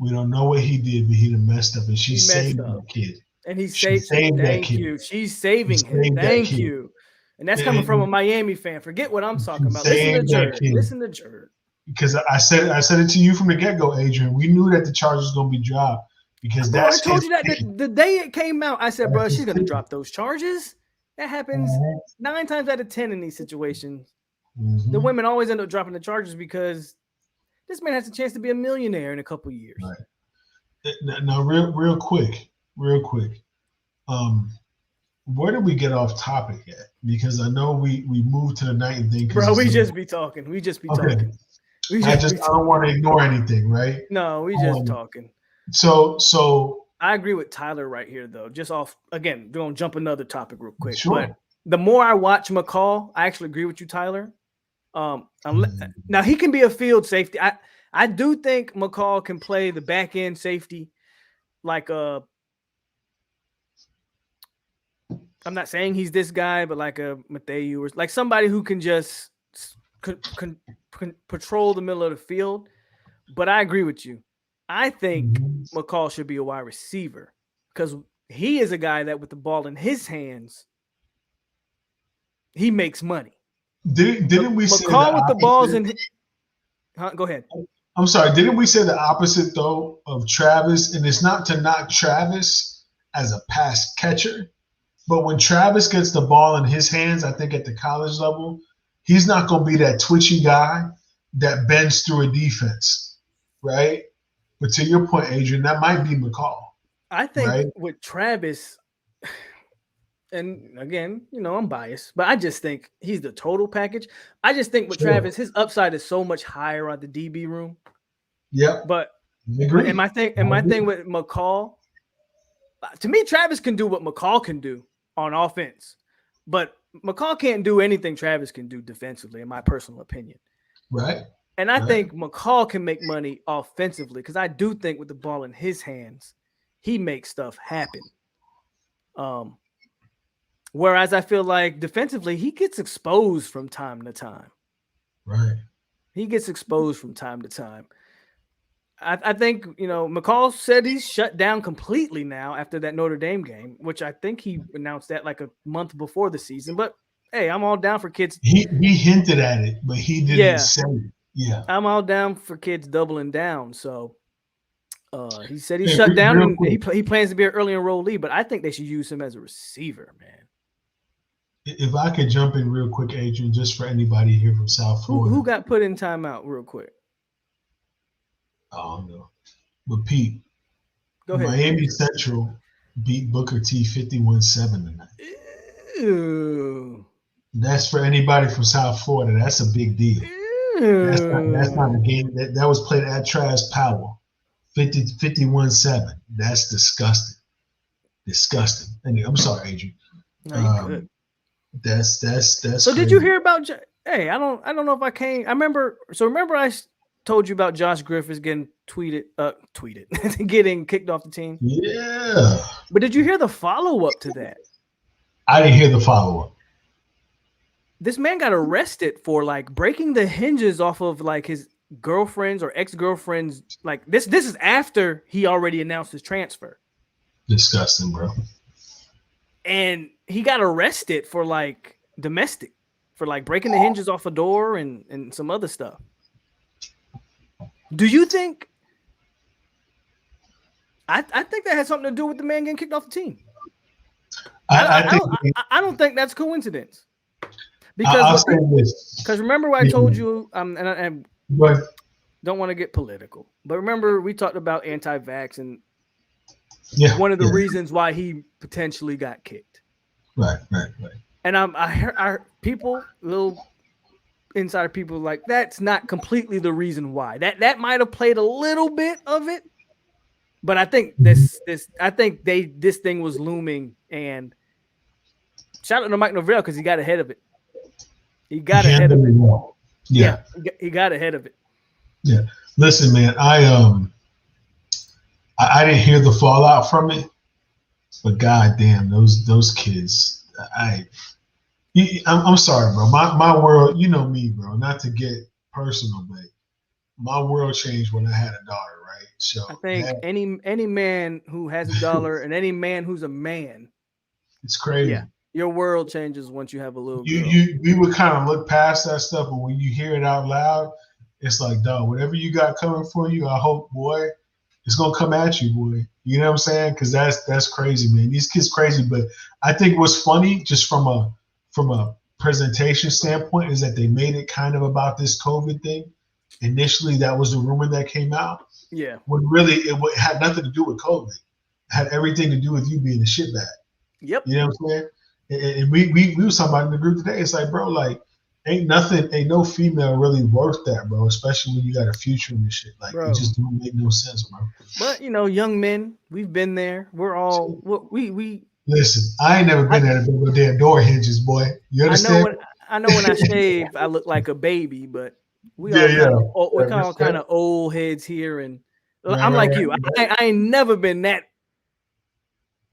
We don't know what he did, but he done messed up, and she saved that kid. And he saved that kid. She's saving him. Thank you. And that's coming from a Miami fan. Forget what I'm talking about. Listen to Jerg. because I said it to you from the get-go, Adrian. We knew that the charges was going to be dropped because Bro, that's I told his you that thing. the day it came out. I said, That's bro, his she's gonna thing. drop those charges. That happens 9 times out of 10 in these situations. Mhm. The women always end up dropping the charges because this man has a chance to be a millionaire in a couple years. Right. Now, real quick. Where did we get off topic at? Because I know we moved to the night thing. Bro, we just be talking. We just be talking. I don't want to ignore anything, right? No, we just talking. So I agree with Tyler right here, though. Just off again, don't jump another topic real quick. Sure. But the more I watch McCall, I actually agree with you, Tyler. Now he can be a field safety. I do think McCall can play the back end safety, like I'm not saying he's this guy, but like a Matthew or like somebody who can just patrol the middle of the field. But I agree with you. I think McCall should be a wide receiver because he is a guy that with the ball in his hands, he makes money. Didn't we McCall say the with the balls in? Go ahead. I'm sorry. Didn't we say the opposite though of Travis? And it's not to knock Travis as a pass catcher, but when Travis gets the ball in his hands, I think at the college level, he's not going to be that twitchy guy that bends through a defense, right? But to your point, Adrian, that might be McCall. I think right? with Travis, and again, I'm biased, but I just think he's the total package. I just think with Travis, his upside is so much higher on the DB room. Yeah. But my thing with McCall, to me, Travis can do what McCall can do on offense, but McCall can't do anything Travis can do defensively, in my personal opinion. Right. And I think McCall can make money offensively because I do think with the ball in his hands, he makes stuff happen. Whereas I feel like defensively, he gets exposed from time to time. Right. He gets exposed from time to time. I think, McCall said he's shut down completely now after that Notre Dame game, which I think he announced that like a month before the season. But, hey, I'm all down for kids. He hinted at it, but he didn't say it. Yeah. I'm all down for kids doubling down. So he said he shut down and he plans to be an early enrollee, but I think they should use him as a receiver, man. If I could jump in real quick, Adrian, just for anybody here from South Florida. Who got put in timeout real quick? I don't know. But Pete, go ahead. Miami Central beat Booker T 51-7 tonight. Ew. That's for anybody from South Florida. That's a big deal. That's not a game. That was played at Travis Powell. 51-7. That's disgusting. Disgusting. Anyway, I'm sorry, Adrian. No, you good. That's so crazy. Did you hear about hey, I don't know if I came. Remember I told you about Josh Griffiths getting getting kicked off the team? Yeah. But did you hear the follow-up to that? I didn't hear the follow-up. This man got arrested for like breaking the hinges off of like his girlfriends or ex-girlfriends. Like this is after he already announced his transfer. Disgusting, bro. And he got arrested for like domestic, for like breaking the hinges off a door and some other stuff. Do you think? I think that had something to do with the man getting kicked off the team. I don't think that's coincidence. Because remember what I told you, and I don't want to get political, but remember we talked about anti-vax and one of the reasons why he potentially got kicked. Right. And I heard people, little insider people, like that's not completely the reason why. That might have played a little bit of it, but I think this thing was looming. And shout out to Mike Norvell because he got ahead of it. He got ahead of it. Yeah, he got ahead of it. Yeah. Listen, man, I didn't hear the fallout from it, but goddamn, those kids. I'm sorry, bro. My world, you know me, bro. Not to get personal, but my world changed when I had a daughter, right? So I think any man who has a dollar and any man who's a man, it's crazy. Yeah. Your world changes once you have a little girl. We would kind of look past that stuff, but when you hear it out loud, it's like, dog, whatever you got coming for you, I hope, boy, it's gonna come at you, boy. You know what I'm saying? Because that's crazy, man. These kids crazy, but I think what's funny, just from a presentation standpoint, is that they made it kind of about this COVID thing. Initially, that was the rumor that came out. Yeah. When really it had nothing to do with COVID. It had everything to do with you being a shitbag. Yep. You know what I'm saying? And we was talking about in the group today. It's like, bro, like, ain't no female really worth that, bro. Especially when you got a future in this shit. Like, Bro. it just don't make no sense, bro. But young men, we've been there. We're all we. Listen, I ain't never been there to no damn door hinges, boy. You understand? I know when I shave, I look like a baby, but we're kind of old heads here, and I'm like you. I ain't never been that.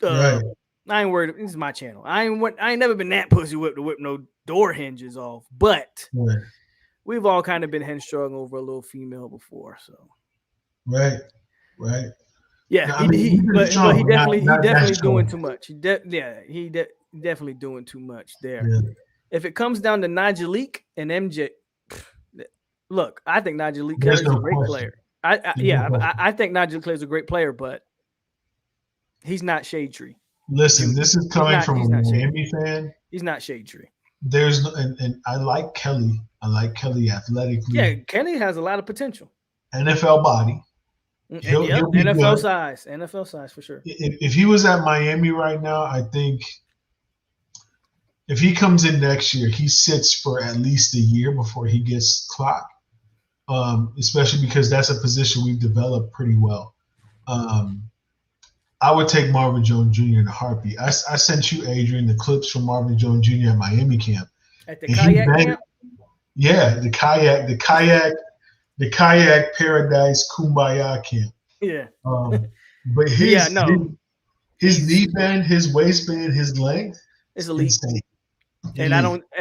I ain't worried. This is my channel. I ain't never been that pussy whipped to whip no door hinges off. But we've all kind of been headstrong over a little female before, so. Right. Yeah, no, he definitely doing too much. He definitely doing too much there. Yeah. If it comes down to Nigelique and MJ, look, I think Nigelique Kelly's a great player. I think Nigelique Kelly's a great player, but he's not shade tree. Listen, this is coming from a Miami fan. He's not shade tree. There's and I like Kelly. I like Kelly athletically. Yeah, Kelly has a lot of potential. NFL body. He'll be NFL size. NFL size for sure. If he was at Miami right now, I think if he comes in next year, he sits for at least a year before he gets clocked. Especially because that's a position we've developed pretty well. I would take Marvin Jones Jr. in a heartbeat. I sent you, Adrian, the clips from Marvin Jones Jr. at Miami camp. At the kayak camp? Yeah, the kayak paradise kumbaya camp. Yeah. But his knee bend, his waistband, his length is elite. Insane. And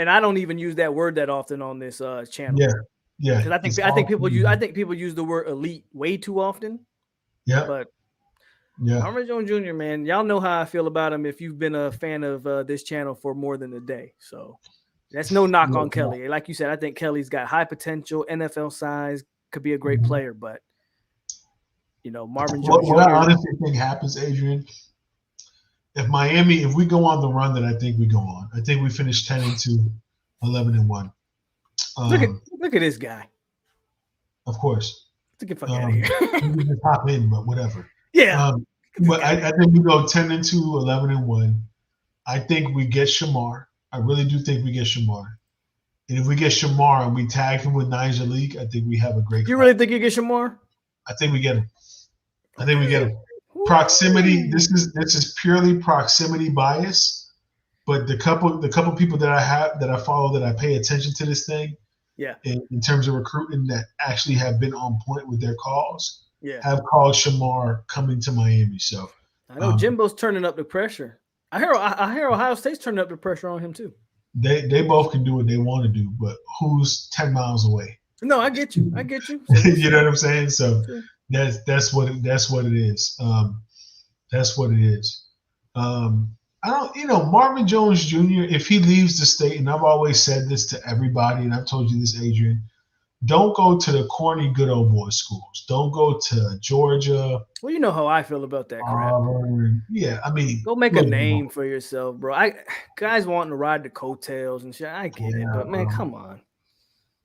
I don't even use that word that often on this channel. Yeah. Because I think people use the word elite way too often. Yeah. But Marvin Jones Jr., man, y'all know how I feel about him if you've been a fan of this channel for more than a day. So that's no knock on Kelly. Like you said, I think Kelly's got high potential, NFL size, could be a great player, but Marvin Jones Jr. What I honestly think happens, Adrian, if we go on the run that I think we go on, I think we finish 10-2, 11-1. Look at this guy. Of course. Let's get fuck out of here. You can pop in, but whatever. Yeah. But I think we go 10-2, 11-1. I think we get Shamar. I really do think we get Shamar. And if we get Shamar and we tag him with Nigelique, I think we have a great. You really think you get Shamar? I think we get him. Proximity. This is purely proximity bias. But the couple people that I follow that I pay attention to this thing. Yeah. In terms of recruiting that actually have been on point with their calls. Yeah. Have called Shamar coming to Miami. So I know Jimbo's turning up the pressure. I hear Ohio State's turning up the pressure on him too. They both can do what they want to do, but who's 10 miles away? No, I get you. You know what I'm saying? So that's what it is. That's what it is. Marvin Jones Jr., if he leaves the state, and I've always said this to everybody, and I've told you this, Adrian, don't go to the corny good old boy schools. Don't go to Georgia. Well, you know how I feel about that crap. Yeah, I mean, go make a name for yourself, bro. Guys wanting to ride the coattails and shit. I get it, but man, come on.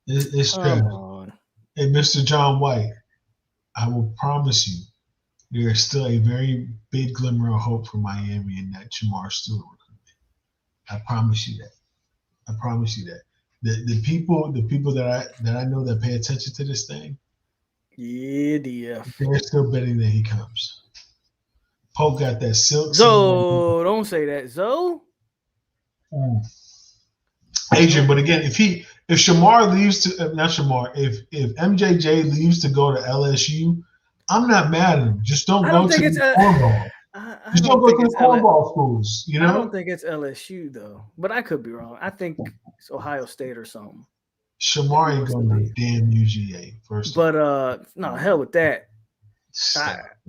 It's true. Hey, Mr. John White, I will promise you, there is still a very big glimmer of hope for Miami in that Jamar Stewart recruitment. I promise you that. The people that I know that pay attention to this thing, they're still betting that he comes. POLK got that silk. So don't say that, Zoe. Adrian, but again, if Shamar leaves to not Shamar, if MJJ leaves to go to LSU, I'm not mad at him. Just don't go to the cornball. Just don't go to the cornball schools. You know, I don't think it's LSU though, but I could be wrong. I think it's Ohio State or something. Shamar ain't going to damn UGA first. But no, hell with that.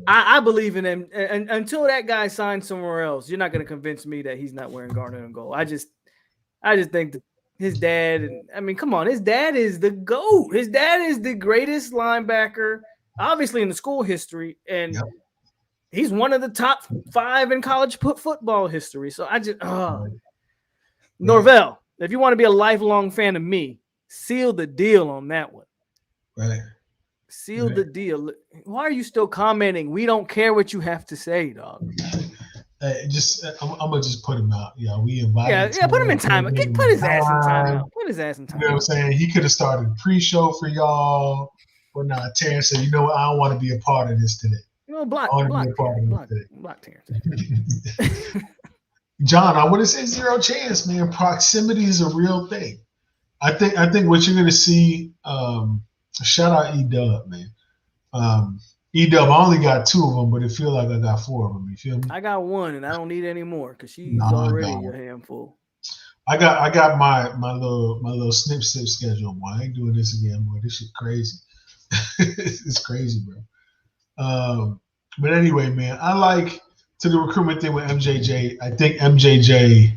I believe in him, and until that guy signs somewhere else, you're not going to convince me that he's not wearing garnet and gold. I just think that his dad. I mean, come on, his dad is the GOAT. His dad is the greatest linebacker, obviously in the school history, and he's one of the top 5 in college football history. So I just, Norvell, if you want to be a lifelong fan of me, seal the deal on that one. Right. Seal the deal. Why are you still commenting? We don't care what you have to say, dog. I'm gonna just put him out. Yeah, we invited. Yeah, put him in timeout. Put his ass in timeout. Put his ass in timeout. You know what I'm saying? He could have started pre-show for y'all, but nah. Terrence said, "You know what? I don't want to be a part of this today." You know, block Terrence. John, I would have said zero chance, man. Proximity is a real thing. I think what you're gonna see. Shout out E-Dub, man. E-Dub, I only got 2 of them, but it feels like I got 4 of them. You feel me? I got 1, and I don't need any more because she's already a handful. I got my little snip schedule, boy. I ain't doing this again, boy. This shit crazy. It's crazy, bro. But anyway, man, I like to the recruitment thing with MJJ. I think MJJ,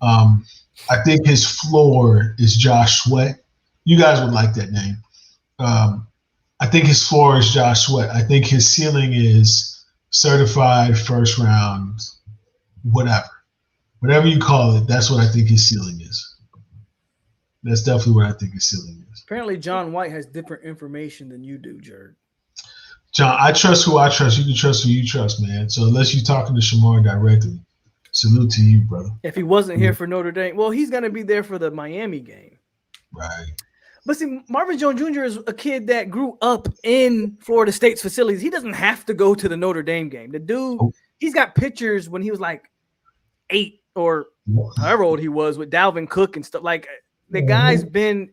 I think his floor is Josh Sweat. You guys would like that name. I think his floor is Josh Sweat. I think his ceiling is certified first round, whatever you call it. That's what I think his ceiling is. That's definitely what I think his ceiling is. Apparently, John White has different information than you do, Jared. John, I trust who I trust. You can trust who you trust, man. So unless you're talking to Shamar directly, salute to you, brother. If he wasn't here for Notre Dame, well, he's going to be there for the Miami game. Right. But see, Marvin Jones Jr. is a kid that grew up in Florida State's facilities. He doesn't have to go to the Notre Dame game. The dude, he's got pictures when he was like 8 or however old he was with Dalvin Cook and stuff. Like, the guy's been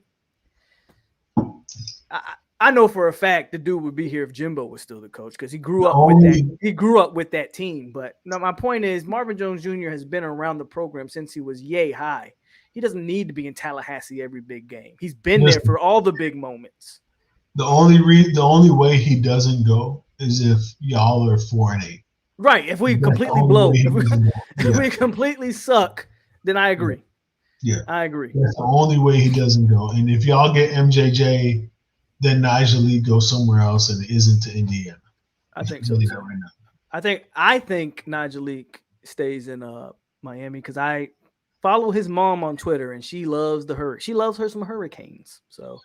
I know for a fact the dude would be here if Jimbo was still the coach because he grew up with that. He grew up with that team. But no, my point is Marvin Jones Jr. has been around the program since he was yay high. He doesn't need to be in Tallahassee every big game. He's been there for all the big moments. The only way he doesn't go is if y'all are 4-8. Right. If we completely blow, if we completely suck, then I agree. Yeah, I agree. That's the only way he doesn't go. And if y'all get MJJ, then Nigel goes somewhere else and isn't to Indiana. I think so. Right now. I think Nigel stays in Miami because I follow his mom on Twitter and she loves she loves her some Hurricanes. So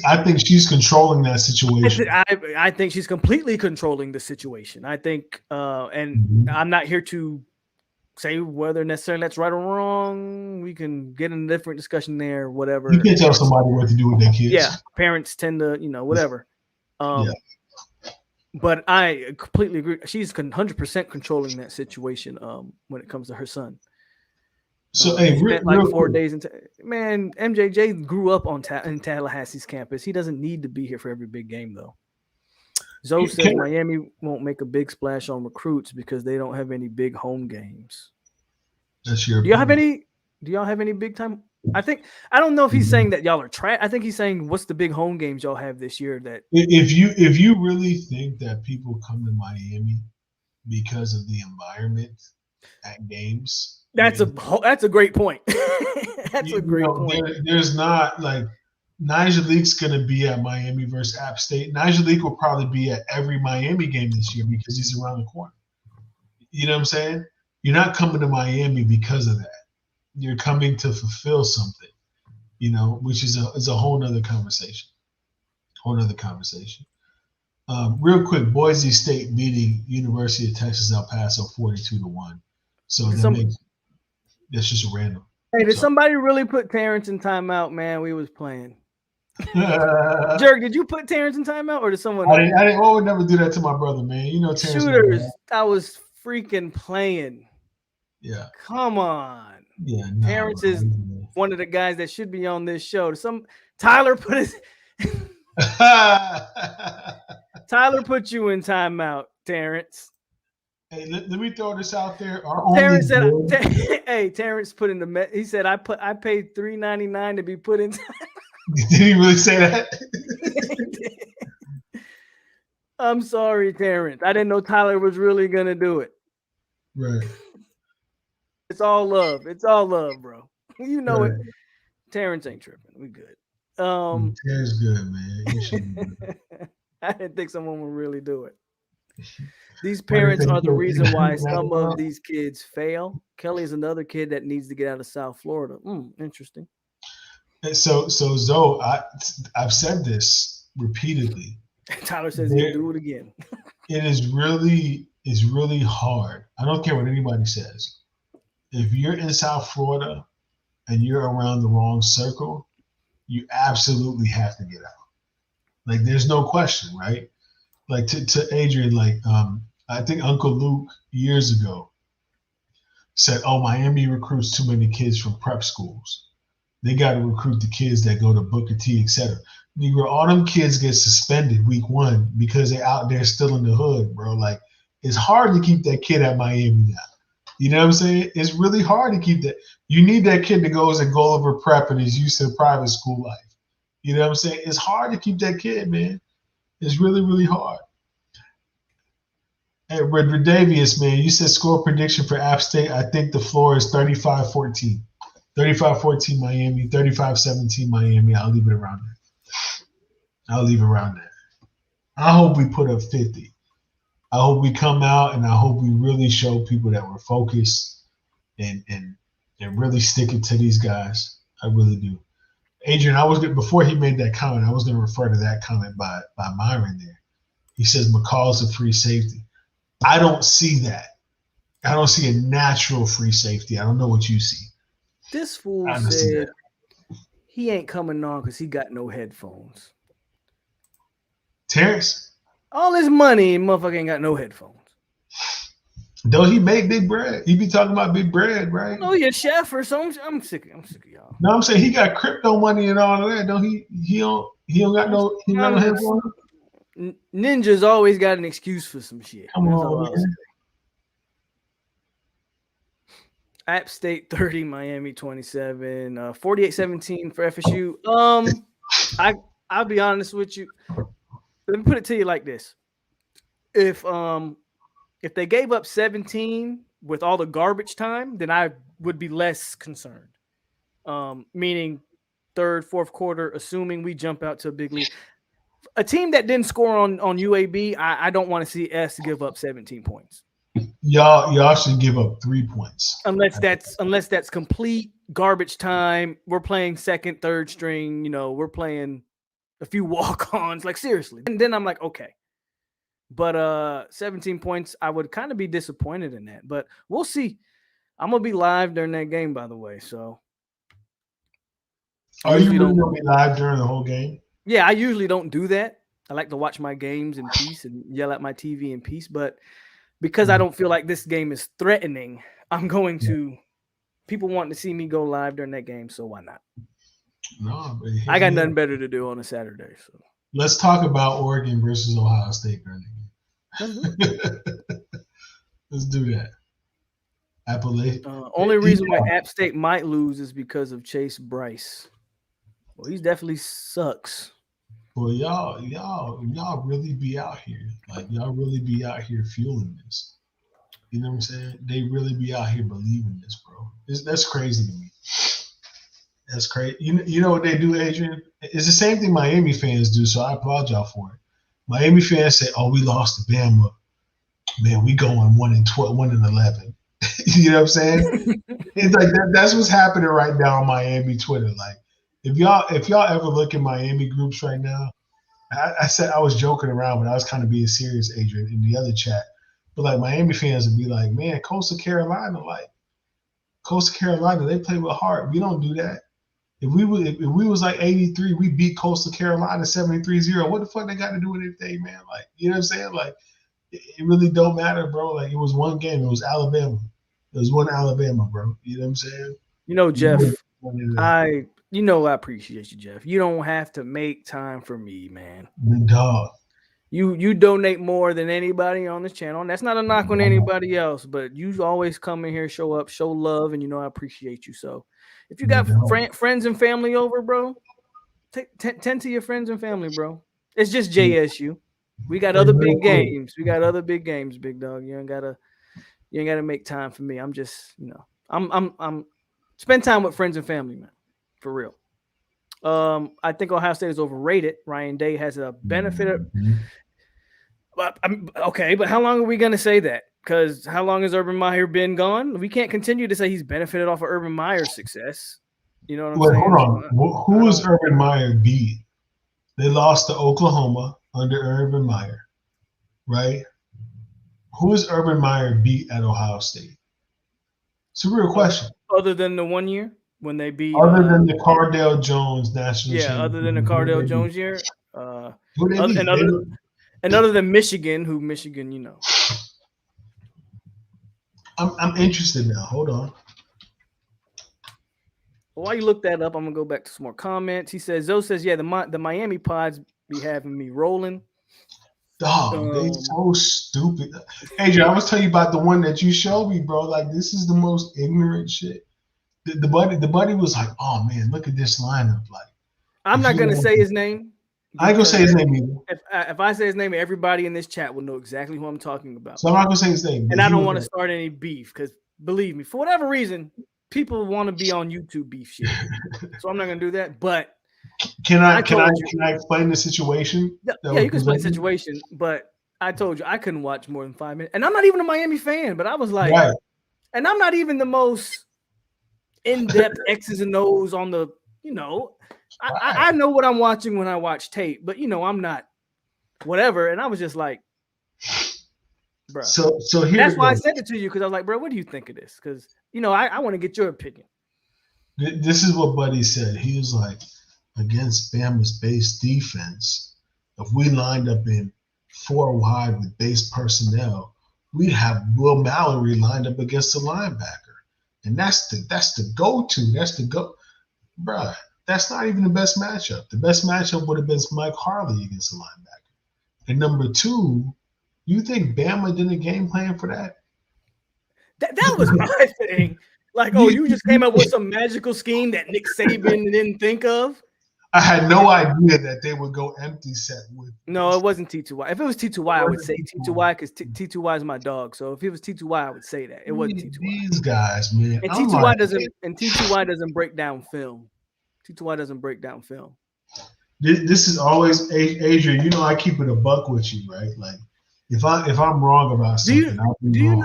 I think she's controlling that situation. I think she's completely controlling the situation. I think and I'm not here to say whether necessarily that's right or wrong. We can get in a different discussion there, whatever. You can't tell somebody what to do with their kids. Yeah, parents tend to, whatever. But I completely agree. She's 100% controlling that situation when it comes to her son. So, hey, like 4 days into man, MJJ grew up in Tallahassee's campus. He doesn't need to be here for every big game, though. Zoe says Miami won't make a big splash on recruits because they don't have any big home games. That's your. Do y'all have any big time? I don't know if he's saying that y'all are trash. I think he's saying what's the big home games y'all have this year that if you really think that people come to Miami because of the environment at games, that's a great point. That's a great point. There's not like Nigel Leake's going to be at Miami versus App State. Nigel Leake will probably be at every Miami game this year because he's around the corner. You know what I'm saying? You're not coming to Miami because of that. You're coming to fulfill something, which is a whole nother conversation. Real quick, Boise State beating University of Texas El Paso 42-1. So that's just a random. Hey, did somebody really put Terrence in timeout, man? We was playing. Jerk, did you put Terrence in timeout or did someone? I would never do that to my brother, man. Terrence. Shooters, I was freaking playing. Yeah. Come on. Yeah. Terrence is one of the guys that should be on this show. Tyler put his Tyler put you in timeout, Terrence. Hey, let me throw this out there. Terrence said, Terrence put in the he said I paid $3.99 to be put in. Did he really say that? I'm sorry, Terrence. I didn't know Tyler was really gonna do it. Right. It's all love. It's all love, bro. You know it. Terrence ain't tripping. We good. Terrence good, man. You should I didn't think someone would really do it. These parents are the reason why some of these kids fail. Kelly is another kid that needs to get out of South Florida. Interesting. So Zoe, I've said this repeatedly. Tyler says he'll do it again. It is really hard. I don't care what anybody says. If you're in South Florida and you're around the wrong circle, you absolutely have to get out. Like, there's no question, right? Like, to Adrian, like, I think Uncle Luke years ago said, "Oh, Miami recruits too many kids from prep schools. They got to recruit the kids that go to Booker T, etc." Negro, all them kids get suspended week 1 because they're out there still in the hood, bro. Like, it's hard to keep that kid at Miami now. You know what I'm saying? It's really hard to keep that. You need that kid that goes and go over prep and is used to private school life. You know what I'm saying? It's hard to keep that kid, man. It's really, really hard. Hey, Redavius, man, you said score prediction for App State. I think the floor is 35-14. 35-14 Miami, 35-17 Miami. I'll leave it around there. I hope we put up 50. I hope we come out and I hope we really show people that we're focused and really sticking to these guys. I really do. Adrian, before he made that comment, I was going to refer to that comment by Myron there. He says McCall's a free safety. I don't see that. I don't see a natural free safety. I don't know what you see. This fool said he ain't coming on because he got no headphones. Terrence? All his money and motherfucker ain't got no headphones. Though he make big bread. He be talking about big bread, right? Oh, you're a chef or something. I'm sick of y'all. No, I'm saying he got crypto money and all of that. Don't he don't got no headphones. Ninja's always got an excuse for some shit. Come on, man. App State 30, Miami 27, 48-17 for FSU. I'll be honest with you. Let me put it to you like this: if they gave up 17 with all the garbage time, then I would be less concerned. Meaning third, fourth quarter, assuming we jump out to a big lead. A team that didn't score on UAB, I don't want to see S give up 17 points. Y'all should give up 3 points. Unless that's complete garbage time. We're playing second, third string, we're playing a few walk-ons, like seriously. And then I'm like, okay. But 17 points, I would kind of be disappointed in that. But we'll see. I'm gonna be live during that game, by the way. So are you really gonna be live during the whole game? Yeah, I usually don't do that. I like to watch my games in peace and yell at my TV in peace. But because I don't feel like this game is threatening, I'm going to people want to see me go live during that game, so why not? No, I got nothing better to do on a Saturday. So let's talk about Oregon versus Ohio State during the game. Let's do that. Appalachian. Only reason why App State might lose is because of Chase Bryce. Well, he definitely sucks. Well, y'all really be out here. Like, y'all really be out here fueling this. You know what I'm saying? They really be out here believing this, bro. That's crazy to me. That's crazy. You know what they do, Adrian? It's the same thing Miami fans do, so I applaud y'all for it. Miami fans say, "Oh, we lost to Bama. Man, we going 1-12, 1-11." You know what I'm saying? It's like that's what's happening right now on Miami Twitter. Like, if y'all ever look at Miami groups right now, I said I was joking around, but I was kind of being serious, Adrian, in the other chat. But like, Miami fans would be like, "Man, Coastal Carolina, they play with heart. We don't do that. If we was like 83, we beat Coastal Carolina 73-0. What the fuck they got to do with anything, man? Like, you know what I'm saying? Like, it really don't matter, bro. Like, it was one game. It was Alabama. It was one Alabama, bro. You know what I'm saying? Jeff, I appreciate you, Jeff. You don't have to make time for me, man. The dog. You donate more than anybody on this channel, and that's not a knock on anybody else, but you always come in here, show up, show love, and I appreciate you. So if you got friends and family over, bro, tend to your friends and family, bro. It's just JSU. We got other big games. Big dog. You ain't gotta make time for me. I'm just, I'm spend time with friends and family, man. for real. I think Ohio State is overrated. Ryan Day has a benefit of, but okay, but how long are we gonna say that? Because how long has Urban Meyer been gone? We can't continue to say he's benefited off of Urban Meyer's success. You know what I'm saying? Hold on. Who was Urban Meyer beat? They lost to Oklahoma under Urban Meyer, right? Who is Urban Meyer beat at Ohio State? It's a real question. Other than the 1 year when they beat, other than the Cardale Jones national championship. Other than the Cardale Jones year, who they beat? And other than Michigan, who Michigan, you know. I'm interested now. Hold on. While you look that up, I'm gonna go back to some more comments. He says, Zoe says, yeah, the Miami Pods be having me rolling. Dog, they so stupid. Adrian, I was telling you about the one that you showed me, bro. Like, this is the most ignorant shit. The buddy was like, oh man, look at this lineup. Like, I'm not gonna say his name. I ain't gonna say his name either. If I say his name, everybody in this chat will know exactly who I'm talking about. So I'm not gonna say his name. And I don't want to start any beef because believe me, for whatever reason, people want to be on YouTube beef shit. So I'm not gonna do that. But can I explain the situation? Yeah, you can explain the situation. But I told you I couldn't watch more than 5 minutes, and I'm not even a Miami fan. But I was like, right. And I'm not even the most in-depth X's and O's on the, you know. I know what I'm watching when I watch tape, but you know I'm not whatever. And I was just like, bro. So here that's why I sent it to you because I was like, bro, what do you think of this? Because you know I want to get your opinion. This is what Buddy said. He was like, against Bama's base defense, if we lined up in 4 wide with base personnel, we'd have Will Mallory lined up against the linebacker, and that's the go-to. That's the go, bro. That's not even the best matchup. The best matchup would have been Mike Harley against the linebacker. And number 2, you think Bama did a game plan for that? That was my thing. Like, oh, you just came up with some magical scheme that Nick Saban didn't think of? I had no idea that they would go empty set with. No, it wasn't T2Y. If it was T2Y, I would say T2Y because T2Y is my dog. So if it was T2Y, I would say that. It wasn't T2Y. These guys, man. And T2Y doesn't break down film. T2Y doesn't break down film. This is always Adrian. You know I keep it a buck with you, right? Like if I'm wrong about something, do you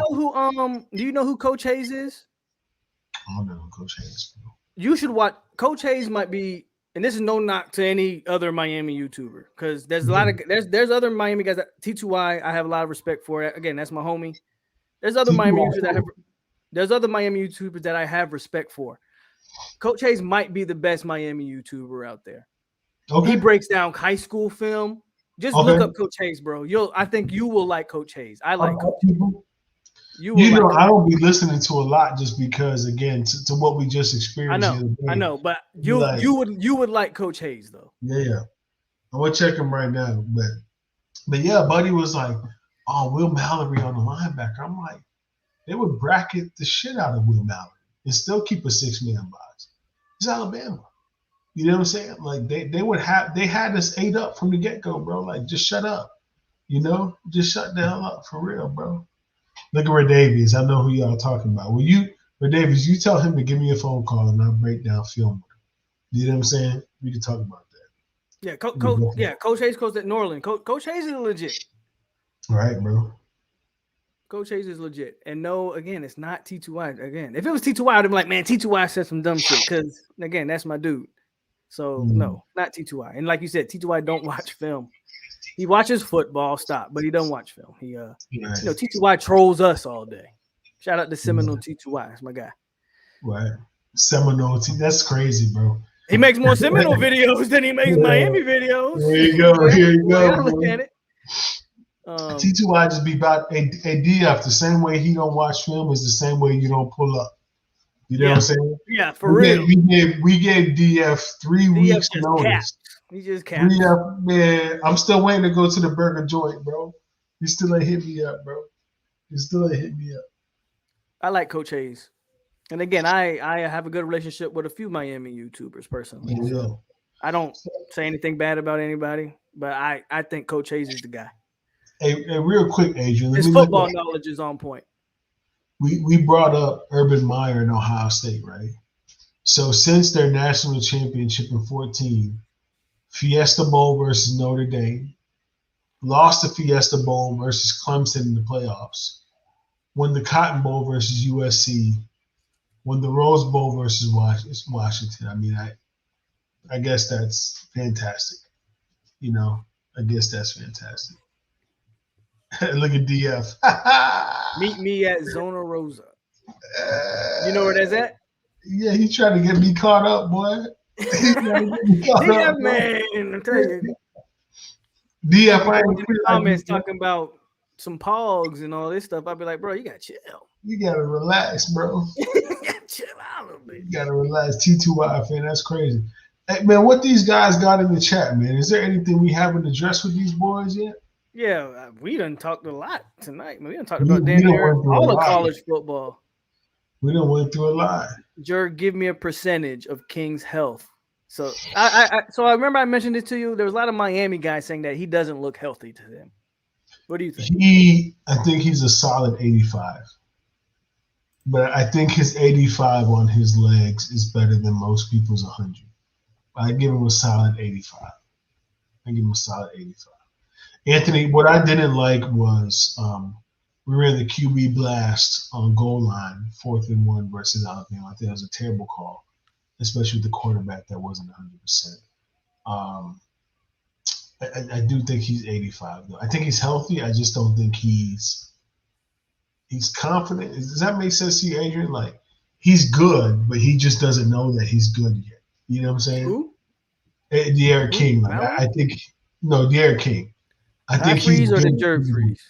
know who Coach Hayes is? I don't know who Coach Hayes is. You should watch. Coach Hayes might be, and this is no knock to any other Miami YouTuber because there's a lot of there's other Miami guys. T2Y, I have a lot of respect for it. Again, that's my homie. There's other Miami YouTubers that I have respect for. Coach Hayes might be the best Miami YouTuber out there. Okay. He breaks down high school film. Just look up Coach Hayes, bro. I think you will like Coach Hayes. I like Coach Hayes. I don't be listening to a lot just because, again, to what we just experienced. I know, but you would like Coach Hayes though. Yeah. I'm gonna check him right now, but yeah, Buddy was like, "Oh, Will Mallory on the linebacker." I'm like, they would bracket the shit out of Will Mallory and still keep a 6-man box. It's Alabama. You know what I'm saying? Like they had us ate up from the get-go, bro. Like, just shut up. You know? Just shut the hell up for real, bro. Look at Ray Davies. I know who y'all talking about. Ray Davies, you tell him to give me a phone call and I'll break down film with him. You know what I'm saying? We can talk about that. Yeah, Coach Hayes coached at New Orleans. Coach Hayes is legit. All right, bro. Coach Hayes is legit. And no, again, it's not T2Y. Again, if it was T2Y, I'd be like, man, T2Y said some dumb shit. Because, again, that's my dude. So, no, not T2Y. And like you said, T2Y don't watch film. He watches football, but he doesn't watch film. He, T2Y trolls us all day. Shout out to Seminole T2Y. That's my guy. Right. Seminole that's crazy, bro. He makes more Seminole videos than he makes Miami videos. Here you go. Here you go. Look at it. T2Y just be about a DF. The same way he don't watch film is the same way you don't pull up. You know what I'm saying? Yeah, for real. We gave DF 3 weeks notice. He just capped. Man, I'm still waiting to go to the burger joint, bro. He still ain't hit me up, bro. He still ain't hit me up. I like Coach Hayes. And again, I have a good relationship with a few Miami YouTubers personally. Yeah. So I don't say anything bad about anybody, but I think Coach Hayes is the guy. Hey, real quick, Adrian. His football knowledge is on point. We brought up Urban Meyer in Ohio State, right? So since their national championship in 14, Fiesta Bowl versus Notre Dame, lost the Fiesta Bowl versus Clemson in the playoffs, won the Cotton Bowl versus USC, won the Rose Bowl versus Washington. I mean, I guess that's fantastic. You know, I guess that's fantastic. Look at DF. Meet me at Zona Rosa. You know where that's at? Yeah, he trying to get me caught up, boy. He trying to get me caught DF, up, boy. man, I tell you. DF, I In ain't the free like comments you, talking about some pogs and all this stuff, I'd be like, bro, you gotta chill. you gotta relax, bro. You gotta chill out a little bit. You gotta relax. T2Y, fan, that's crazy. Hey, man, what these guys got in the chat, man? Is there anything we haven't addressed with these boys yet? Yeah, we done talked a lot tonight, man. We done talked We- about we damn done near went through a all of lot. college football. We done went through a lot. Jer, give me a percentage of King's health. So I remember I mentioned it to you. There was a lot of Miami guys saying that he doesn't look healthy to them. What do you think? I think he's a solid 85. But I think his 85 on his legs is better than most people's 100. I give him a solid 85. Anthony, what I didn't like was we ran the QB blast on goal line, 4th and 1 versus Alabama. I think that was a terrible call, especially with the quarterback that wasn't 100%. I do think he's 85, though. I think he's healthy. I just don't think he's confident. Does that make sense to you, Adrian? Like, he's good, but he just doesn't know that he's good yet. You know what I'm saying? Who? De'Aaron King. Like, I think De'Aaron King. I think he's freeze or the good. Jer freeze?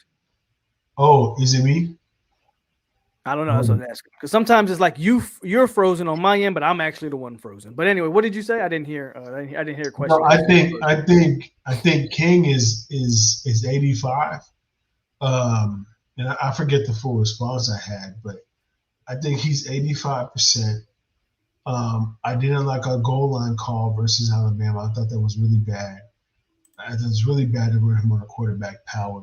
Oh, is it me? I don't know. That's what I'm asking. Because sometimes it's like you're frozen on my end, but I'm actually the one frozen. But anyway, what did you say? I didn't hear. I didn't hear a question. No, I think King is 85. And I forget the full response I had, but I think he's 85%. I didn't like our goal line call versus Alabama. I thought that was really bad. I thought it was really bad to run him on a quarterback power.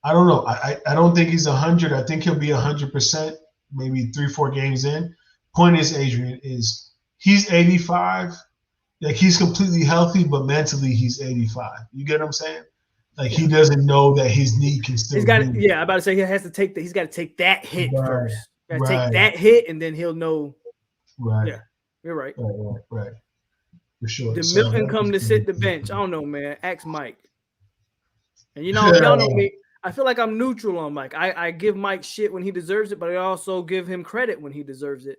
I don't know. I don't think he's 100. I think he'll be 100%, maybe 3-4 games in. Point is, Adrian, is he's 85. Like, he's completely healthy, but mentally he's 85. You get what I'm saying? Like, he doesn't know that his knee can still. He's got. I'm about to say he has to take. He's got to take that hit first. Got to take that hit, and then he'll know. Right. Yeah, you're right. Right. For sure. Did Milton come to sit the bench? I don't know, man. Ask Mike. And y'all know me. I feel like I'm neutral on Mike. I give Mike shit when he deserves it, but I also give him credit when he deserves it.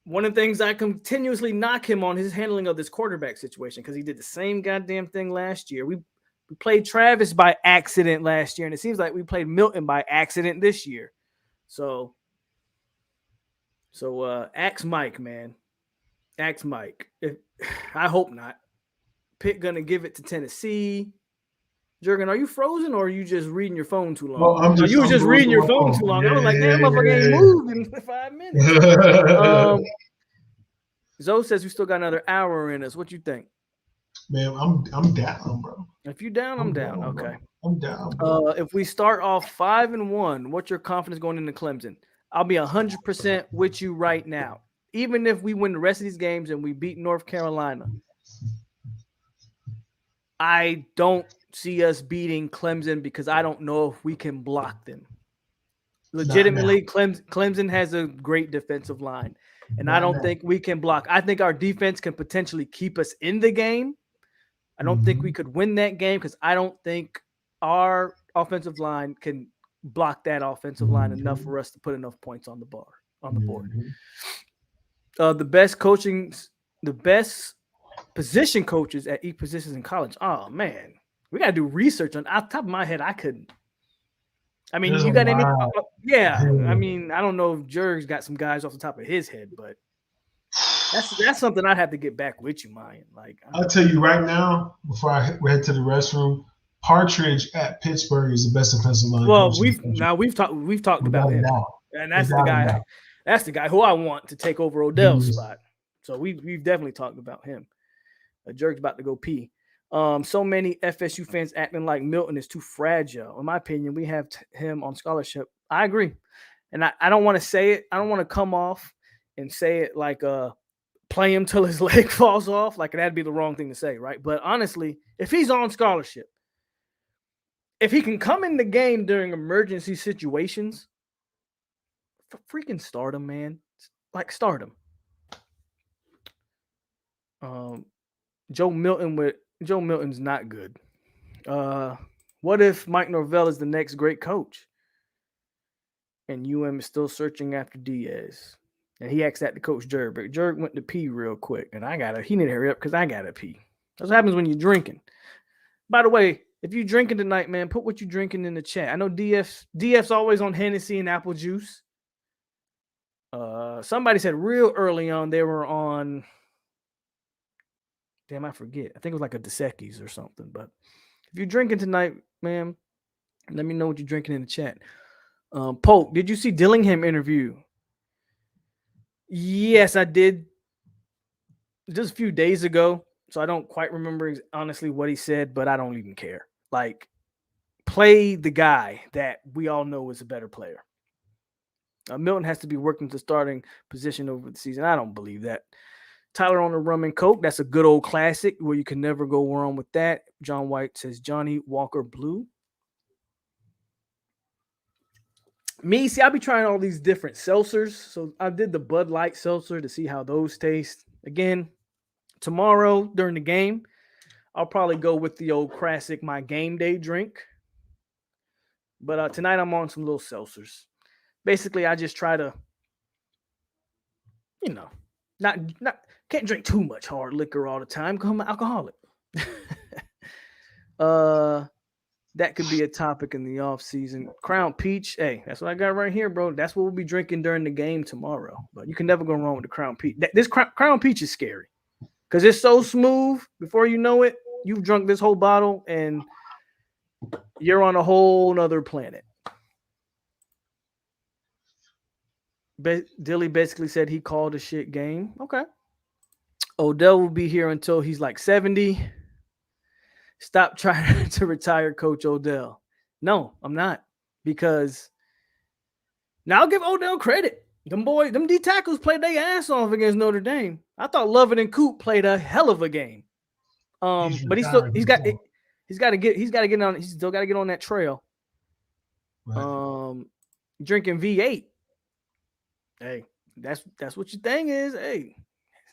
One of the things I continuously knock him on is his handling of this quarterback situation, because he did the same goddamn thing last year. We played Travis by accident last year, and it seems like we played Milton by accident this year. So ask Mike, man. Ask Mike. I hope not. Pitt gonna give it to Tennessee. Jurgen, are you frozen or are you just reading your phone too long? Well, you were just reading your phone too long. I was like, damn, motherfucker ain't moved in 5 minutes. Zoe says we still got another hour in us. What you think? Man, I'm down, bro. If you down, I'm down. Okay. I'm down. Bro. If we start off 5-1, what's your confidence going into Clemson? I'll be 100% with you right now. Even if we win the rest of these games and we beat North Carolina, I don't see us beating Clemson because I don't know if we can block them. Legitimately, Clemson has a great defensive line, and I don't think we can block. I think our defense can potentially keep us in the game. I don't think we could win that game because I don't think our offensive line can block that offensive line enough for us to put enough points on the board. The best position coaches at each positions in college. Oh man, we gotta do research on. Off the top of my head, I couldn't. I mean, you got any? Yeah, I mean, I don't know if Jerg's got some guys off the top of his head, but that's something I'd have to get back with you, Mayan. Like, I'll tell you right now, before I head to the restroom, Partridge at Pittsburgh is the best defensive line. Well, we've talked about him, and that's the guy. That's the guy who I want to take over Odell's spot. So we've definitely talked about him. Jerk's about to go pee. So many FSU fans acting like Milton is too fragile. In my opinion, we have him on scholarship. I agree. And I don't want to say it. I don't want to come off and say it like play him till his leg falls off. Like that'd be the wrong thing to say, right? But honestly, if he's on scholarship, if he can come in the game during emergency situations, freaking start him, man. Like start him. Joe Milton's not good. What if Mike Norvell is the next great coach? And UM is still searching after Diaz. And he asked that to Coach Jerg, but Jerg went to pee real quick. And he need to hurry up because I gotta pee. That's what happens when you're drinking. By the way, if you're drinking tonight, man, put what you're drinking in the chat. I know DF's always on Hennessy and apple juice. Somebody said real early on they were on. Damn, I forget. I think it was like a Dos Equis or something. But if you're drinking tonight, man, let me know what you're drinking in the chat. Polk, did you see Dillingham interview? Yes, I did. Just a few days ago. So I don't quite remember honestly what he said, but I don't even care. Like, play the guy that we all know is a better player. Milton has to be working to starting position over the season. I don't believe that. Tyler on the rum and coke. That's a good old classic where you can never go wrong with that. John White says Johnny Walker Blue. Me, see, I'll be trying all these different seltzers. So I did the Bud Light seltzer to see how those taste. Again, tomorrow during the game, I'll probably go with the old classic, my game day drink. But tonight I'm on some little seltzers. Basically, I just try to, not can't drink too much hard liquor all the time because I'm an alcoholic. That could be a topic in the off season. Crown Peach, hey, that's what I got right here, bro. That's what we'll be drinking during the game tomorrow. But you can never go wrong with the Crown Peach. This Crown Peach is scary because it's so smooth. Before you know it, you've drunk this whole bottle and you're on a whole nother planet. Dilly basically said he called a shit game. Okay. Odell will be here until he's like 70. Stop trying to retire Coach Odell. No, I'm not. Because now I'll give Odell credit. Them D tackles played their ass off against Notre Dame. I thought Lovett and Coop played a hell of a game. But he's still got to get on that trail. Right. Drinking V8. Hey, that's what your thing is. Hey,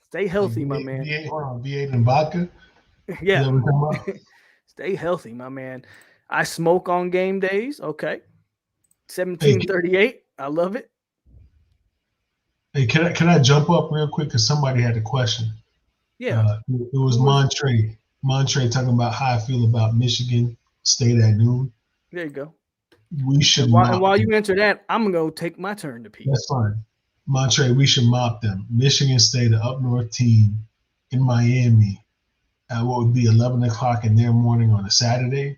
stay healthy, my man. V8 and vodka. Yeah. Stay healthy, my man. I smoke on game days. Okay. 1738. I love it. Hey, can I jump up real quick? Because somebody had a question. Yeah. It was Montre. Montre talking about how I feel about Michigan State at noon. There you go. We should. And while you answer that, I'm going to take my turn to pee. That's fine. Montre, we should mop them. Michigan State, an up north team in Miami, at what would be 11 o'clock in their morning on a Saturday,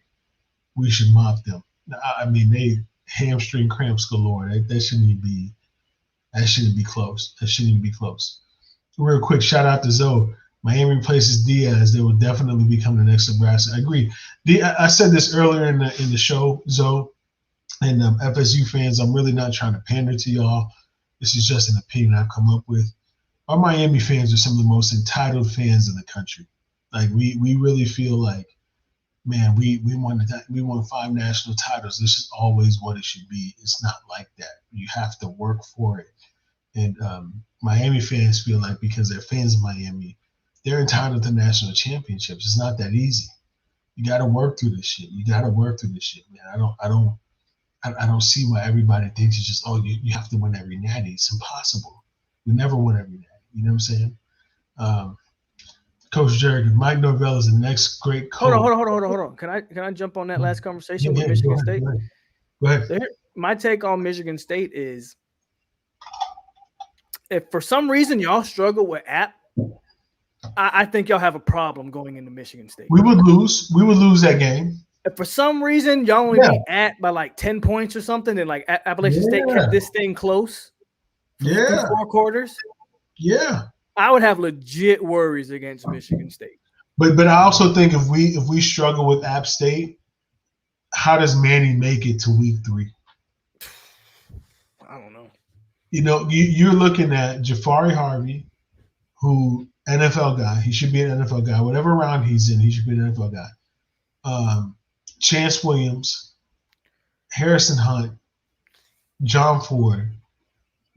we should mop them. I mean, they hamstring cramps galore. That shouldn't be close. That shouldn't even be close. Real quick, shout out to Zoe. Miami replaces Diaz. They will definitely become the next Nebraska. I agree. I said this earlier in the show, Zoe, and FSU fans, I'm really not trying to pander to y'all. This is just an opinion I've come up with. Our Miami fans are some of the most entitled fans in the country. Like we really feel like, man, we won 5 national titles. This is always what it should be. It's not like that. You have to work for it. And Miami fans feel like because they're fans of Miami, they're entitled to national championships. It's not that easy. You got to work through this shit. Man. I don't see why everybody thinks it's just, you have to win every natty. It's impossible. You never win every natty. You know what I'm saying? Coach Jerry, Mike Norvell is the next great coach. Hold on. Can I jump on that last conversation with Michigan State? Go ahead. So my take on Michigan State is, if for some reason y'all struggle with App, I think y'all have a problem going into Michigan State. We would lose that game. If for some reason y'all only beat App by like 10 points or something, and like Appalachian State kept this thing close for 4 quarters, I would have legit worries against Michigan State. But I also think if we struggle with App State, how does Manny make it to week 3? I don't know. you're looking at Jafari Harvey, who NFL guy. He should be an NFL guy. Whatever round he's in, he should be an NFL guy. Chance Williams, Harrison Hunt, John Ford.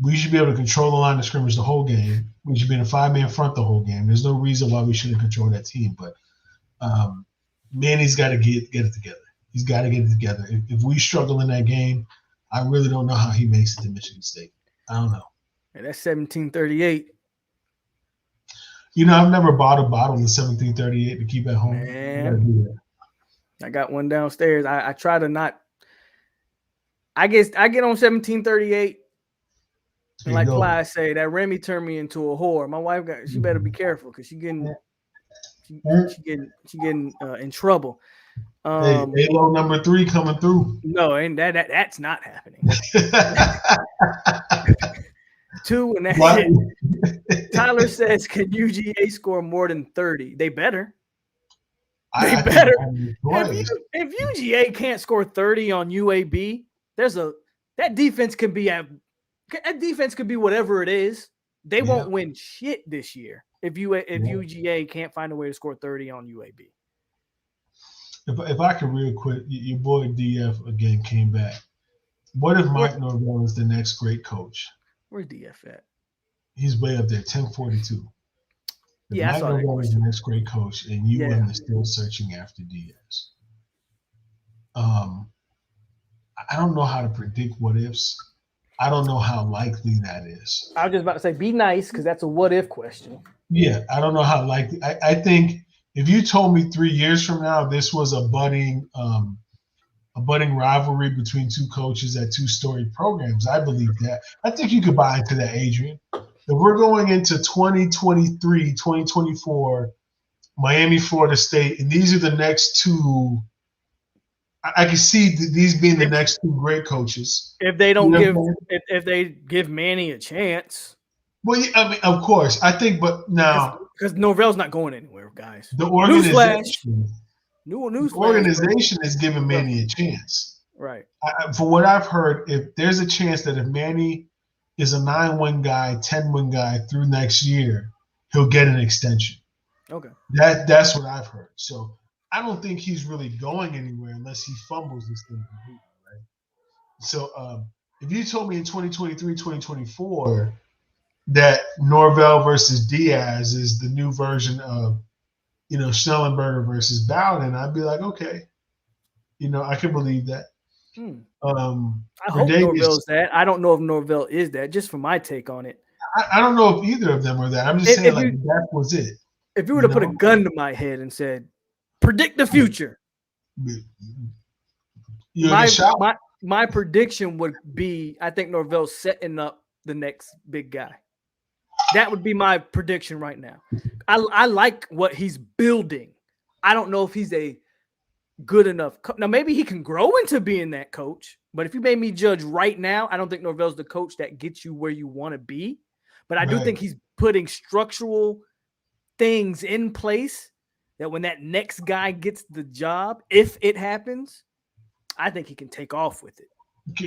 We should be able to control the line of scrimmage the whole game. We should be in a 5-man front the whole game. There's no reason why we shouldn't control that team. But Manny's got to get it together. He's got to get it together. If we struggle in that game, I really don't know how he makes it to Michigan State. I don't know. And that's 1738. I've never bought a bottle of 1738 to keep at home. Man, I got one downstairs. I try to not. I get on 1738. And like Clyde say, that Remy turned me into a whore. My wife she better be careful because she getting in trouble. Halo number 3 coming through. No, and that's not happening. 2 and that's it. Tyler says, can UGA score more than 30? They better. They better. If UGA can't score 30 on UAB, that defense could be whatever it is. They won't win shit this year if UGA can't find a way to score 30 on UAB. If I could real quick, your boy DF again came back. What if Mike Norvell is the next great coach? Where's DF at? He's way up there, 1042. Yeah, Mike Norvell is the next great coach, and UM is still searching after Diaz. I don't know how to predict what ifs. I don't know how likely that is. I was just about to say, be nice, because that's a what if question. Yeah, I don't know how likely. I think if you told me 3 years from now this was a budding rivalry between two coaches at 2-story programs, I believe that. I think you could buy into that, Adrian. If we're going into 2023, 2024, Miami, Florida State, and these are the next two, I can see these being the next two great coaches. If they don't if they give Manny a chance. Well, yeah, I mean, of course, I think, but now because Norvell's not going anywhere, guys. The organization is giving Manny a chance, right? For what I've heard, if there's a chance that if Manny is a 9-win guy, 10-win guy through next year, he'll get an extension. Okay, that's what I've heard. So I don't think he's really going anywhere unless he fumbles this thing completely, right? So if you told me in 2023, 2024 that Norvell versus Diaz is the new version of, Schnellenberger versus Bowden, I'd be like, okay, I can believe that. I hope Norvell's that. I don't know if Norvell is that, just for my take on it. I don't know if either of them are that. I'm just saying that was it. If you were to put a gun to my head and said, predict the future, my prediction would be, I think Norvell's setting up the next big guy. That would be my prediction right now. I like what he's building. I don't know if he's a good enough now, maybe he can grow into being that coach, but if you made me judge right now, I don't think Norvell's the coach that gets you where you want to be. But I do think he's putting structural things in place that when that next guy gets the job, if it happens, I think he can take off with it.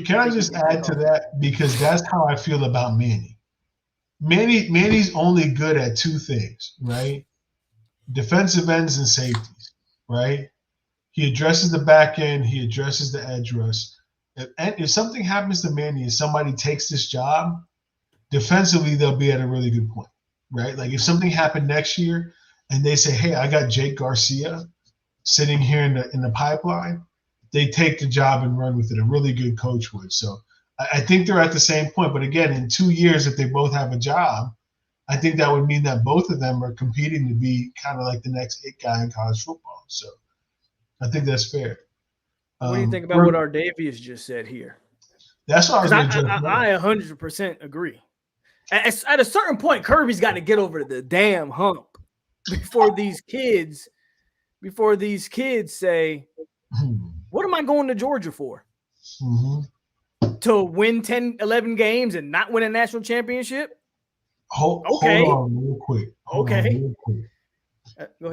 Can I just add to that? Because that's how I feel about Manny. Manny's only good at two things, right? Defensive ends and safeties, right? He addresses the back end. He addresses the edge rush. If something happens to Manny and somebody takes this job, defensively, they'll be at a really good point, right? Like if something happened next year and they say, hey, I got Jake Garcia sitting here in the pipeline, they take the job and run with it. A really good coach would. So I think they're at the same point. But again, in 2 years, if they both have a job, I think that would mean that both of them are competing to be kind of like the next it guy in college football. So I think that's fair. What do you think about what our Davies just said here? That's what I was going to I 100% agree. At a certain point, Kirby's got to get over the damn hump before these kids say, what am I going to Georgia for? Mm-hmm. To win 10, 11 games and not win a national championship? Hold on real quick. Go ahead.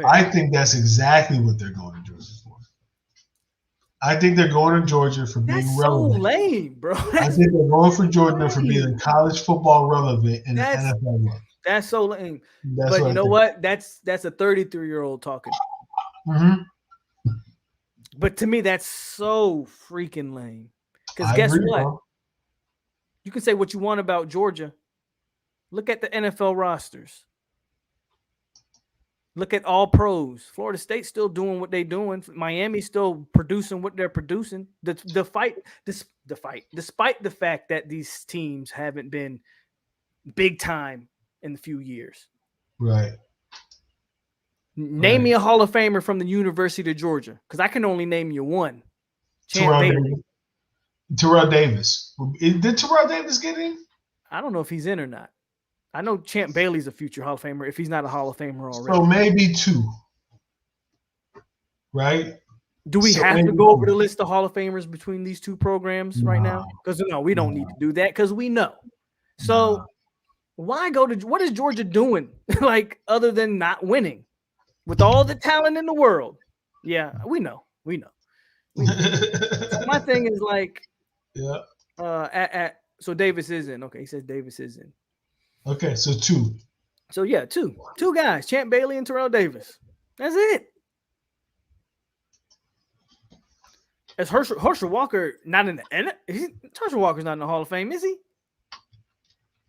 I think that's exactly what they're going to Georgia for. I think they're going to Georgia for being That's so relevant. lame, bro. I think they're going for Georgia for being college football relevant in the NFL look. That's so lame. That's but what you know what? That's a 33-year-old talking. Mm-hmm. But to me, that's so freaking lame. Because I guess agree, what? bro. You can say what you want about Georgia. Look at the NFL rosters. Look at all pros. Florida State's still doing what they're doing. Miami's still producing what they're producing. Despite the fact that these teams haven't been big time in a few years. Right. Name me a Hall of Famer from the University of Georgia, because I can only name you one. Terrell Davis. Did Terrell Davis get in? I don't know if he's in or not. I know Champ Bailey's a future Hall of Famer if he's not a Hall of Famer already. So maybe 2. Right? Do we have to go over the list of Hall of Famers between these two programs right now? Because no, we don't need to do that because we know. So why go to what is Georgia doing? Like other than not winning with all the talent in the world? Yeah, we know. So my thing is like, so Davis is in. Okay, he says Davis is in. Okay, so 2. So yeah, two guys, Champ Bailey and Terrell Davis. That's it. Is Herschel Walker not in the Herschel Walker's not in the Hall of Fame, is he?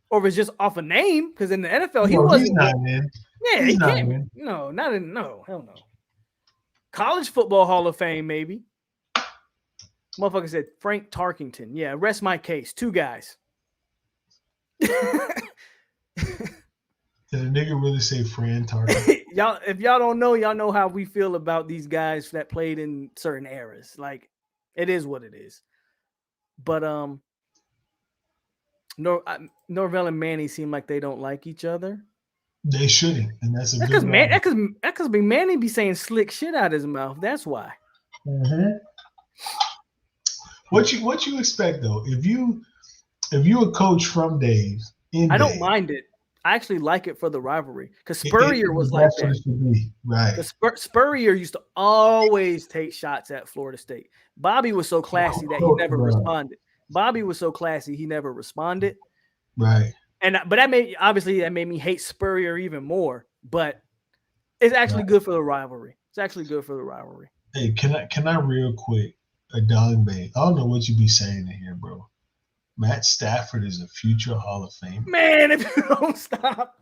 Or if it's just off a name, because in the NFL he wasn't. He's not in. Yeah, he can't. No, not in. No, hell no. College Football Hall of Fame, maybe. Motherfucker said Frank Tarkington. Yeah, rest my case. 2 guys. Did a nigga really say Fran Tarkington? Y'all, if y'all don't know, y'all know how we feel about these guys that played in certain eras. Like, it is what it is. But Norvell and Manny seem like they don't like each other. They shouldn't, and that's a good that could be Manny be saying slick shit out his mouth. That's why. Mm-hmm. What you expect though? If you a coach from Dave's, I don't mind it. I actually like it for the rivalry because Spurrier was like that. Right. Spurrier used to always take shots at Florida State. Bobby was so classy that he never responded. Right. But that made me hate Spurrier even more. But it's actually good for the rivalry. Hey, can I real quick, Bay? I don't know what you be saying in here, bro. Matt Stafford is a future Hall of Fame. Man, if you don't stop.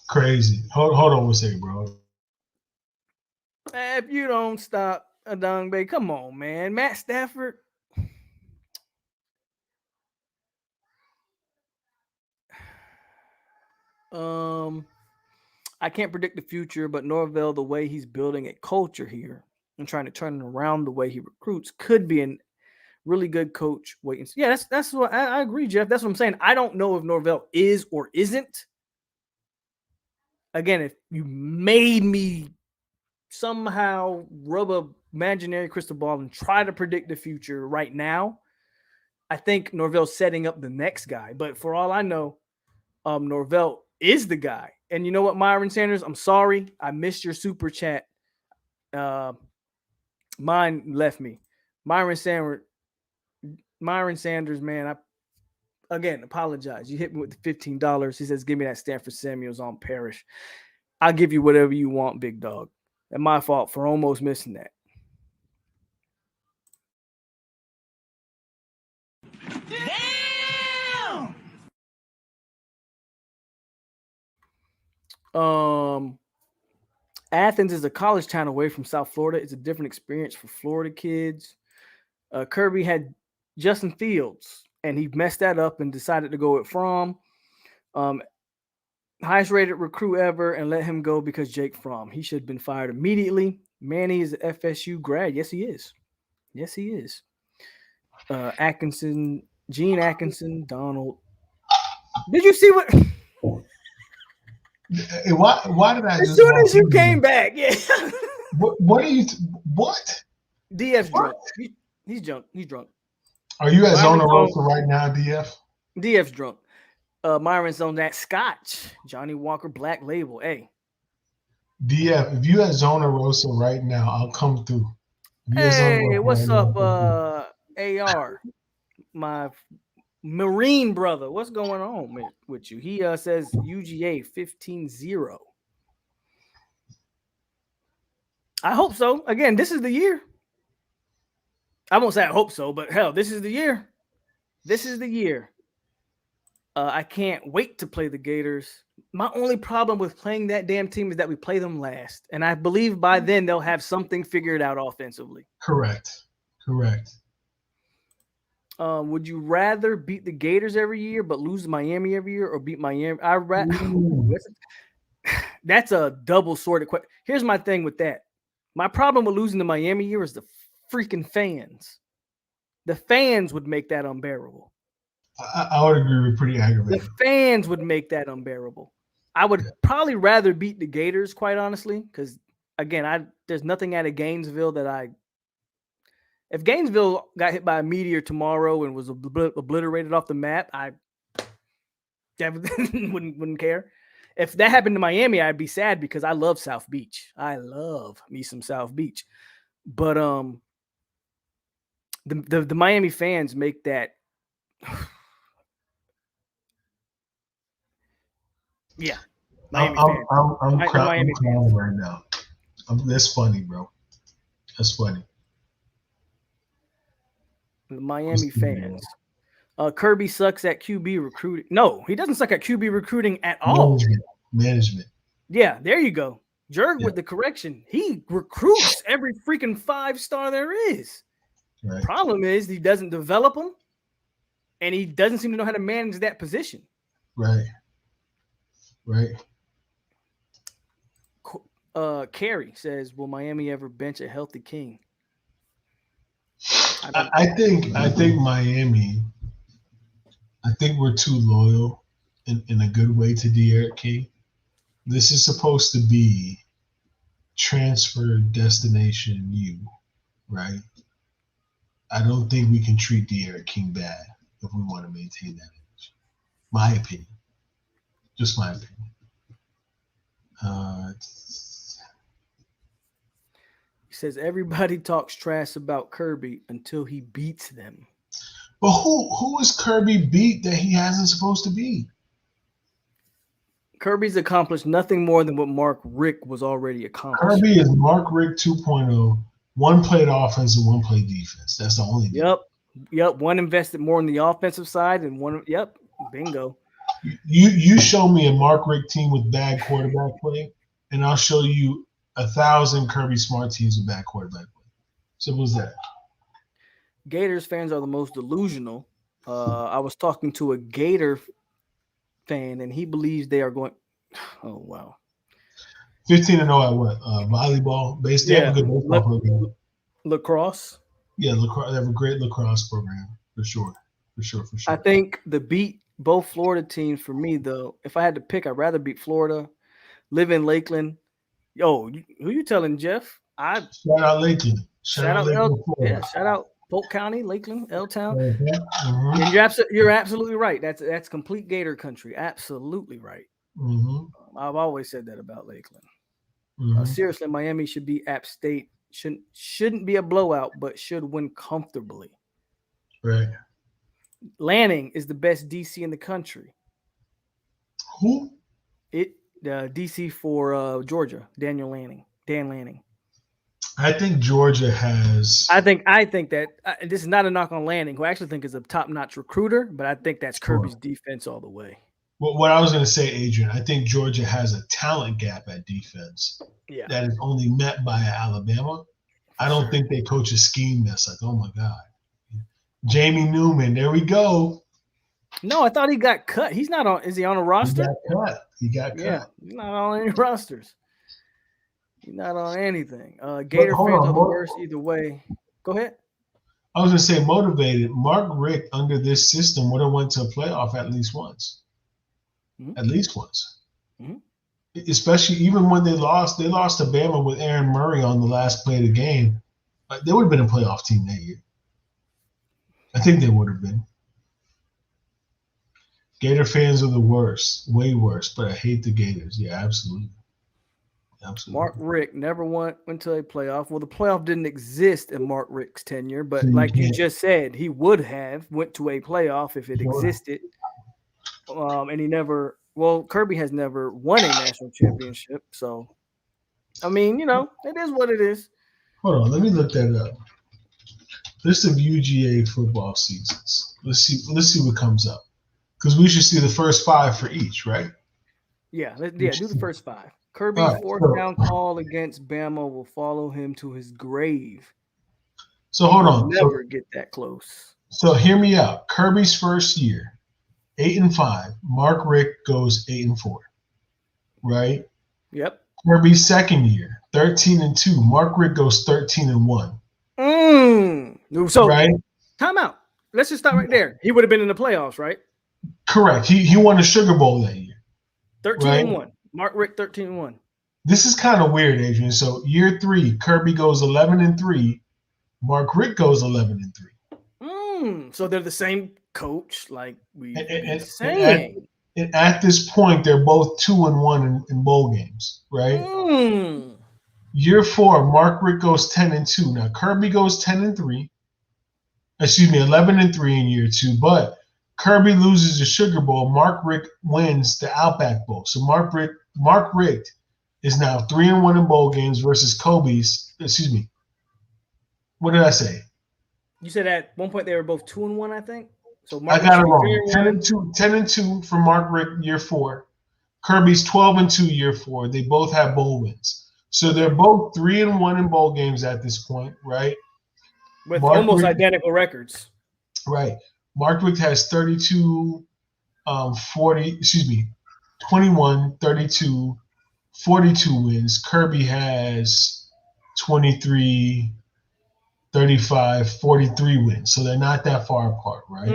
Crazy. Hold on one second, bro. If you don't stop, Adong Bay, come on, man. Matt Stafford. I can't predict the future, but Norvell, the way he's building a culture here and trying to turn around the way he recruits, could be a really good coach. Wait and see. Yeah, that's what I agree, Jeff. That's what I'm saying. I don't know if Norvell is or isn't. Again, if you made me somehow rub a imaginary crystal ball and try to predict the future right now, I think Norvell's setting up the next guy. But for all I know, Norvell is the guy. And you know what, Myron Sanders? I'm sorry. I missed your super chat. Mine left me. Myron Sanders, man, I apologize. You hit me with the $15. He says, give me that Stanford Samuels on Parrish. I'll give you whatever you want, big dog. And my fault for almost missing that. Damn! Athens is a college town away from South Florida. It's a different experience for Florida kids. Kirby had Justin Fields, and he messed that up and decided to go with Fromm. Highest rated recruit ever, and let him go because Jake Fromm. He should have been fired immediately. Manny is an FSU grad. Yes, he is. Atkinson, Gene Atkinson, Donald. Did you see what? Why did I? As soon as you came back, yeah. What are you? What? DF's drunk. He's drunk. He's drunk. Are you at Zona Rosa right now, DF? DF's drunk. Myron's on that scotch. Johnny Walker Black Label. Hey, DF, if you at Zona Rosa right now, I'll come through. If you at Zona Hey, Rosa what's right now, up, I'll come through. AR? My Marine brother. What's going on with you? He says UGA 15-0. I hope so. Again, this is the year. I won't say I hope so, but hell, this is the year. This is the year. I can't wait to play the Gators. My only problem with playing that damn team is that we play them last. And I believe by then they'll have something figured out offensively. Correct. Would you rather beat the Gators every year but lose to Miami every year, or beat Miami? That's a double-sworded question. Here's my thing with that. My problem with losing to Miami year is the freaking fans. The fans would make that unbearable. I would agree. We're pretty aggravated. The fans would make that unbearable. I would probably rather beat the Gators, quite honestly, because again, there's nothing out of Gainesville that if Gainesville got hit by a meteor tomorrow and was obliterated off the map, I definitely wouldn't care. If that happened to Miami, I'd be sad because I love South Beach. I love me some South Beach. But the Miami fans make that. Yeah. I'm crying right now. That's funny, bro. That's funny. The Miami fans. Kirby sucks at QB recruiting. No, he doesn't suck at QB recruiting at all. Management. Yeah, there you go. Jerg with the correction. He recruits every freaking 5-star there is. Right. Problem is he doesn't develop them, and he doesn't seem to know how to manage that position. Right. Carey says, "Will Miami ever bench a healthy King?" I think Miami. I think we're too loyal in a good way to De'Aaron King. This is supposed to be transfer destination U, right? I don't think we can treat De'Aaron King bad if we want to maintain that image. My opinion. Just my opinion. He says everybody talks trash about Kirby until he beats them. But who is Kirby beat that he hasn't supposed to beat? Kirby's accomplished nothing more than what Mark Richt was already accomplished. Kirby is Mark Richt 2.0. One played offense and one played defense. That's the only thing. Yep. One invested more in the offensive side and one. Yep. Bingo. You show me a Mark Richt team with bad quarterback play, and I'll show you 1,000 Kirby Smart teams with bad quarterback play. Simple as that. Gators fans are the most delusional. I was talking to a Gator fan, and he believes they are going. Oh wow. 15-0 at what? Volleyball. They have a good baseball program. Lacrosse. Yeah, lacrosse. They have a great lacrosse program for sure. I think the beat both Florida teams for me though. If I had to pick, I'd rather beat Florida. Live in Lakeland. Yo, who you telling, Jeff? Shout out Lakeland. Shout out Polk County, Lakeland, L-Town. Mm-hmm. And you're absolutely right. That's complete Gator country. Absolutely right. Mm-hmm. I've always said that about Lakeland. Mm-hmm. Seriously, Miami should be App State. Shouldn't be a blowout, but should win comfortably. Right. Lanning is the best DC in the country. Who? DC for Georgia. Dan Lanning. I think Georgia has. I think that this is not a knock on Lanning, who I actually think is a top-notch recruiter, but I think that's Kirby's defense all the way. Well, what I was going to say, Adrian, I think Georgia has a talent gap at defense that is only met by Alabama. I don't think they coach a scheme that's like, oh my God. Jamie Newman, there we go. No, I thought he got cut. He's not on. Is he on a roster? He got cut. Yeah, he's not on any rosters. He's not on anything. Gator fans are the worst either way. Go ahead. I was going to say motivated. Mark Richt under this system would have went to a playoff at least once. Mm-hmm. At least once. Mm-hmm. Especially even when they lost to Bama with Aaron Murray on the last play of the game. They would have been a playoff team that year. I think they would have been. Gator fans are the worst, way worse, but I hate the Gators. Yeah, absolutely. Absolutely. Mark Richt never went to a playoff. Well, the playoff didn't exist in Mark Richt's tenure, but like you just said, he would have went to a playoff if it existed. And he never. Well, Kirby has never won a national championship, so I mean, it is what it is. Hold on, let me look that up. List of UGA football seasons. Let's see what comes up, because we should see the first 5 for each, right? Yeah, do the first 5. Kirby's fourth down call against Bama will follow him to his grave. So hold on, never get that close. So hear me out. Kirby's first year, 8-5. Mark Richt goes 8-4, right? Yep. Kirby's second year, 13-2. Mark Richt goes 13-1. So right? Time out. Let's just stop right there. He would have been in the playoffs, right? Correct. He won a Sugar Bowl that year. 13-1. Mark Richt 13-1. This is kind of weird, Adrian. So year 3, Kirby goes 11-3. Mark Richt goes 11-3. So they're the same coach, like we saying. And at this point, they're both 2-1 in bowl games, right? Year 4, Mark Richt goes 10-2. Now Kirby goes 10-3. Excuse me, 11-3 in year 2. But Kirby loses the Sugar Bowl. Mark Richt wins the Outback Bowl. So Mark Richt is now 3-1 in bowl games versus Kobe's. Excuse me. What did I say? You said at one point they were both 2-1, I think. So I got it wrong. 10-2 for Mark Richt year 4. Kirby's 12-2 year 4. They both have bowl wins. So they're both 3-1 in bowl games at this point, right? With almost identical records. Right. Mark Richt has 21, 32, 42 wins. Kirby has 23, 35, 43 wins. So they're not that far apart, right?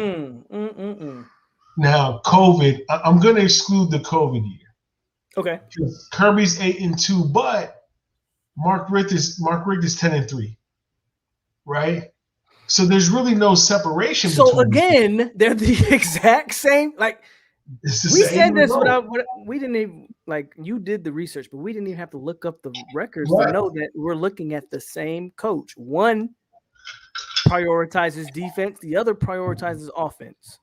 Now, COVID, I'm going to exclude the COVID year. Okay. Kirby's 8-2, but Mark Richt is 10-3, right? So there's really no separation. So again, they're the exact same. Like we said this without. We didn't even you did the research, but we didn't even have to look up the records to know that we're looking at the same coach. One prioritizes defense, the other prioritizes offense.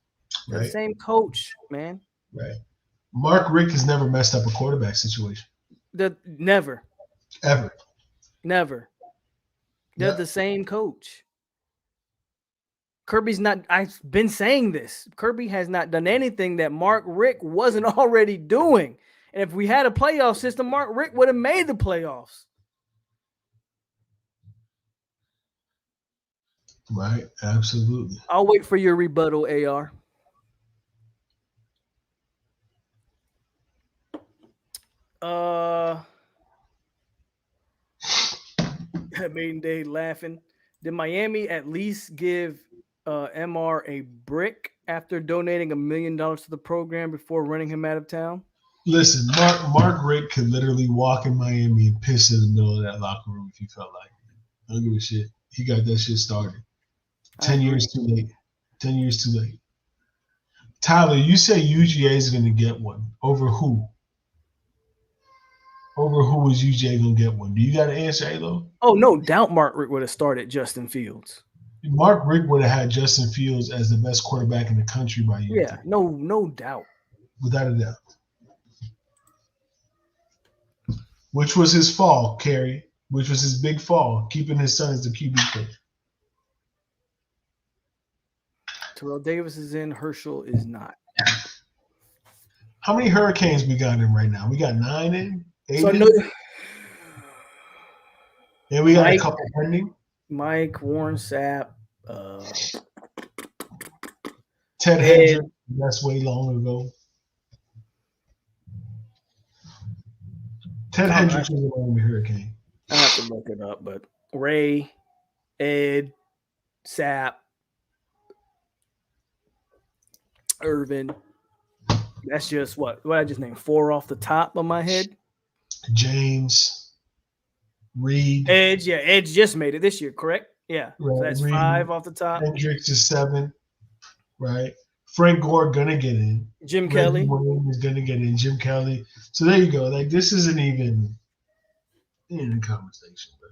The same coach, man. Right. Mark Richt has never messed up a quarterback situation. Never. Ever. Never. They're the same coach. Kirby's not. I've been saying this. Kirby has not done anything that Mark Richt wasn't already doing. And if we had a playoff system, Mark Richt would have made the playoffs. Right. Absolutely. I'll wait for your rebuttal, AR. Maiden Day laughing. Did Miami at least give MR a brick after donating $1 million to the program before running him out of town? Listen, Mark Richt could literally walk in Miami and piss in the middle of that locker room if he felt like it. I don't give a shit. He got that shit started. 10 years too late. 10 years too late. Tyler, you say UGA is going to get one. Over who? Over who is UGA going to get one? Do you got an answer, Alo? Oh, no doubt Mark Richt would have started Justin Fields. Mark Richt would have had Justin Fields as the best quarterback in the country by year. Yeah, no doubt. Without a doubt. Which was his fall, Kerry. Which was his big fall, keeping his son as the QB coach. Terrell Davis is in, Herschel is not. How many Hurricanes we got in right now? We got 9 in? 8 in? And we got a couple pending. Mike, Warren Sapp, Ted Hendricks, that's way long ago. Ted Hendricks was the Miami Hurricane. I have to look it up, but Ray, Ed, Sapp, Irvin. That's just what I just named 4 off the top of my head. James, Reed, Edge. Yeah, Edge just made it this year, correct? Yeah, right. So that's Reed, 5 off the top. Hendricks is 7, right? Frank Gore gonna get in. Jim Kelly is gonna get in. Jim Kelly. So there you go. Like this isn't even in the conversation, bro.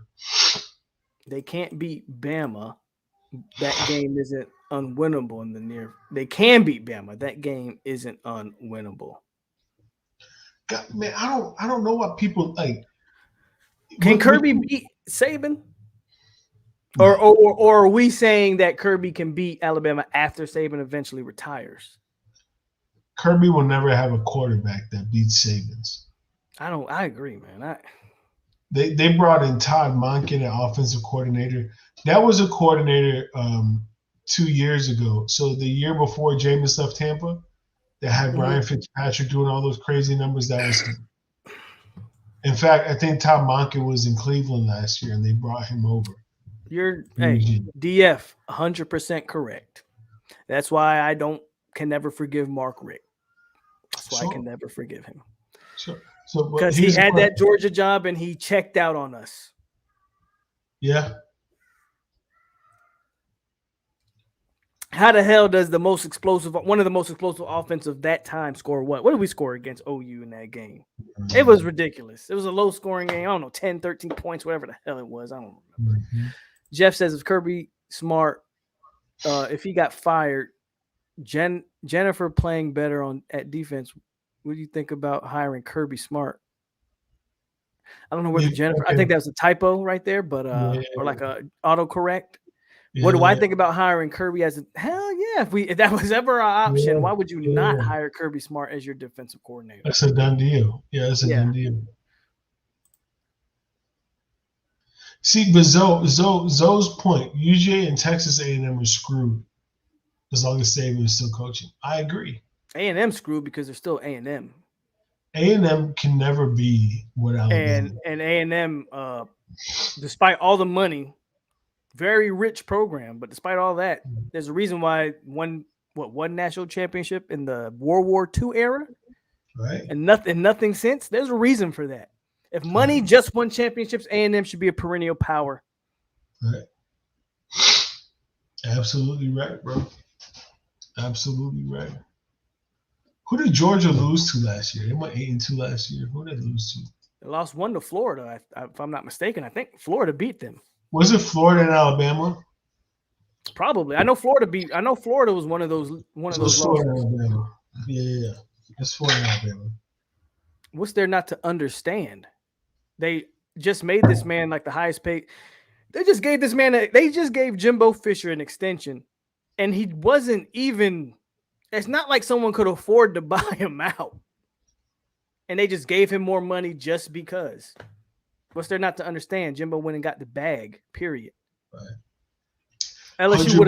They can't beat Bama. That game isn't unwinnable in the near. They can beat Bama. That game isn't unwinnable. God, man, I don't know what people like. Can Kirby beat Saban? Or are we saying that Kirby can beat Alabama after Saban eventually retires? Kirby will never have a quarterback that beats Saban's. I agree, man. They brought in Todd Monken, an offensive coordinator. That was a coordinator 2 years ago. So the year before Jameis left Tampa, that had Brian Fitzpatrick doing all those crazy numbers. That was him. In fact, I think Todd Monken was in Cleveland last year, and they brought him over. You're DF 100% correct. That's why I can never forgive Mark Richt. That's why I can never forgive him. Sure. Because he had that Georgia job and he checked out on us. Yeah. How the hell does one of the most explosive offense of that time score what? What did we score against OU in that game? It was ridiculous. It was a low scoring game. I don't know, 10, 13 points, whatever the hell it was. I don't remember. Mm-hmm. Jeff says if Kirby Smart, if he got fired, Jennifer playing better at defense, what do you think about hiring Kirby Smart? I don't know where the Jennifer. I think that was a typo right there, but or like a autocorrect. Yeah. What do I think about hiring Kirby as hell yeah? If that was ever an option, why would you not hire Kirby Smart as your defensive coordinator? That's a done deal. Yeah, that's a done deal. See, but Zoe's point, UGA and Texas A&M are screwed as long as Saban is still coaching. I agree. A&M screwed because they're still A&M. A&M can never be what Alabama. And A&M, despite all the money, very rich program, but despite all that, there's a reason why one national championship in the World War II era, right? And nothing since. There's a reason for that. If money just won championships, A&M should be a perennial power. Right. Absolutely right, bro. Absolutely right. Who did Georgia lose to last year? They went 8-2 last year. Who did they lose to? They lost 1 to Florida, if I'm not mistaken. I think Florida beat them. Was it Florida and Alabama? Probably. I know Florida was one of those Florida and Alabama. Yeah. It's Florida and Alabama. What's there not to understand? They just made this man like the highest paid. They just gave Jimbo Fisher an extension, and he wasn't even. It's not like someone could afford to buy him out, and they just gave him more money just because. What's there not to understand? Jimbo went and got the bag. Period. Right. LSU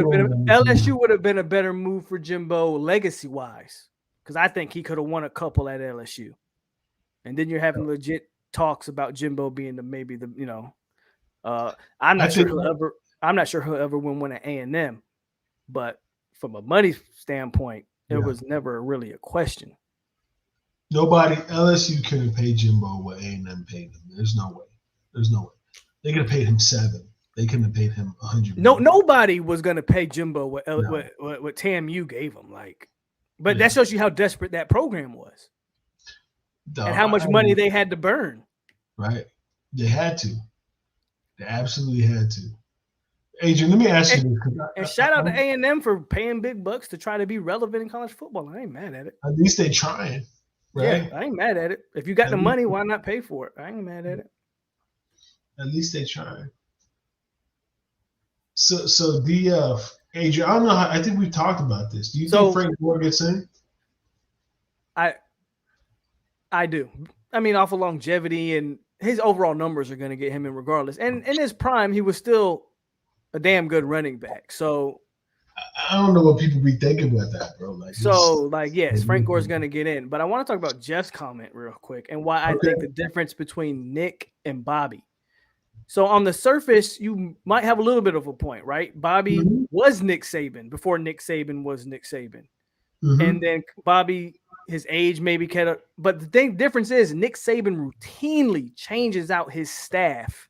would have been a better move for Jimbo legacy wise, because I think he could have won a couple at LSU, and then you're having legit talks about Jimbo being I'm not sure he'll ever win one at A&M, but from a money standpoint, it was never really a question. LSU could have paid Jimbo what A&M paid him. There's no way. They could have paid him 7. They couldn't have paid him 100. No, nobody was going to pay Jimbo what TAMU gave him. But that shows you how desperate that program was, and how much money they had to burn. Right, they had to. They absolutely had to. Adrian, let me ask you this. And shout out to A&M for paying big bucks to try to be relevant in college football. I ain't mad at it. At least they trying. Right? Yeah, I ain't mad at it. If you got the money, why not pay for it? I ain't mad at it. At least they trying. So DF, Adrian, I don't know. I think we've talked about this. Do you think Frank Gore gets in? I do. I mean, off of longevity and his overall numbers are going to get him in regardless. And in his prime, he was still a damn good running back. So I don't know what people be thinking about that, bro. Yes, Frank Gore's going to get in. But I want to talk about Jeff's comment real quick and why I think the difference between Nick and Bobby. So on the surface, you might have a little bit of a point, right? Bobby was Nick Saban before Nick Saban was Nick Saban. Mm-hmm. And then Bobby, his age maybe kind of, but the difference is Nick Saban routinely changes out his staff.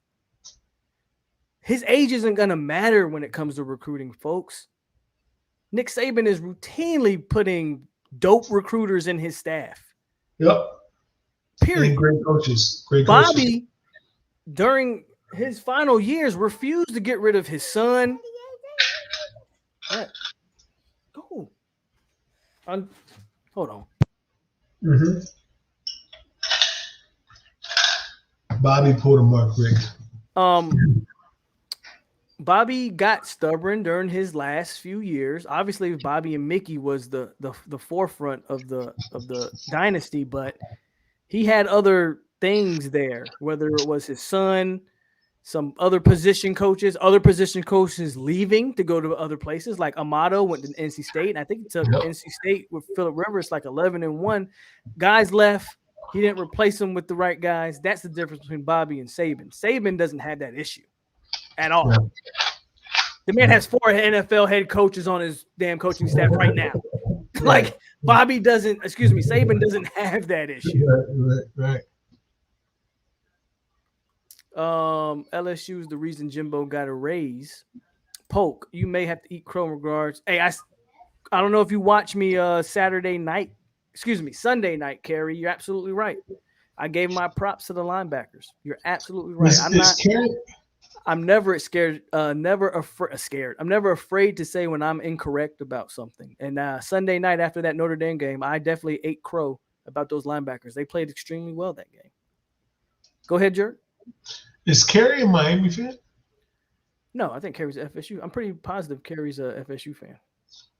His age isn't going to matter when it comes to recruiting, folks. Nick Saban is routinely putting dope recruiters in his staff. Yep. Period. And great coaches. during his final years, refused to get rid of his son. What? Go. Hold on. Mm-hmm. Bobby pulled a Mark Richt. Bobby got stubborn during his last few years. Obviously, Bobby and Mickey was the forefront of the dynasty, but he had other things there, whether it was his son, some other position coaches leaving to go to other places. Like Amato went to NC State, and I think he took NC State with Phillip Rivers like 11-1. Guys left. He didn't replace them with the right guys. That's the difference between Bobby and Saban. Saban doesn't have that issue at all. Yeah. The man has 4 NFL head coaches on his damn coaching staff right now. Like Saban doesn't have that issue. Right. LSU is the reason Jimbo got a raise. POLK, you may have to eat crow in regards. Hey, I don't know if you watch me Sunday night, Kerry. You're absolutely right. I gave my props to the linebackers. You're absolutely right. I'm never scared. I'm never afraid to say when I'm incorrect about something. And Sunday night after that Notre Dame game, I definitely ate crow about those linebackers. They played extremely well that game. Go ahead, Jerk. Is Kerry a Miami fan? No, I think Kerry's a FSU. I'm pretty positive Kerry's a FSU fan.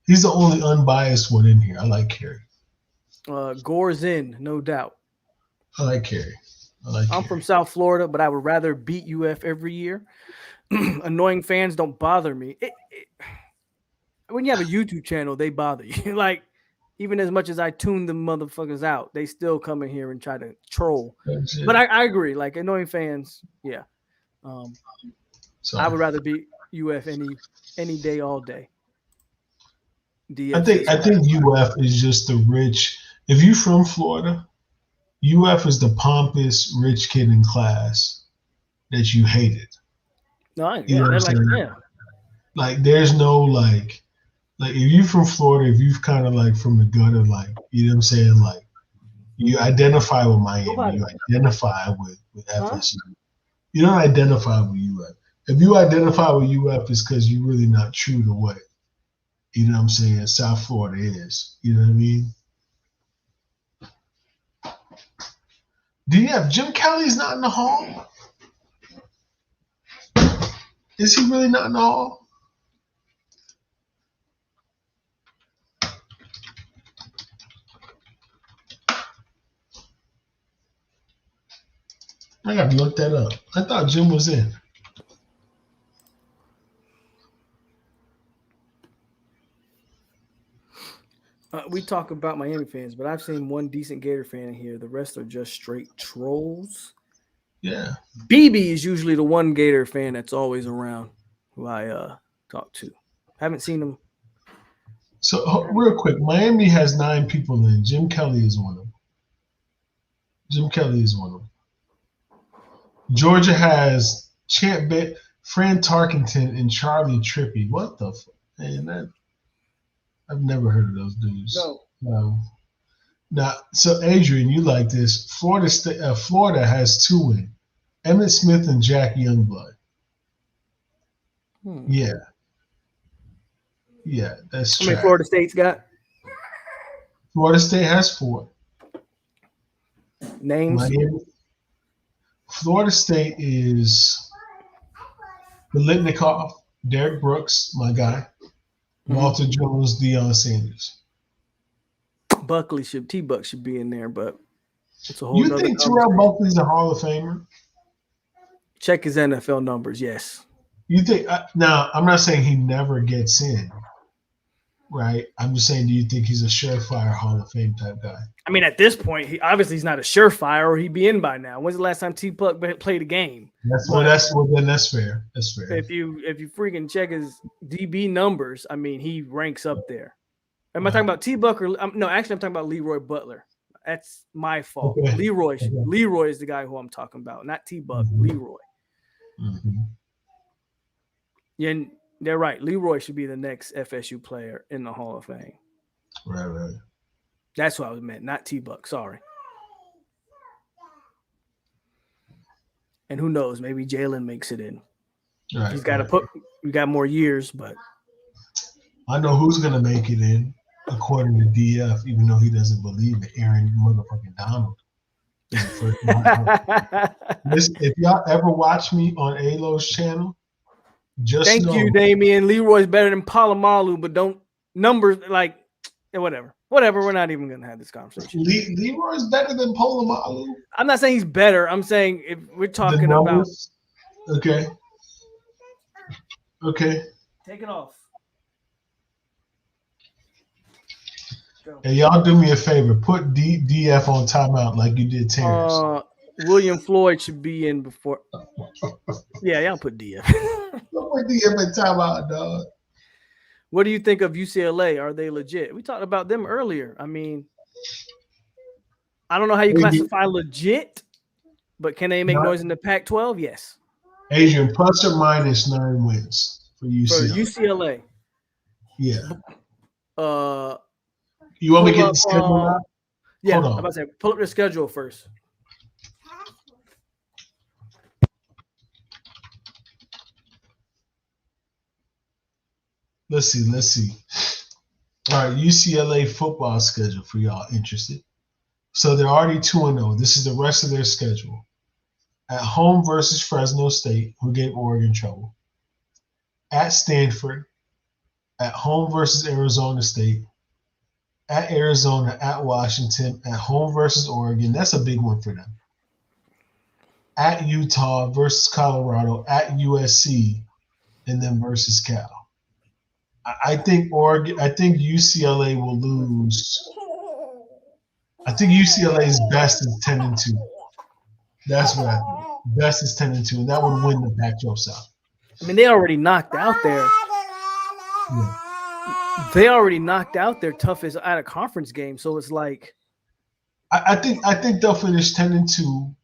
He's the only unbiased one in here. I like Kerry. Gore's in, no doubt. I like Kerry. I'm from South Florida, but I would rather beat UF every year. Annoying fans don't bother me. When you have a YouTube channel, they bother you. Like, even as much as I tune the motherfuckers out, they still come in here and try to troll. But I agree. Like, annoying fans, yeah. I would rather beat UF any day, all day. I think UF is just the rich. If you're from Florida, UF is the pompous rich kid in class that you hated. No, like there's no like if you're from Florida, if you've kind of like from the gutter, like you know what I'm saying, like you identify with Miami, you identify with FSU. You don't identify with UF. If you identify with UF, it's because you're really not true to what you know what I'm saying South Florida is. You know what I mean? Do you have Jim Kelly's not in the hall? Is he really not in the hall? I gotta look that up. I thought Jim was in. We talk about Miami fans, but I've seen one decent Gator fan in here. The rest are just straight trolls. Yeah. BB is usually the one Gator fan that's always around who I talk to. Haven't seen him. So real quick, Miami has 9 people in. Jim Kelly is one of them. Georgia has Champ Bit, Fran Tarkenton, and Charlie Trippy. What the man? I've never heard of those dudes. No. Now, so Adrian, you like this? Florida has 2 in. Emmitt Smith and Jack Youngblood. Yeah, that's true. How many Florida State's got? Florida State has 4. Names? Miami. Florida State is Biletnikoff, Derek Brooks, my guy, Walter Jones, Deion Sanders. T-Buck should be in there, but it's a whole. You think Terrell Buckley's a Hall of Famer? Check his NFL numbers. Yes. You think? Now, I'm not saying he never gets in, right? I'm just saying, do you think he's a surefire Hall of Fame type guy? I mean, at this point, he's not a surefire, or he'd be in by now. When's the last time T-Buck played a game? Then that's fair. That's fair. If you freaking check his DB numbers, I mean, he ranks up there. Am I talking about T-Buck or no? Actually, I'm talking about Leroy Butler. That's my fault. Okay. Leroy is the guy who I'm talking about, not T-Buck. Leroy. Yeah, they're right. Leroy should be the next FSU player in the Hall of Fame. Right. That's what I meant, not T-Buck. Sorry. And who knows? Maybe Jalen makes it in. Right, He's got to right. we got more years, but I know who's gonna make it in, according to DF, even though he doesn't believe it. Aaron motherfucking Donald is the first one. Listen, if y'all ever watch me on Alo's channel, just thank know you, Damian. Leroy's better than Palomalu, but don't numbers like whatever. Whatever. We're not even gonna have this conversation. Leroy's better than Polamalu. I'm not saying he's better. I'm saying if we're The talking about numbers. Okay. Okay. take it off. Go. Hey, y'all do me a favor. Put DF on timeout like you did Terrence. William Floyd should be in before. Yeah, y'all put DF. Don't put DF in timeout, dog. What do you think of UCLA? Are they legit? We talked about them earlier. I mean, I don't know how you classify legit, but can they make noise in the Pac-12? Yes. Adrian, plus or minus 9 wins for UCLA. For UCLA. Yeah. You want me to get the schedule out? Yeah, Hold on. I'm about to say, pull up the schedule first. Let's see. All right, UCLA football schedule for y'all interested. So they're already 2-0. This is the rest of their schedule. At home versus Fresno State, who gave Oregon trouble. At Stanford. At home versus Arizona State. At Arizona, at Washington. At home versus Oregon. That's a big one for them. At Utah versus Colorado. At USC. And then versus Cal. I think UCLA will lose. I think UCLA's best is 10-2. That's what I think. Best is 10-2, and that would win the Pac-12 South. I mean, they already knocked out their. Yeah. They already knocked out their toughest out of conference game, so it's like. I think they'll finish 10-2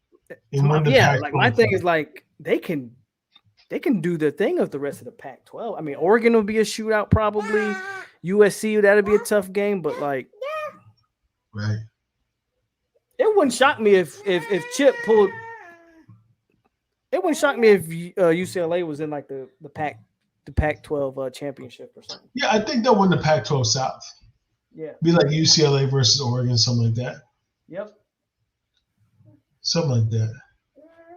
and win the Pac-12. Like my thing is like they can do their thing of the rest of the Pac-12. I mean, Oregon will be a shootout probably. USC, that'll be a tough game, but like, right. It wouldn't shock me if Chip pulled. It wouldn't shock me if UCLA was in like the Pac-12 championship or something. Yeah, I think they'll win the Pac-12 South. Yeah, be like UCLA versus Oregon, something like that. Yep, something like that.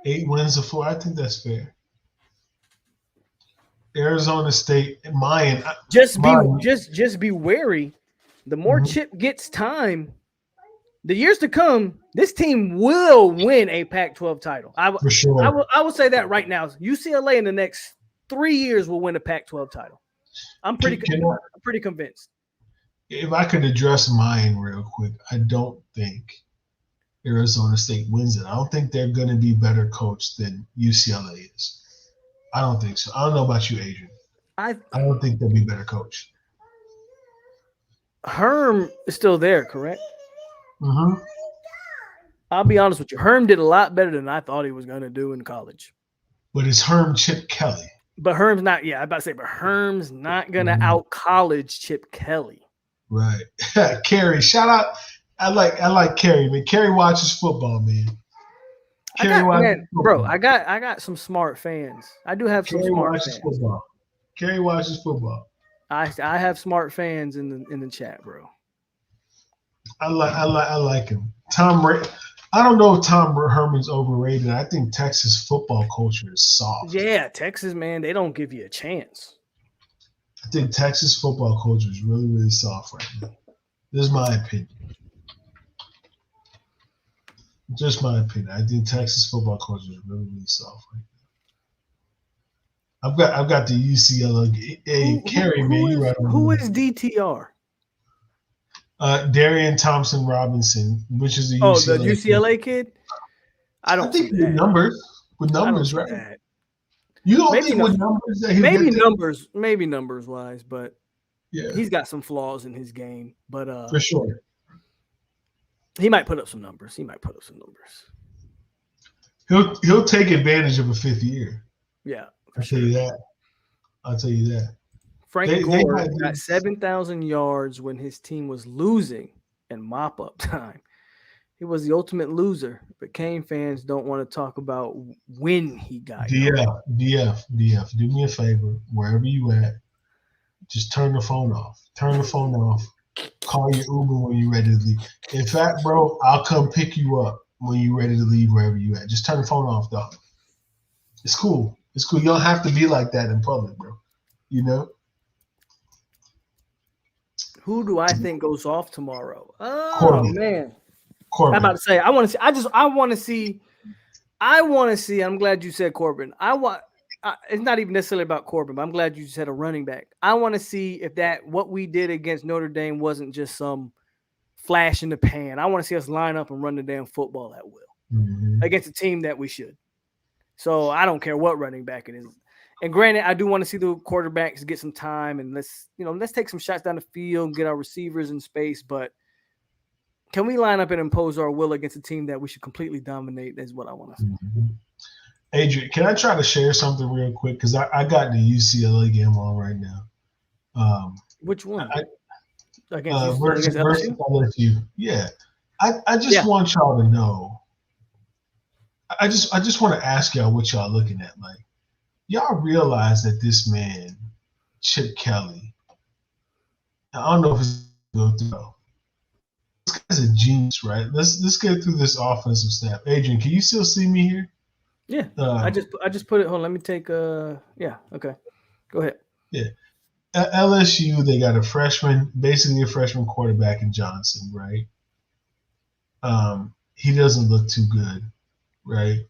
8 wins to 4. I think that's fair. Arizona State, Mayan. Just be wary. The more Chip gets time, the years to come, this team will win a Pac-12 title. For sure. I will say that right now. UCLA in the next 3 years will win a Pac-12 title. I'm pretty convinced. If I could address mine real quick, I don't think Arizona State wins it. I don't think they're going to be better coached than UCLA is. I don't think so. I don't know about you, Adrian. I don't think they'll be better coached. Herm is still there, correct? Mm-hmm. I'll be honest with you. Herm did a lot better than I thought he was going to do in college. But it's Herm Chip Kelly. But Herm's not. Yeah, I'm about to say. But Herm's not going to out college Chip Kelly. Right. Kerry, shout out. I like Kerry, man. Kerry watches football, man. I got some smart fans. I do have some smart fans. Football. Kerry watches football. I have smart fans in the chat, bro. I like him. I don't know if Tom Herman's overrated. I think Texas football culture is soft. Yeah, Texas, man, they don't give you a chance. I think Texas football culture is really, really soft right now. This is my opinion. Just my opinion. I think Texas football culture is really, really soft right now. I've got the UCLA. Hey, Kerry, man, you right on. Who is DTR? Darian Thompson Robinson, which is the UCLA kid. I think with numbers, right? That. You don't think with numbers that maybe numbers wise, but yeah, he's got some flaws in his game. But for sure, he might put up some numbers. He'll take advantage of a 5th year. Yeah, I'll tell you that. Frank Gore got 7,000 yards when his team was losing in mop-up time. He was the ultimate loser, but Kane fans don't want to talk about when he got DF, do me a favor, wherever you at, just turn the phone off. Turn the phone off. Call your Uber when you're ready to leave. In fact, bro, I'll come pick you up when you're ready to leave wherever you at. Just turn the phone off, dog. It's cool. It's cool. You don't have to be like that in public, bro. You know? Who do I think goes off tomorrow? Oh, Corbin. man. Corbin. I'm about to say, I want to see. I'm glad you said Corbin. It's not even necessarily about Corbin, but I'm glad you said a running back. I want to see if what we did against Notre Dame wasn't just some flash in the pan. I want to see us line up and run the damn football at will against a team that we should. So I don't care what running back it is. And granted, I do want to see the quarterbacks get some time and let's take some shots down the field and get our receivers in space. But can we line up and impose our will against a team that we should completely dominate? Is what I want to see. Adrian, can I try to share something real quick? Because I got the UCLA game on right now. Which one? Versus LSU. Yeah. I just want y'all to know. I just want to ask y'all what y'all looking at. Like, y'all realize that this man, Chip Kelly, I don't know if it's going to go through. This guy's a genius, right? Let's get through this offensive staff. Adrian, can you still see me here? Yeah. I just put it. Hold on. Let me take yeah. Okay. Go ahead. Yeah. At LSU, they got basically a freshman quarterback in Johnson, right? He doesn't look too good, right?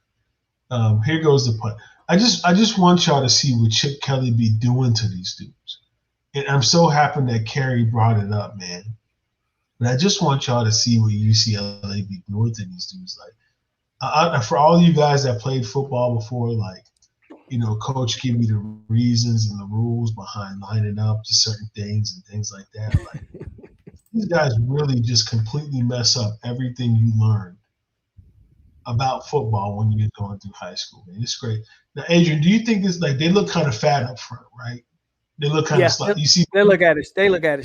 Here goes the punt. I just want y'all to see what Chip Kelly be doing to these dudes. And I'm so happy that Kerry brought it up, man. But I just want y'all to see what UCLA be doing to these dudes. Like, for all you guys that played football before, like, coach give you the reasons and the rules behind lining up to certain things and things like that. Like, these guys really just completely mess up everything you learned about football when you're going through high school, man. It's great. Now, Adrian, do you think this, like, they look kind of fat up front, right? They look kind of slight. You see, they look out of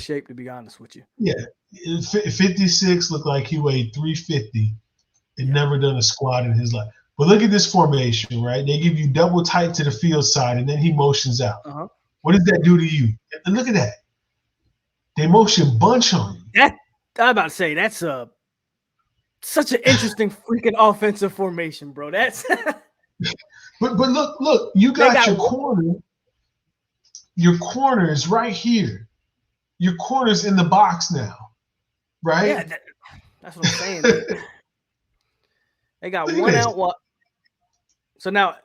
shape, to be honest with you. Yeah. 56 looked like he weighed 350 and never done a squat in his life. But look at this formation, right? They give you double tight to the field side, and then he motions out. What does that do to you? And look at that. They motion bunch on you. I'm about to say, that's such an interesting freaking offensive formation, bro. That's but look, you got your corner. Your corner is right here. Your corner's in the box now, right? Yeah, that's what I'm saying. They got one out. What? So now,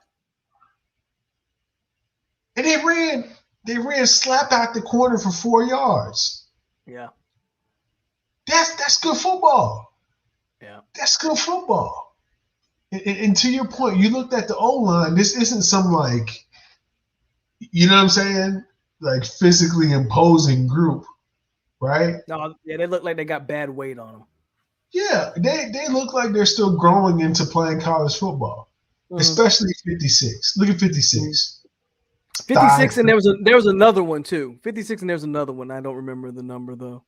and they ran slap out the corner for 4 yards. Yeah, that's good football. Yeah, that's good football. And to your point, you looked at the O-line. This isn't some, like, you know what I'm saying, like, physically imposing group, right? No, yeah, they look like they got bad weight on them. Yeah, they look like they're still growing into playing college football, especially 56. Look at 56. 56, and there was another one too. 56, and there's another one. I don't remember the number though.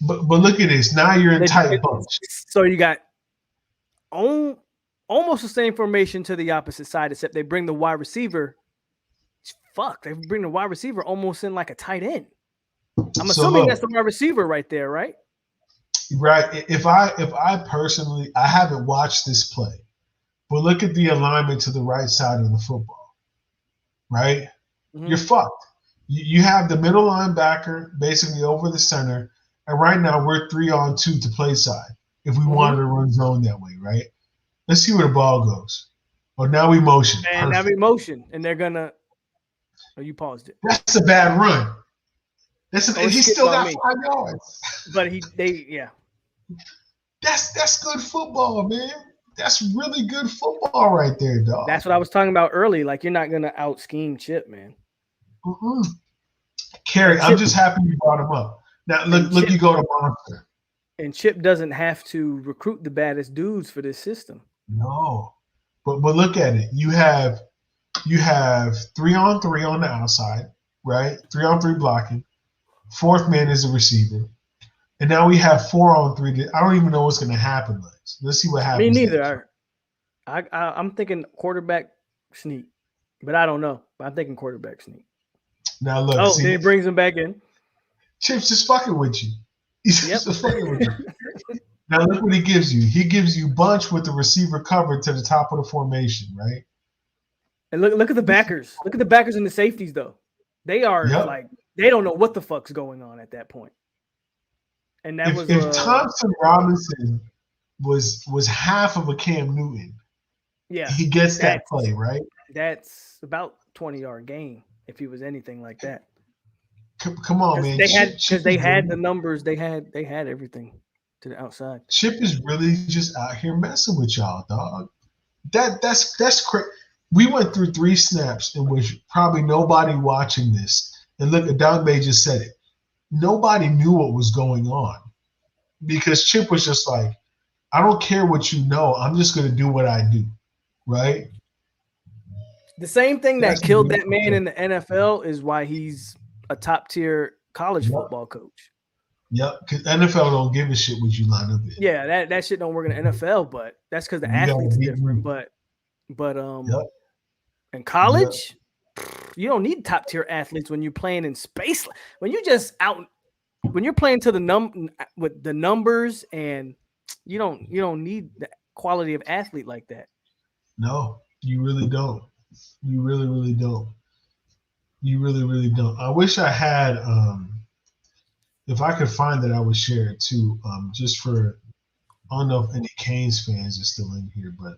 But look at this. Now you're in tight bunch. So you got almost the same formation to the opposite side, except they bring the wide receiver. They bring the wide receiver almost in like a tight end. I'm assuming that's the wide receiver right there, right? Right. If I personally, I haven't watched this play, but look at the alignment to the right side of the football, right? You're fucked. You have the middle linebacker basically over the center, and right now we're 3-on-2 to play side if we wanted to run zone that way, right? Let's see where the ball goes. Oh, now we motion. And now we motion, and they're gonna. Oh, you paused it. That's a bad run. He still got 5 yards. But That's good football, man. That's really good football right there, dog. That's what I was talking about early. Like, you're not gonna out scheme Chip, man. Kerry, I'm just happy you brought him up. Now look, you go to Monster. And Chip doesn't have to recruit the baddest dudes for this system. No, but look at it. You have 3-on-3 on the outside, right? 3-on-3 blocking. Fourth man is a receiver. And now we have 4-on-3. I don't even know what's going to happen. Like, happens. Let's see what Me happens. neither. I'm thinking quarterback sneak, but I don't know. But I'm thinking quarterback sneak. Now look, Oh, see, then he brings him back in. Chip's just fucking with you. He's Yep. just fucking with you. Now look what he gives you. He gives you bunch with the receiver covered to the top of the formation, right? And look at the backers. Look at the backers and the safeties, though. They are like they don't know what the fuck's going on at that point. And that was if Thompson Robinson was half of a Cam Newton, he gets that play, right? That's about 20-yard gain if he was anything like that. Come on, man. They had the numbers. They had everything to the outside. Chip is really just out here messing with y'all, dog. That's crazy. We went through 3 snaps in which probably nobody watching this, and look, Adangbe just said it. Nobody knew what was going on because Chip was just like, I don't care what you know. I'm just going to do what I do, right? The same thing that killed that man in the NFL is why he's a top-tier college football coach. Yep, because NFL don't give a shit what you line up in. Yeah, that shit don't work in the NFL, but that's because the athlete's different. But in college, you don't need top-tier athletes when you're playing in space. When you're playing to with the numbers, and you don't need the quality of athlete like that. No, you really don't. You really, really don't. You really, really don't. I wish I had if I could find it, I would share it too. Just for, I don't know if any Canes fans are still in here, but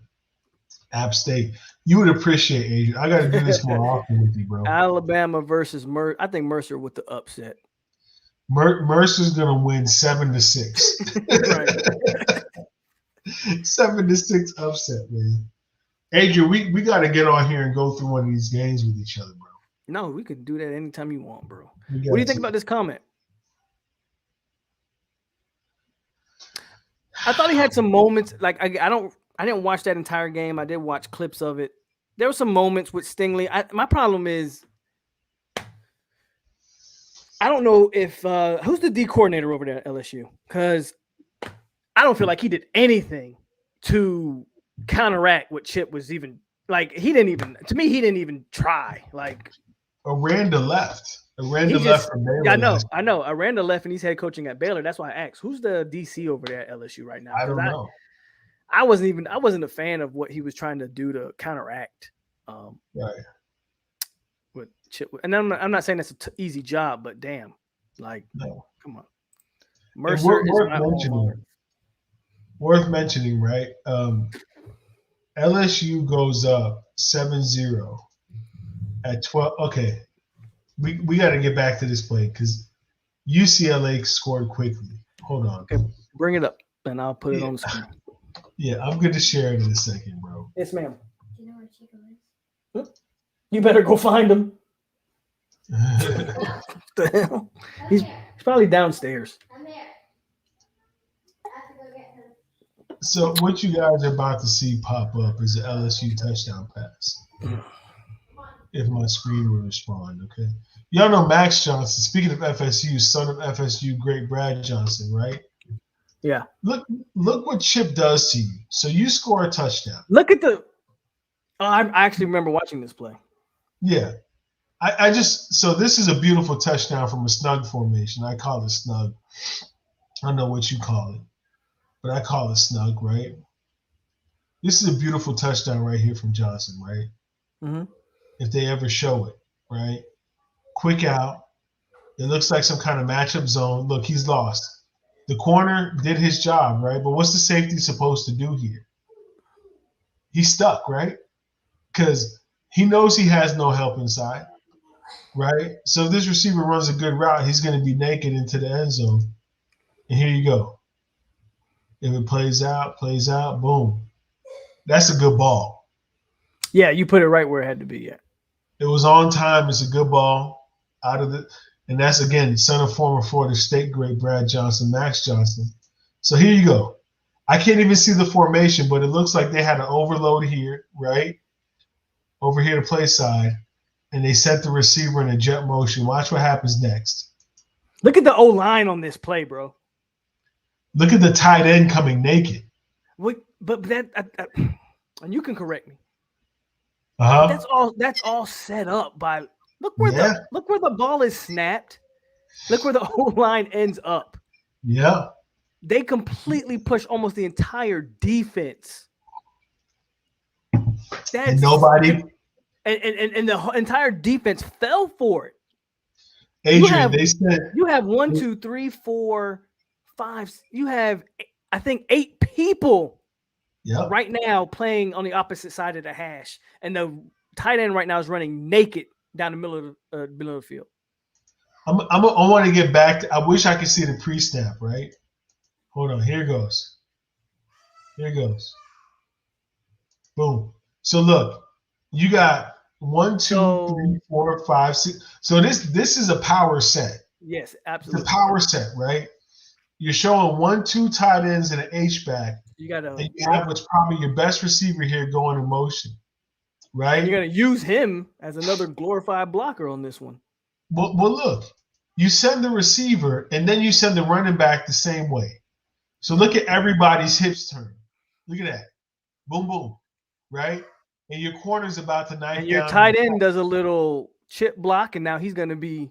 App State, you would appreciate, Adrian. I got to do this more often with you, bro. Alabama versus Mercer. I think Mercer with the upset. Mercer's gonna win 7-6. Right. 7-6 upset, man. Adrian, we got to get on here and go through one of these games with each other, bro. No, we can do that anytime you want, bro. What do you think about this comment? I thought he had some moments. Like I didn't watch that entire game. I did watch clips of it. There were some moments with Stingley. My problem is I don't know if who's the D coordinator over there at LSU, because I don't feel like he did anything to counteract what Chip was even like. He didn't even try. Like Aranda left. Aranda left from Baylor. Yeah, I know. Aranda left and he's head coaching at Baylor. That's why I asked, who's the DC over there at LSU right now? I don't know. I wasn't a fan of what he was trying to do to counteract. Right. With Chip, and I'm not saying that's an easy job, but damn, like, no. Come on. Mercer worth mentioning, right? LSU goes up 7-0 at 12. Okay, we got to get back to this play because UCLA scored quickly. Hold on. Okay, bring it up, and I'll put it on the screen. Yeah, I'm going to share it in a second, bro. Yes, ma'am. Do you know where Chico is? You better go find him. What the hell? He's probably downstairs. I'm there. I have to go get him. So what you guys are about to see pop up is an LSU touchdown pass. If my screen will respond, okay? Y'all know Max Johnson, speaking of FSU, son of FSU, great Brad Johnson, right? Yeah. Look what Chip does to you. So you score a touchdown. Look at the I actually remember watching this play. Yeah. So this is a beautiful touchdown from a snug formation. I call it snug. I don't know what you call it, but I call it snug, right? This is a beautiful touchdown right here from Johnson, right? Mm-hmm. If they ever show it, right? Quick out. It looks like some kind of matchup zone. Look, he's lost. The corner did his job, right? But what's the safety supposed to do here? He's stuck, right? Because he knows he has no help inside, right? So if this receiver runs a good route, he's going to be naked into the end zone. And here you go. If it plays out, boom. That's a good ball. Yeah, you put it right where it had to be, yeah. It was on time. It's a good ball out of the – and that's, again, son of former Florida State great Brad Johnson, Max Johnson. So here you go. I can't even see the formation, but it looks like they had an overload here, right? Over here to play side, and they set the receiver in a jet motion. Watch what happens next. Look at the O-line on this play, bro. Look at the tight end coming naked. But that, and you can correct me. Uh-huh. That's all set up by look where the ball is snapped. Look where the whole line ends up. Yeah. They completely push almost the entire defense. And nobody and the entire defense fell for it. Adrian, they said you have 1, 2, 3, 4, 5. You have, I think, 8 people right now playing on the opposite side of the hash, and the tight end right now is running naked down the middle of the field. I want to get back to. I wish I could see the pre-snap. Right, hold on. Here it goes. Here it goes. Boom. So look, you got 1, 2, 3, 4, 5, 6. So this is a power set. Yes, absolutely. It's a power set, right? You're showing 1, 2 tight ends and an H-back. You got and you have what's probably your best receiver here going in motion, right? And you're going to use him as another glorified blocker on this one. Well, look, you send the receiver and then you send the running back the same way. So look at everybody's hips turn. Look at that. Boom, boom, right? And your corner's about to knife down. And your tight end does a little chip block, and now he's going to be.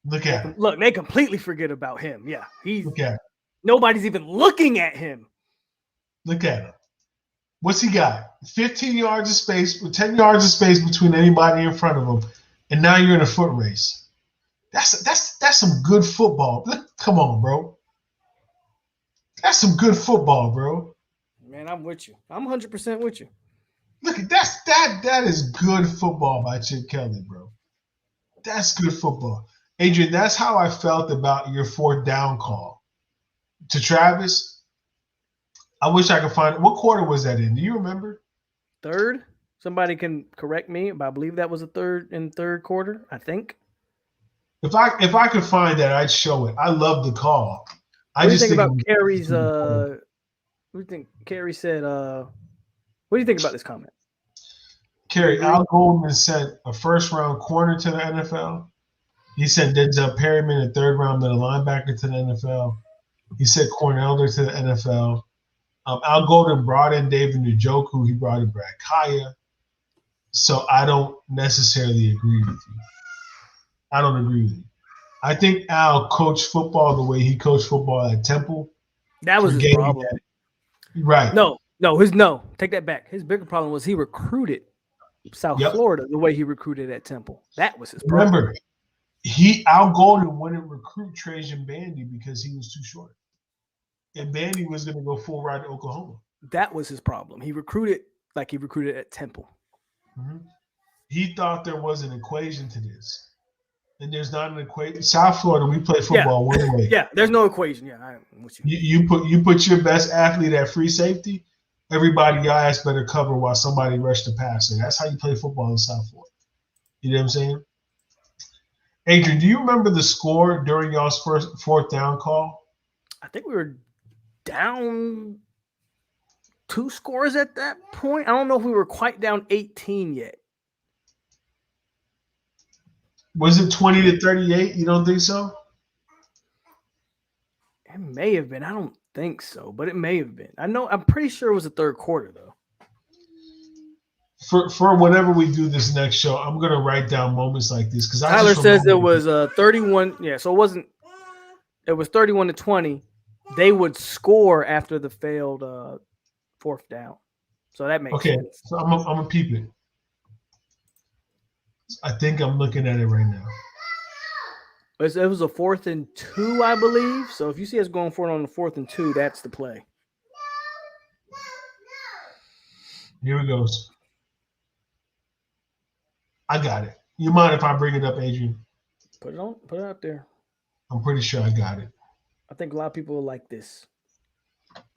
Look at him. Look, they completely forget about him. Yeah, look at him. Nobody's even looking at him. Look at him. What's he got? 15 yards of space, with 10 yards of space between anybody in front of him, and now you're in a foot race. That's some good football. Come on, bro. That's some good football, bro. Man, I'm with you. I'm 100% with you. Look, that is good football by Chip Kelly, bro. That's good football. Adrian, that's how I felt about your 4th down call to Travis. I wish I could find what quarter was that in? Do you remember? 3rd. Somebody can correct me, but I believe that was a 3rd quarter, I think. If I could find that, I'd show it. I love the call. What do you think about Kerry's what do you think Kerry said what do you think about this comment? Kerry, Al Goldman sent a 1st-round corner to the NFL. He sent Denzel Perryman a 3rd round middle linebacker to the NFL. He sent Cornelder to the NFL. Al Golden brought in David Njoku. He brought in Brad Kaya. So I don't necessarily agree with you. I don't agree with you. I think Al coached football the way he coached football at Temple. That was his problem. Right. No. Take that back. His bigger problem was he recruited South Florida the way he recruited at Temple. That was his problem. Remember, Al Golden wouldn't recruit Trajan Bandy because he was too short. And Bandy was going to go full ride to Oklahoma. That was his problem. He recruited like he recruited at Temple. Mm-hmm. He thought there was an equation to this. And there's not an equation. South Florida, we play football one way. Yeah, there's no equation. Yeah, I'm with you. You put your best athlete at free safety, everybody your ass better cover while somebody rush the passer. That's how you play football in South Florida. You know what I'm saying? Adrian, do you remember the score during y'all's 4th down call? I think we were down 2 scores at that point. I don't know if we were quite down 18 yet. Was it 20-38? You don't think so? It may have been. I don't think so, but it may have been. I'm pretty sure it was the 3rd quarter though. For whenever we do this next show, I'm gonna write down moments like this because Tyler says it was 31. Yeah, so it wasn't. It was 31-20. They would score after the failed 4th down, so that makes sense. So I'm gonna peep it. I think I'm looking at it right now. It was a 4th and 2, I believe. So if you see us going for it on the 4th and 2, that's the play. Here it goes. I got it. You mind if I bring it up, Adrian? Put it out there. I'm pretty sure I got it. I think a lot of people will like this.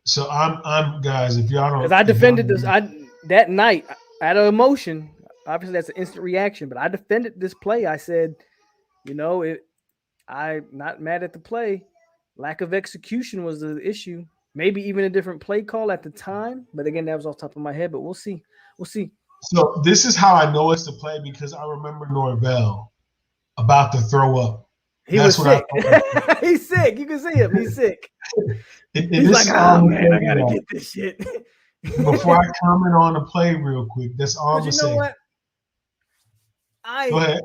So I'm guys, if y'all don't, because I defended this that night out of emotion. Obviously, that's an instant reaction, but I defended this play. I said, I'm not mad at the play. Lack of execution was the issue. Maybe even a different play call at the time. But again, that was off the top of my head. But we'll see. So this is how I know it's the play because I remember Norvell about to throw up He was sick. He's sick. You can see him. He's sick. He's like, oh man, I gotta get this shit. Before I comment on the play real quick, that's all I'm gonna say. What? Go ahead.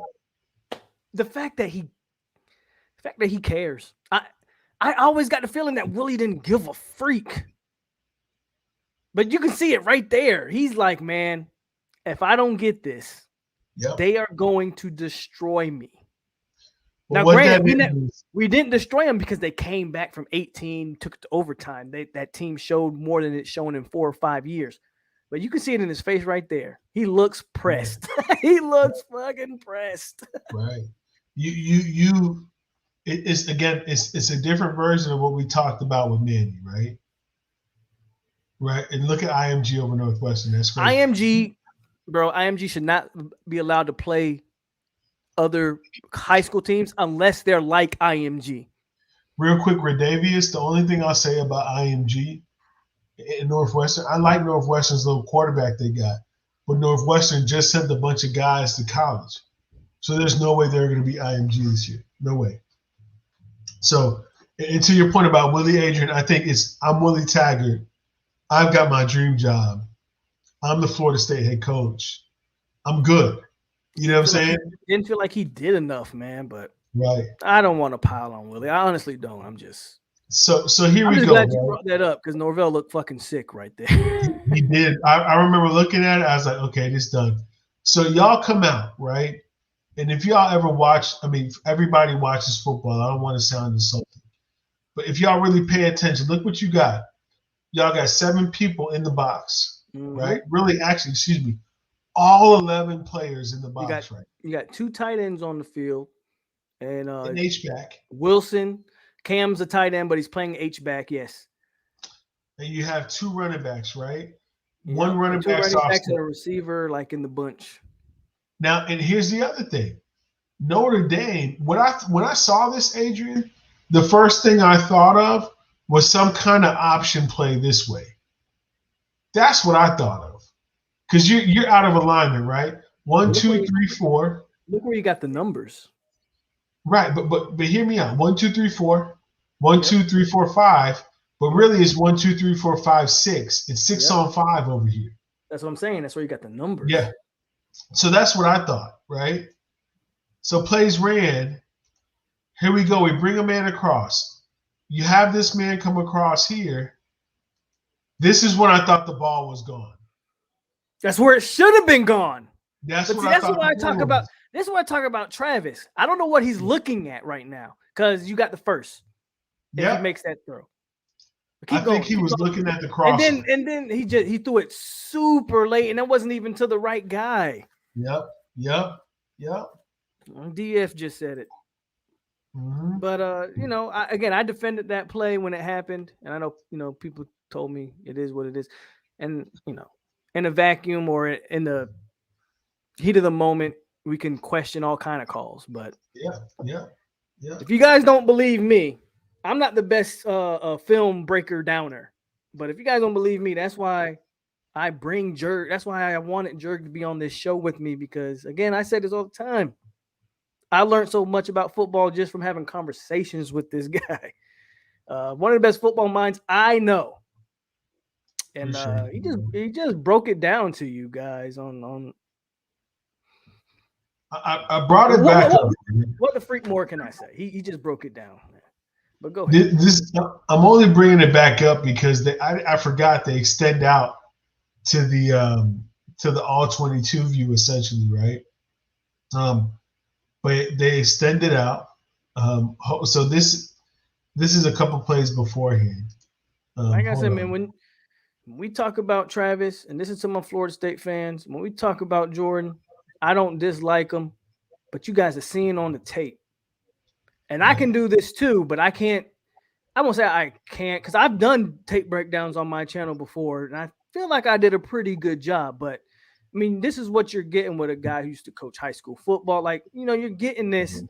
The fact that he cares. I always got the feeling that Willie didn't give a freak. But you can see it right there. He's like, man, if I don't get this, they are going to destroy me. Well, now, granted, we didn't destroy them because they came back from 18, took it to overtime. That team showed more than it's shown in 4 or 5 years. But you can see it in his face right there. He looks pressed. He looks fucking pressed. Right. It's a different version of what we talked about with Manny, right? Right. And look at IMG over Northwestern. That's crazy. IMG should not be allowed to play other high school teams unless they're like IMG. Real quick, Redavius, the only thing I'll say about IMG in Northwestern, I like Northwestern's little quarterback they got, but Northwestern just sent a bunch of guys to college. So there's no way they're going to be IMG this year. No way. So, and to your point about Willie Adrian, I think I'm Willie Taggart. I've got my dream job. I'm the Florida State head coach. I'm good. You know what I'm saying? Didn't feel like he did enough, man, but right. I don't want to pile on Willie. I honestly don't. I'm just so here we go. I'm glad you brought that up because Norvell looked fucking sick right there. He did. I remember looking at it. I was like, okay, this done. So y'all come out, right? And if y'all ever watch, I mean, everybody watches football. I don't want to sound insulting, but if y'all really pay attention, look what you got. Y'all got 7 people in the box, right? Really, actually, excuse me. All 11 players in the box, right? You got 2 tight ends on the field, and an H-back. Wilson, Cam's a tight end, but he's playing H-back, yes. And you have 2 running backs, right? Yeah, one running back and a receiver, like in the bunch. Now, and here's the other thing: Notre Dame. When I saw this, Adrian, the first thing I thought of was some kind of option play this way. That's what I thought of. Because you're out of alignment, right? 1, 2, 3, 4. Look where you got the numbers. Right, but hear me out. 1, 2, 3, 4. 1, 2, 3, 4, 5. But really, it's 1, 2, 3, 4, 5, 6. It's 6 on 5 over here. That's what I'm saying. That's where you got the numbers. Yeah. So that's what I thought, right? So plays ran. Here we go. We bring a man across. You have this man come across here. This is when I thought the ball was gone. That's where it should have been gone. That's what I talk about. This is what I talk about Travis. I don't know what he's looking at right now because you got the first. Yeah, he makes that throw. I think he was looking at the cross. And then he threw it super late, and that wasn't even to the right guy. Yep. DF just said it. Mm-hmm. But I defended that play when it happened, and I know people told me it is what it is, and in a vacuum or in the heat of the moment, we can question all kind of calls. But yeah. If you guys don't believe me, I'm not the best film breaker downer. But if you guys don't believe me, that's why I bring Jerg. That's why I wanted Jerg to be on this show with me because, again, I say this all the time. I learned so much about football just from having conversations with this guy. One of the best football minds I know. And he just broke it down to you guys on. I brought it back up. What the freak more can I say? He just broke it down. But go ahead. I'm only bringing it back up because I forgot they extend out to the all 22 view essentially, right? But they extend it out. So this is a couple plays beforehand. Like I said, man, when we talk about Travis, and this is to my Florida State fans, when we talk about Jordan, I don't dislike him, but you guys are seeing on the tape. And I can do this too, but I can't. I won't say I can't because I've done tape breakdowns on my channel before, and I feel like I did a pretty good job. But, I mean, this is what you're getting with a guy who used to coach high school football. Like, you're getting this,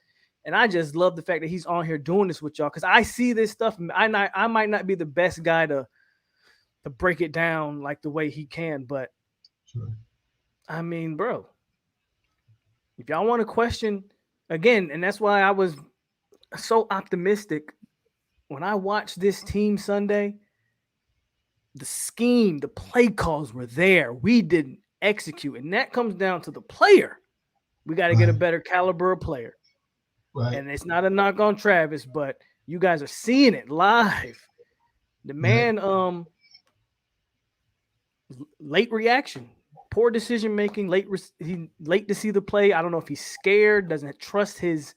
and I just love the fact that he's on here doing this with y'all because I see this stuff. I might not be the best guy to break it down like the way he can, but, I mean, bro, if y'all want to question, again, and that's why I was so optimistic. When I watched this team Sunday, the scheme, the play calls were there. We didn't execute. And that comes down to the player. We got to get a better caliber of player. Right. And it's not a knock on Travis, but you guys are seeing it live. The man, late reaction, poor decision making, late to see the play. I don't know if he's scared, doesn't trust his.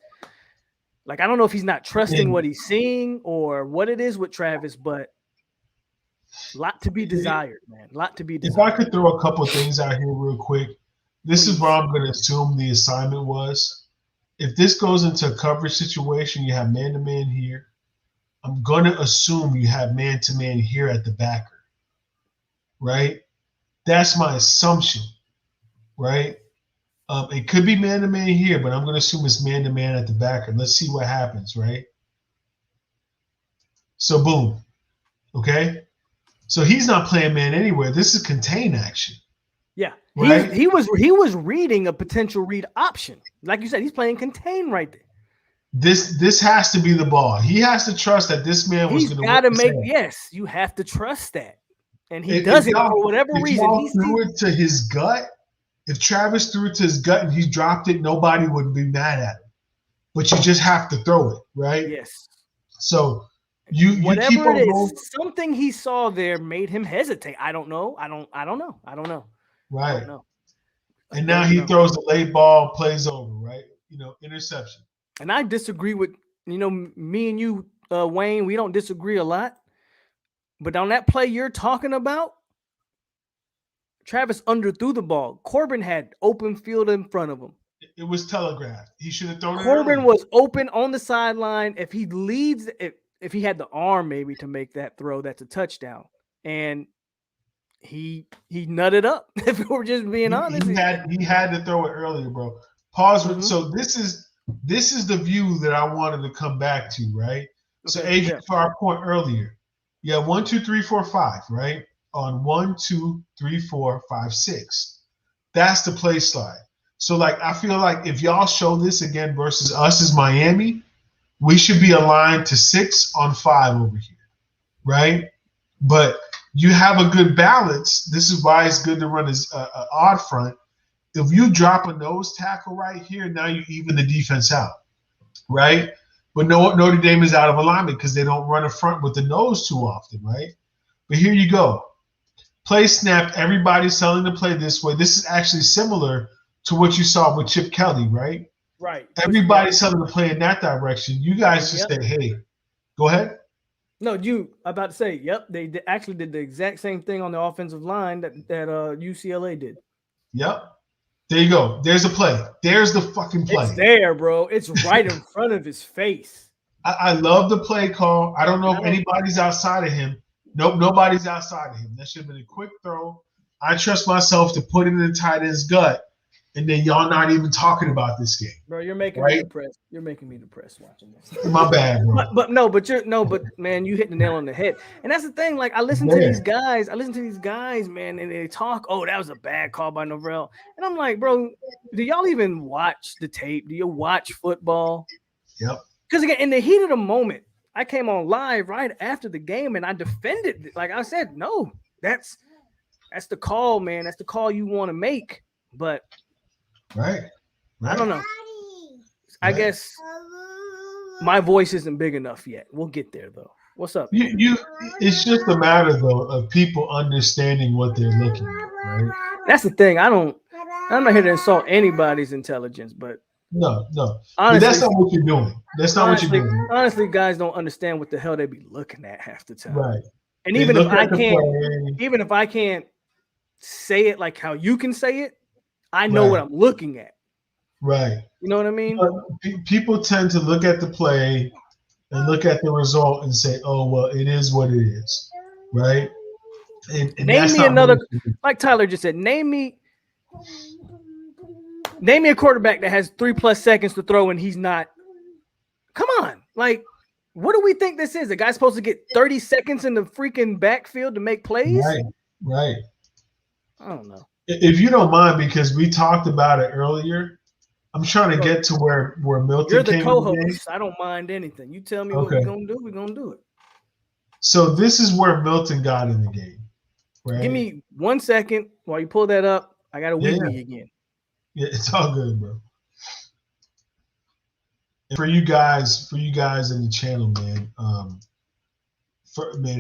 Like, I don't know if he's not trusting what he's seeing or what it is with Travis, but a lot to be desired, man. A lot to be desired. If I could throw a couple of things out here real quick, this is what I'm going to assume the assignment was. If this goes into a coverage situation, you have man-to-man here. I'm going to assume you have man-to-man here at the backer, right? That's my assumption, right? It could be man-to-man here, but I'm going to assume it's man-to-man at the backer. Let's see what happens, right? So, boom, okay? So he's not playing man anywhere. This is contain action. Yeah, right? he was reading a potential read option. Like you said, he's playing contain right there. This has to be the ball. He has to trust that this man was going to. He's got to make. Yes, you have to trust that, and he doesn't for whatever reason. He threw it to his gut. If Travis threw it to his gut and he dropped it, nobody would be mad at him. But you just have to throw it, right? Yes. So you whatever keep on it is, going. something he saw there made him hesitate. I don't know. I don't know. Right. I don't know. And now he throws the late ball, plays over, right? Interception. And I disagree with, me and you, Wayne, we don't disagree a lot. But on that play you're talking about, Travis underthrew the ball. Corbin had open field in front of him. It was telegraphed. He should have thrown it. Corbin was open on the sideline. If he leads, if he had the arm maybe to make that throw, that's a touchdown. And he nutted up. If we're just being honest, he had to throw it earlier, bro. Pause. Mm-hmm. So this is the view that I wanted to come back to, right? Okay, so AJ, for our point earlier, you have 1, 2, 3, 4, 5, right? On 1, 2, 3, 4, 5, 6. That's the play slide. So, I feel like if y'all show this again versus us as Miami, we should be aligned to 6 on 5 over here, right? But you have a good balance. This is why it's good to run an odd front. If you drop a nose tackle right here, now you even the defense out, right? But Notre Dame is out of alignment because they don't run a front with the nose too often, right? But here you go. Play snap. Everybody's telling the play this way. This is actually similar to what you saw with Chip Kelly, right? Right. Everybody's telling the play in that direction. You guys just say, hey, go ahead. No, I'm about to say, yep, they actually did the exact same thing on the offensive line that UCLA did. Yep. There you go. There's a play. There's the fucking play. It's there, bro. It's right in front of his face. I love the play call. I don't know if anybody's outside of him. Nope, nobody's outside of him. That should have been a quick throw. I trust myself to put it in the tight end's gut, and then y'all not even talking about this game. Bro, you're making me depressed. You're making me depressed watching this. My bad, bro. But man, you hit the nail on the head. And that's the thing. I listen to these guys, man, and they talk, oh, that was a bad call by Norvell. And I'm like, bro, do y'all even watch the tape? Do you watch football? Yep. Because again, in the heat of the moment, I came on live right after the game and I defended it. Like I said, no, that's the call, man. That's the call you want to make. But right. I don't know. I guess my voice isn't big enough yet. We'll get there though. What's up? It's just a matter though of people understanding what they're looking at, right? That's the thing. I'm not here to insult anybody's intelligence, but no. Honestly, that's not what you're doing. That's not what you're doing. Honestly, guys don't understand what the hell they be looking at half the time. Right. And even if I can't say it like how you can say it, I know what I'm looking at. Right. You know what I mean? People tend to look at the play and look at the result and say, oh, well, it is what it is. Right? And name me another, like Tyler just said, name me a quarterback that has 3+ seconds to throw and he's not. Come on. What do we think this is? A guy's supposed to get 30 seconds in the freaking backfield to make plays? Right. I don't know. If you don't mind, because we talked about it earlier, I'm trying to get to where Milton You're the came in the game. co-host. I don't mind anything. You tell me what Okay. we're gonna do. We're gonna do it. So this is where Milton got in the game, right? Give me 1 second while you pull that up. I got to Yeah. wee again. Yeah, it's all good, bro. And for you guys in the channel, man,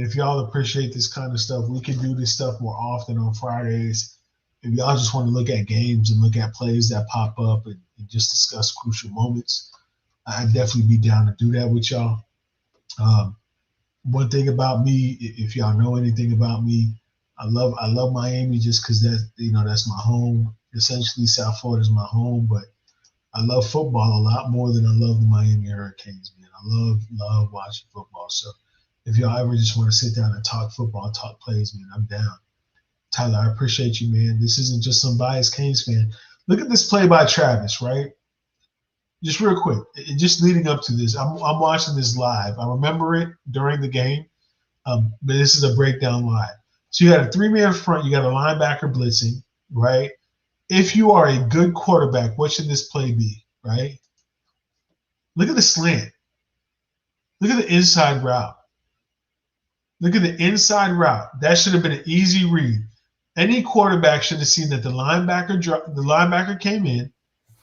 if y'all appreciate this kind of stuff, we can do this stuff more often on Fridays. If y'all just want to look at games and look at plays that pop up and just discuss crucial moments, I'd definitely be down to do that with y'all. One thing about me, if y'all know anything about me, I love Miami just because that's my home. Essentially, South Florida is my home, but I love football a lot more than I love the Miami Hurricanes, man. I love watching football. So if y'all ever just want to sit down and talk football, talk plays, man, I'm down. Tyler, I appreciate you, man. This isn't just some biased Canes fan. Look at this play by Travis, right? Just real quick, just leading up to this, I'm watching this live. I remember it during the game, but this is a breakdown live. So you got a 3-man front, you got a linebacker blitzing, right? If you are a good quarterback, what should this play be, right? Look at the slant. Look at the inside route. Look at the inside route. That should have been an easy read. Any quarterback should have seen that the linebacker came in.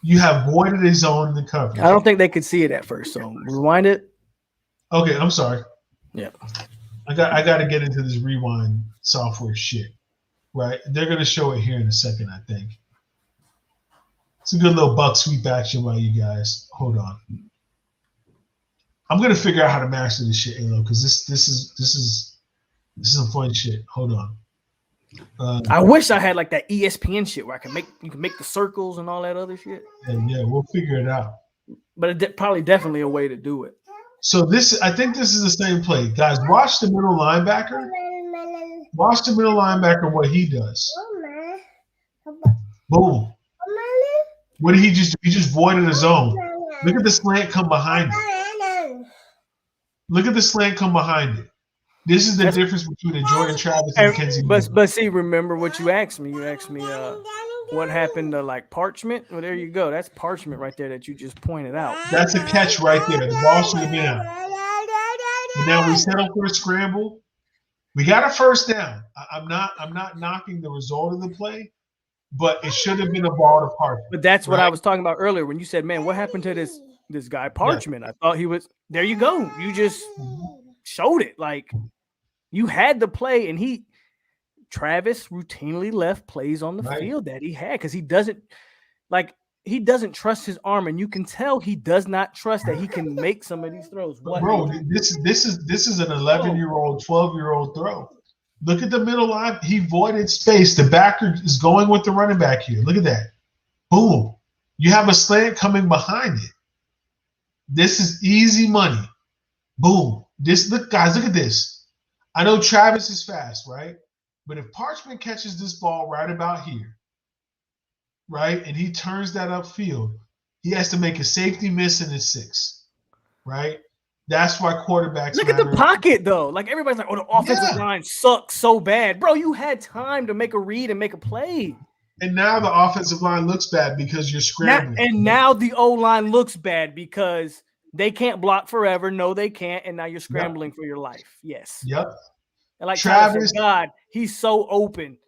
You have voided a zone in the coverage. I don't think they could see it at first, so rewind it. Okay, I'm sorry. Yeah. I got to get into this rewind software shit, right? They're going to show it here in a second, I think. It's a good little buck sweep action by you guys. Hold on. I'm going to figure out how to master this shit, Alo, because this is some fun shit. Hold on. I wish I had like that ESPN shit where you can make the circles and all that other shit. Yeah, we'll figure it out. But probably definitely a way to do it. So I think this is the same play. Guys, watch the middle linebacker. Watch the middle linebacker, what he does. Boom. What did he just do? He just voided a zone. Look at the slant come behind it. Look at the slant come behind it. This is the difference between a Jordan Travis and Kenzie. But see, remember what you asked me. You asked me what happened to like parchment. Well, there you go. That's parchment right there that you just pointed out. That's a catch right there. The ball should have been out. And now we settle for a scramble. We got a first down. I'm not knocking the result of the play, but it should have been a ball to Parchment. But that's what I was talking about earlier when you said, "Man, what happened to this guy Parchment?" Yeah. I thought he was. There you go. You just showed it. Like you had the play, and Travis routinely left plays on the field that he had because he doesn't trust his arm, and you can tell he does not trust that he can make some of these throws. Bro, this is an 11-year-old, 12-year-old throw. Look at the middle line. He voided space. The backer is going with the running back here. Look at that. Boom. You have a slant coming behind it. This is easy money. Boom. Guys, look at this. I know Travis is fast, right? But if Parchment catches this ball right about here, right, and he turns that upfield, he has to make a safety miss in his 6, right? That's why quarterbacks look at the pocket, though. Like everybody's like, "Oh, the offensive line sucks so bad." Bro, you had time to make a read and make a play. And now the offensive line looks bad because you're scrambling. Now the O-line looks bad because they can't block forever. No, they can't. And now you're scrambling for your life. Yes. Yep. And like Travis, God, he's so open.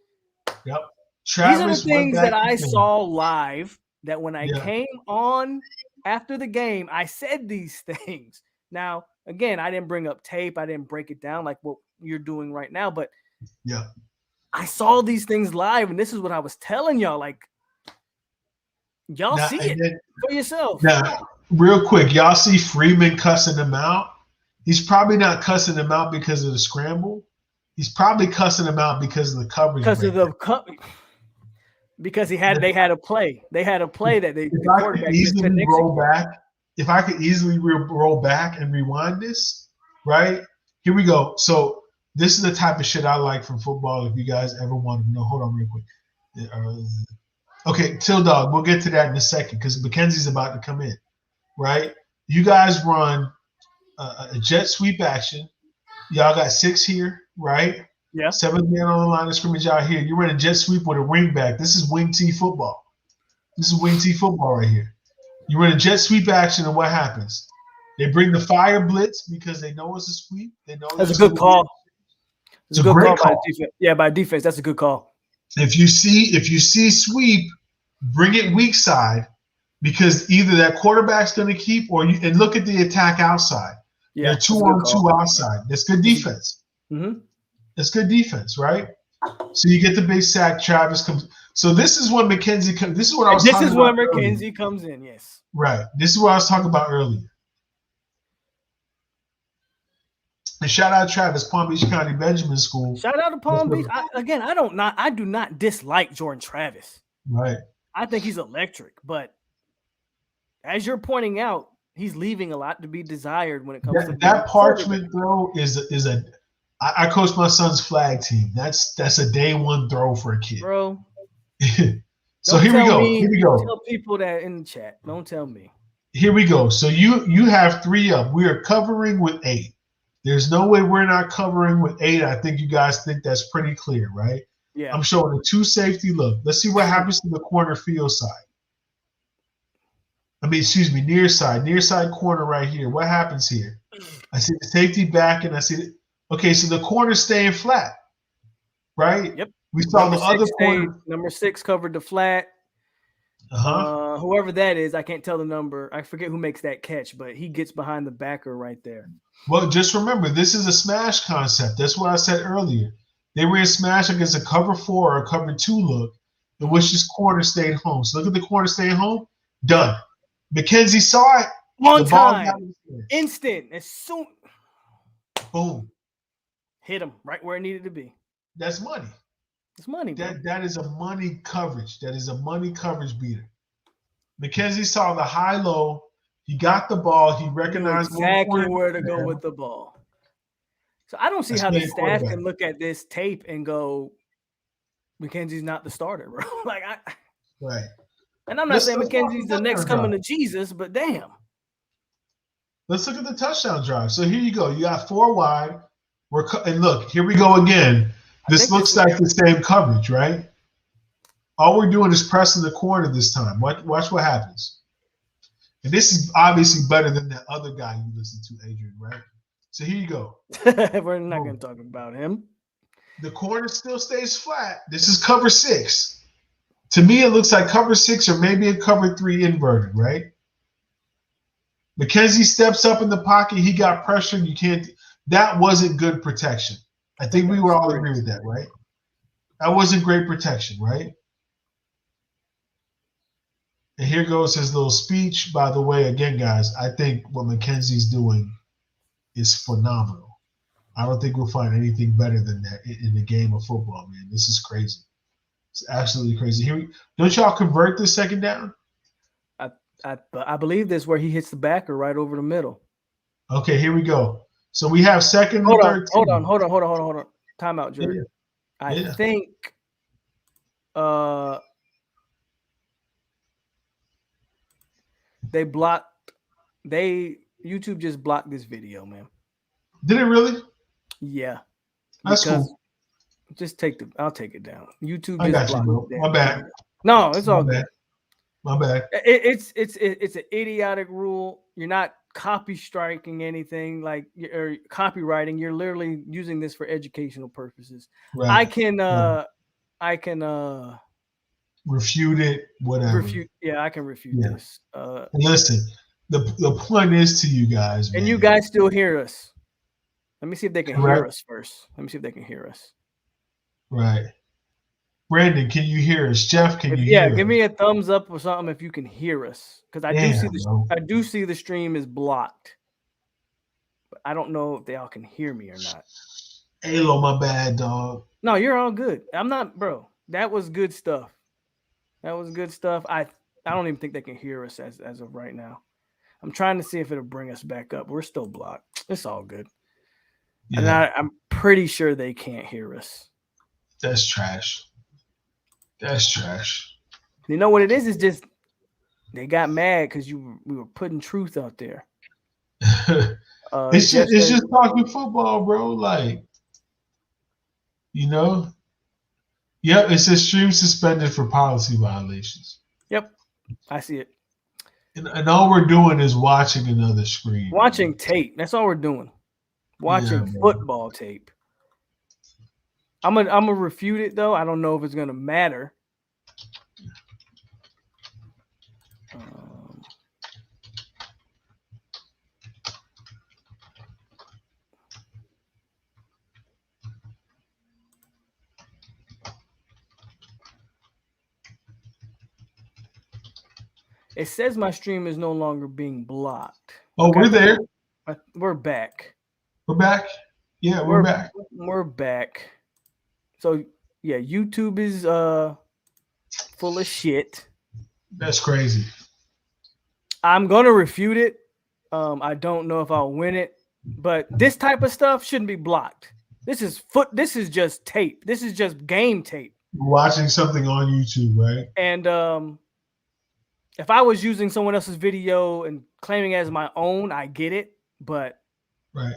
Yep. These are the things that I saw live that when I came on after the game, I said these things. Now, again, I didn't bring up tape. I didn't break it down like what you're doing right now. But I saw these things live, and this is what I was telling y'all. Like, y'all see it for yourself. Now, real quick, y'all see Freeman cussing him out? He's probably not cussing him out because of the scramble. He's probably cussing him out because of the coverage. Because they had a play. They had a play that they. If I could easily roll back and rewind this, right? Here we go. So this is the type of shit I like from football. If you guys ever want to know, hold on real quick. Okay, Till Dog, we'll get to that in a second because Mackenzie's about to come in, right? You guys run a jet sweep action. Y'all got 6 here, right? Yeah. 7 men on the line of scrimmage out here. You run a jet sweep with a wing back. This is wing T football. This is wing T football right here. You run a jet sweep action, and what happens? They bring the fire blitz because they know it's a sweep. They know That's a good call. It's a good great call by defense. Yeah, by defense, that's a good call. If you see sweep, bring it weak side because either that quarterback's going to keep and look at the attack outside. Yeah, they're 2-on-2 outside. That's good defense. Mm-hmm. That's good defense, right? So you get the big sack. Travis comes. So this is when McKenzie comes. This is what I was. This is when McKenzie comes in. Yes. Right. This is what I was talking about earlier. And shout out Travis, Palm Beach County Benjamin School. Shout out to Palm Beach. I do not dislike Jordan Travis. Right. I think he's electric, but as you're pointing out, he's leaving a lot to be desired when it comes to that parchment throw is a. I coach my son's flag team. That's a day one throw for a kid, bro. So here we go. Tell people that in the chat. Don't tell me. Here we go. So you have 3 up. We are covering with 8. There's no way we're not covering with 8. I think you guys think that's pretty clear, right? Yeah. I'm showing a 2 safety look. Let's see what happens to the corner field side. Near side corner right here. What happens here? I see the safety back, and I see okay, so the corner's staying flat, right? Yep. We saw the other corner. Number 6 covered the flat. Whoever that is, I can't tell the number. I forget who makes that catch, but he gets behind the backer right there. Well, just remember, this is a smash concept. That's what I said earlier. They ran smash against a cover 4 or a cover 2 look, in which this corner stayed home. So look at the corner staying home. Done. McKenzie saw it. On time. Instant. As soon. Boom. Hit him right where it needed to be. That's money. It's money. That is a money coverage. That is a money coverage beater. McKenzie saw the high-low. He got the ball. He recognized exactly where to go with the ball. So I don't see how the staff can look at this tape and go, McKenzie's not the starter, bro. Right. And I'm not saying McKenzie's the next coming to Jesus, but damn. Let's look at the touchdown drive. So here you go. You got 4 wide. And look, here we go again. This looks like the same coverage, right? All we're doing is pressing the corner this time. Watch what happens. And this is obviously better than that other guy you listened to, Adrian, right? So here you go. We're not going to talk about him. The corner still stays flat. This is cover 6. To me, it looks like cover 6 or maybe a cover 3 inverted, right? McKenzie steps up in the pocket. He got pressured. You can't. That wasn't good protection. I think we would all agree with that, right? That wasn't great protection, right? And here goes his little speech. By the way, again, guys, I think what McKenzie's doing is phenomenal. I don't think we'll find anything better than that in the game of football, man. This is crazy. It's absolutely crazy. Don't y'all convert this second down? I believe this is where he hits the backer right over the middle. Okay, here we go. So we have second and 13. Hold on. Time out, Jerry. Yeah. I think YouTube just blocked this video, man. Did it really? Yeah. That's cool. I'll take it down. YouTube I just got blocked you, bro. My bad. No, it's all good. My bad. It's an idiotic rule. You're not copy striking anything or copywriting. You're literally using this for educational purposes. Right. I can refute it, whatever. I can refute this. Listen, the point is to you guys, and you guys still hear us. Let me see if they can hear us first. Let me see if they can hear us. Right. Brandon, can you hear us? Jeff, can you hear us? Yeah, give me a thumbs up or something if you can hear us. Because I do see the stream is blocked. But I don't know if they all can hear me or not. Halo, my bad, dog. No, you're all good. I'm not, bro. That was good stuff. I don't even think they can hear us as of right now. I'm trying to see if it'll bring us back up. We're still blocked. It's all good. Yeah. And I'm pretty sure they can't hear us. That's trash. You know what it is? It's just they got mad because we were putting truth out there. It's just talking football, bro. Like, Yep, it says stream suspended for policy violations. Yep, I see it. And all we're doing is watching another screen. Watching tape. That's all we're doing. Watching football tape. I'm gonna refute it though. I don't know if it's gonna matter. It says my stream is no longer being blocked. Oh, okay. We're there. We're back. We're back. Yeah, we're back. We're back. So yeah, YouTube is full of shit. That's crazy. I'm gonna refute it. I don't know if I'll win it, but this type of stuff shouldn't be blocked. This is just tape. This is just game tape. You're watching something on YouTube, right? And if I was using someone else's video and claiming it as my own, I get it. But right.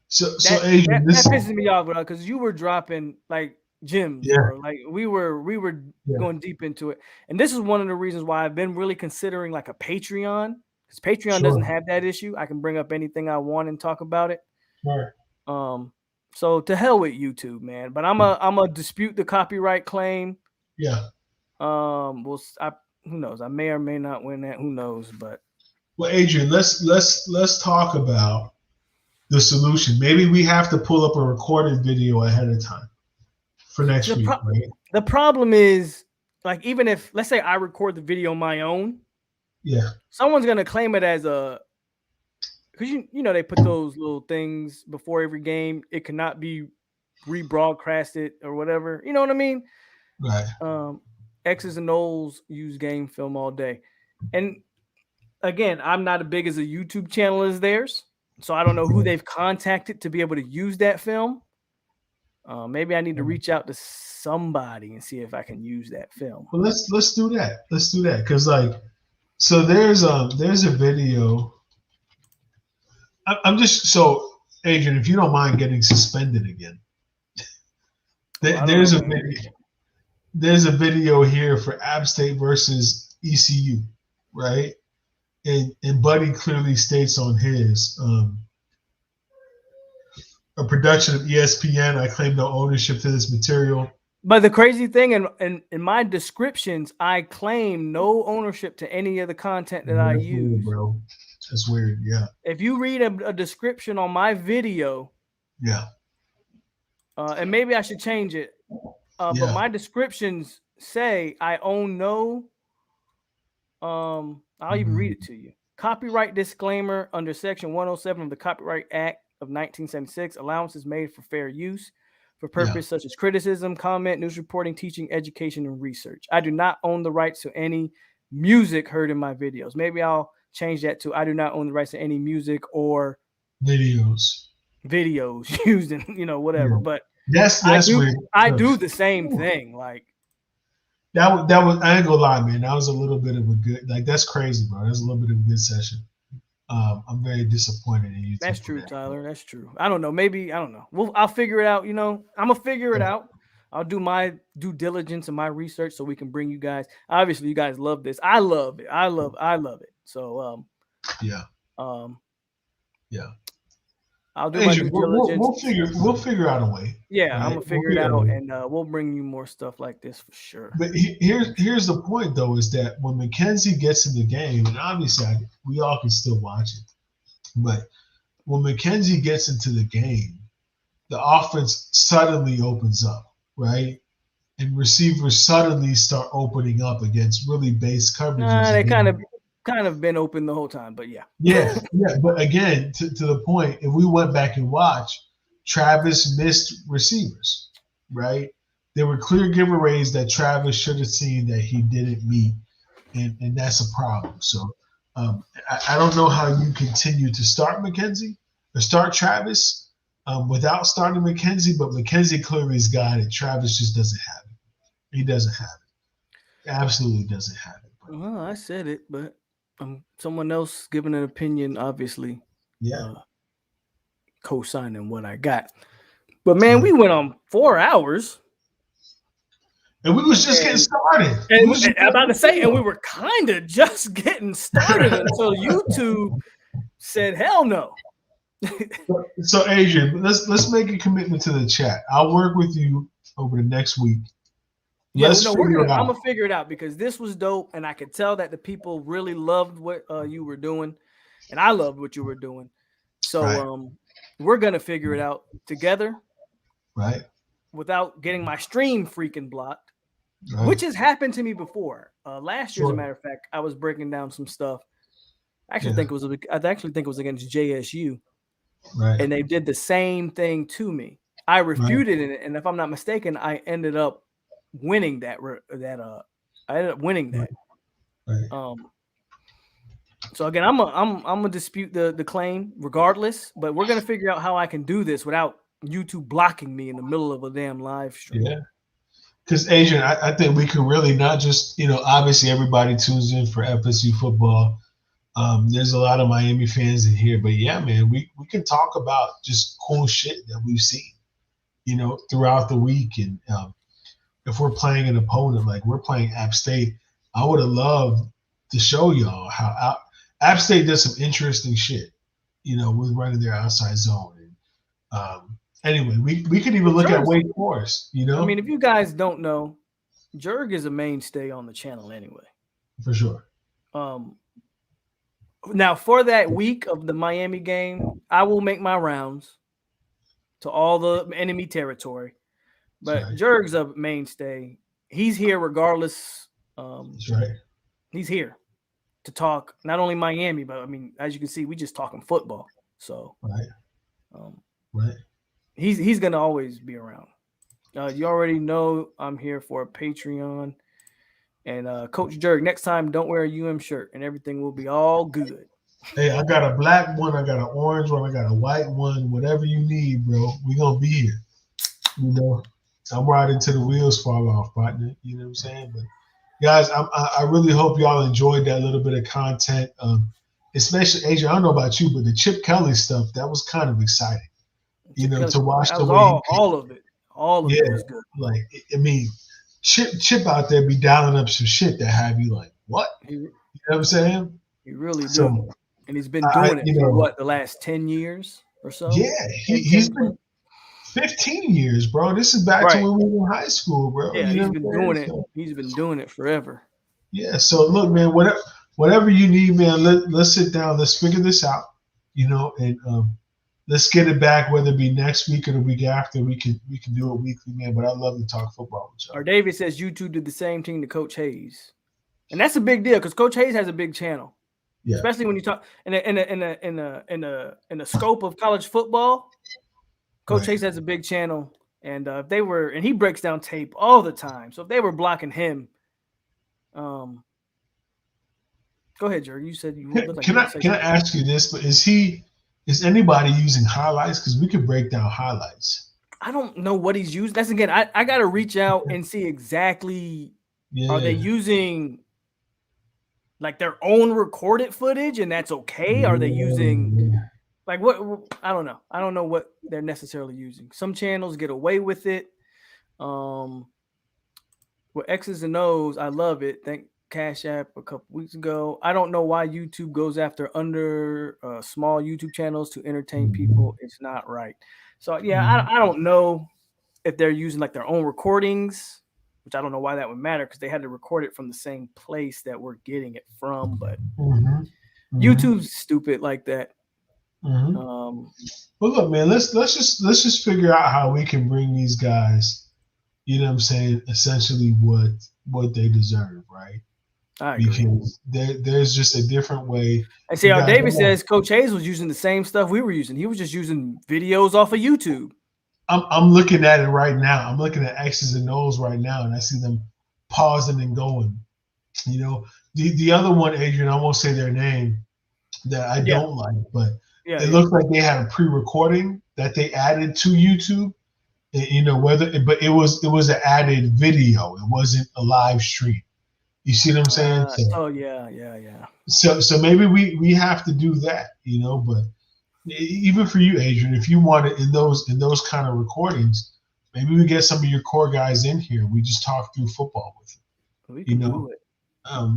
So Adrian, that pisses me off because you were dropping like gems. Yeah. Bro. Like we were going deep into it. And this is one of the reasons why I've been really considering like a Patreon. Because Patreon doesn't have that issue. I can bring up anything I want and talk about it. Right. So to hell with YouTube, man. But I'm a dispute the copyright claim. Yeah. Who knows? I may or may not win that. Who knows? But Adrian, let's talk about the solution. Maybe we have to pull up a recorded video ahead of time for next week. Right? The problem is, like, even if let's say I record the video on my own, someone's gonna claim it as a because you know they put those little things before every game. It cannot be rebroadcasted or whatever. You know what I mean? Right. X's and O's use game film all day. And again, I'm not as big as a YouTube channel as theirs. So I don't know who they've contacted to be able to use that film. Maybe I need to reach out to somebody and see if I can use that film. Well, let's do that. Let's do that. Cause so there's a video. I'm just so Adrian, if you don't mind getting suspended again. There's a video here for App State versus ECU, right? And Buddy clearly states on his a production of ESPN. I claim no ownership to this material. But the crazy thing, in my descriptions, I claim no ownership to any of the content that I use. Weird, bro. That's weird. Yeah. If you read a description on my video, and maybe I should change it. But my descriptions say I own no. I'll even read it to you. Copyright disclaimer under Section 107 of the Copyright Act of 1976. Allowances made for fair use for purposes such as criticism, comment, news reporting, teaching, education, and research. I do not own the rights to any music heard in my videos. Maybe I'll change that to I do not own the rights to any music or videos used in whatever. But that's weird. I do the same thing. Like that was I ain't gonna lie, man. That was a little bit of a good that's crazy, bro. That's a little bit of a good session. I'm very disappointed in you. That's true, Tyler. That's true. I don't know. Maybe I don't know. I'll figure it out. I'm gonna figure it out. I'll do my due diligence and my research so we can bring you guys. Obviously, you guys love this. I love it. I love it. So I'll do my due diligence. We'll figure out a way. Yeah, right? I'm gonna figure it out, and we'll bring you more stuff like this for sure. But here's the point, though, is that when Mackenzie gets in the game, and obviously we all can still watch it, but when Mackenzie gets into the game, the offense suddenly opens up, right? And receivers suddenly start opening up against really base coverages. They kind of been open the whole time, but yeah. Yeah. But again, to the point, if we went back and watched, Travis missed receivers, right? There were clear giveaways that Travis should have seen that he didn't meet, and that's a problem. So I don't know how you continue to start Mackenzie or start Travis without starting Mackenzie, but Mackenzie clearly's got it. Travis just doesn't have it. He doesn't have it. Absolutely doesn't have it. Well, I said it, but someone else giving an opinion, obviously. Yeah. Co-signing what I got. But man, we went on 4 hours. And we was just getting started. And I'm about to say, and we were kind of just getting started until YouTube said, "Hell no." So Adrian, let's make a commitment to the chat. I'll work with you over the next week. Yeah, no, I'm gonna figure it out because this was dope, and I could tell that the people really loved what you were doing, and I loved what you were doing. So we're gonna figure it out together, right? Without getting my stream freaking blocked, which has happened to me before. Last year, as a matter of fact, I was breaking down some stuff. I actually think it was against JSU, and they did the same thing to me. I refuted it, and if I'm not mistaken, I ended up winning that. I ended up winning that. Right. So again, I'm gonna dispute the claim regardless, but we're gonna figure out how I can do this without YouTube blocking me in the middle of a damn live stream. Yeah. Because Adrian, I think we can really not just, obviously everybody tunes in for FSU football. There's a lot of Miami fans in here, but yeah, man, we can talk about just cool shit that we've seen, throughout the week. And if we're playing an opponent, like we're playing App State, I would have loved to show y'all how App State does some interesting shit, with running their outside zone. And anyway, we could even look at Wake Forest, I mean, if you guys don't know, Jerg is a mainstay on the channel anyway. For sure. Now, for that week of the Miami game, I will make my rounds to all the enemy territory. But Jerg's a mainstay. He's here regardless. That's right. He's here to talk not only Miami, but I mean, as you can see, we just talking football. So he's gonna always be around. You already know I'm here for a Patreon. And Coach Jerg, next time, don't wear a shirt, and everything will be all good. Hey, I got a black one, I got an orange one, I got a white one. Whatever you need, bro, we gonna be here. I'm riding till the wheels fall off, partner. You know what I'm saying? But guys, I really hope y'all enjoyed that little bit of content. Especially Adrian, I don't know about you, but the Chip Kelly stuff, that was kind of exciting. To watch the way all of it. All of it was good. Like, I mean, Chip out there be dialing up some shit that have you like, what? You know what I'm saying? He really do. And he's been doing it for what, the last 10 years or so? Yeah, he's been 15 years, bro. This is back to when we were in high school, bro. Yeah, he's been doing it. He's been doing it forever. Yeah, so look, man, whatever you need, man, let's sit down, let's figure this out, and let's get it back, whether it be next week or the week after. We can do it weekly, man. But I love to talk football with y'all. Or David says YouTube did the same thing to Coach Hayes, and that's a big deal because Coach Hayes has a big channel, especially when you talk in the scope of college football. Coach Hayes has a big channel, and and he breaks down tape all the time. So if they were blocking him, go ahead, Jerry. You said you look like can I ask you this? But is anybody using highlights? Because we could break down highlights. I don't know what he's using. That's again, I got to reach out and see exactly. Are they using like their own recorded footage, and that's okay? Are they using like what? I don't know. I don't know what they're necessarily using. Some channels get away with it. With X's and O's, I love it. Thank Cash App a couple weeks ago. I don't know why YouTube goes after small YouTube channels to entertain people. It's not right. So yeah, I don't know if they're using like their own recordings, which I don't know why that would matter because they had to record it from the same place that we're getting it from. But YouTube's stupid like that. Well, look, man, let's just figure out how we can bring these guys, essentially what they deserve, right? Because there's just a different way. I see how David says Coach Hayes was using the same stuff we were using. He was just using videos off of YouTube. I'm looking at it right now. I'm looking at X's and O's right now, and I see them pausing and going. The other one, Adrian, I won't say their name, that I don't like, but it looked like they had a pre-recording that they added to YouTube. But it was an added video. It wasn't a live stream. You see what I'm saying? So maybe we have to do that, But even for you, Adrian, if you want it in those kind of recordings, Maybe we get some of your core guys in here. We just talk through football with them. We can do it.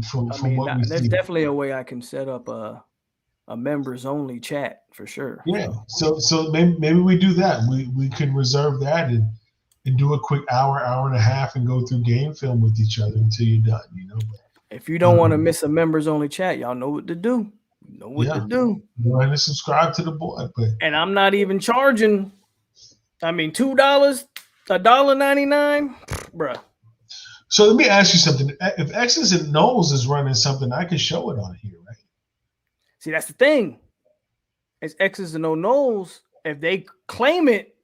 From what we there's see. definitely a way I can set up a members only chat for sure. Yeah. So maybe we do that. We can reserve that and do a quick hour and a half and go through game film with each other until you're done. But, if you don't want to miss a members only chat, y'all know what to do. You know what to do. Go ahead and subscribe to the boy. And I'm not even charging. I mean, $2, $1.99, bruh. So let me ask you something. If X's and Knowles is running something, I can show it on here, right? See, that's the thing. It's X's and Knowles. If they claim it,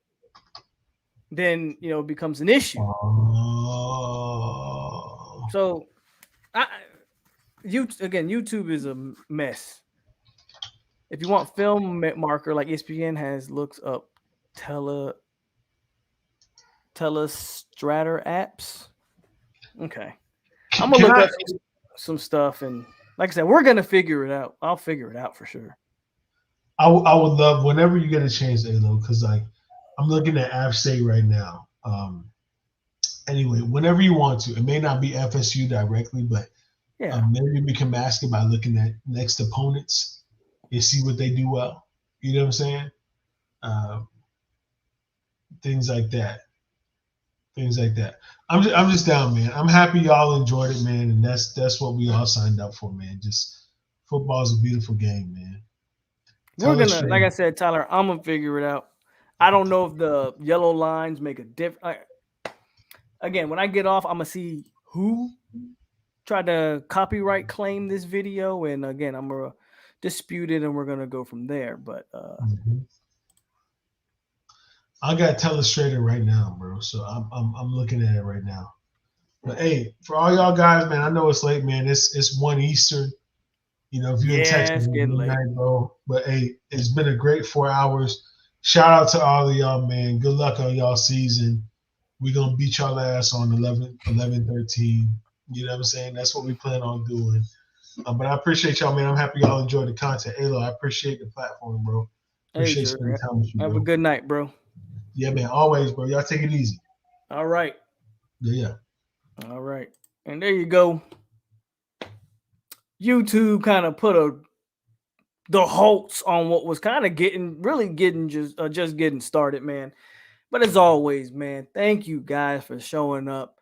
then it becomes an issue. Oh. So, YouTube is a mess. If you want film marker like ESPN has, looks up Telestrator apps. Okay, I'm gonna look up some stuff, and like I said, we're gonna figure it out. I'll figure it out for sure. I would love whenever you get a chance, Alo, because I'm looking at App State right now. Anyway, whenever you want to, it may not be FSU directly, but maybe we can mask it by looking at next opponents and see what they do well. You know what I'm saying? Things like that. I'm just down, man. I'm happy y'all enjoyed it, man, and that's what we all signed up for, man. Just football is a beautiful game, man. We're gonna, like I said, Tyler, I'm gonna figure it out. I don't know if the yellow lines make a difference. Again, when I get off, I'm gonna see who tried to copyright claim this video, and again, I'm gonna dispute it, and we're gonna go from there. But I got Telestrator right now, bro. So I'm looking at it right now. But hey, for all y'all guys, man, I know it's late, man. It's 1 Eastern. If you're in Texas, it's getting late, bro. But hey, it's been a great 4 hours. Shout out to all of y'all, man. Good luck on y'all season. We're gonna beat y'all ass on 11-13. You know what I'm saying? That's what we plan on doing. But I appreciate y'all, man. I'm happy y'all enjoyed the content. Alo, I appreciate the platform, bro. Appreciate spending time with you, bro. Have a good night, bro. Yeah, man. Always, bro. Y'all take it easy. All right. Yeah. All right. And there you go. YouTube kind of put the halts on what was kind of getting just getting started, man. But as always, man, thank you guys for showing up.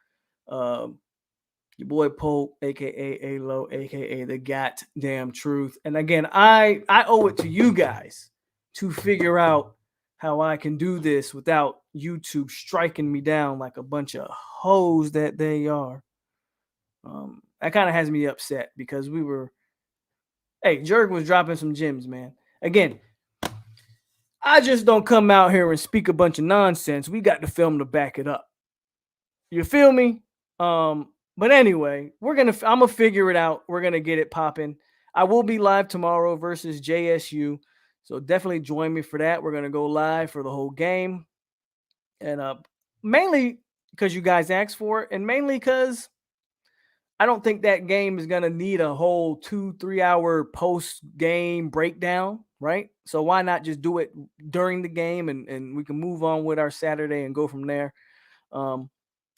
Your boy POLK, aka Alo, aka the goddamn truth. And again, I owe it to you guys to figure out how I can do this without YouTube striking me down like a bunch of hoes that they are. That kind of has me upset because Jerg was dropping some gems, man. Again, I just don't come out here and speak a bunch of nonsense. We got the film to back it up. You feel me? But anyway, I'm gonna figure it out. We're gonna get it popping. I will be live tomorrow versus JSU, so definitely join me for that. We're gonna go live for the whole game, and mainly because you guys asked for it, and mainly because I don't think that game is gonna need a whole 2-3 hour post game breakdown, right? So why not just do it during the game, and we can move on with our Saturday and go from there.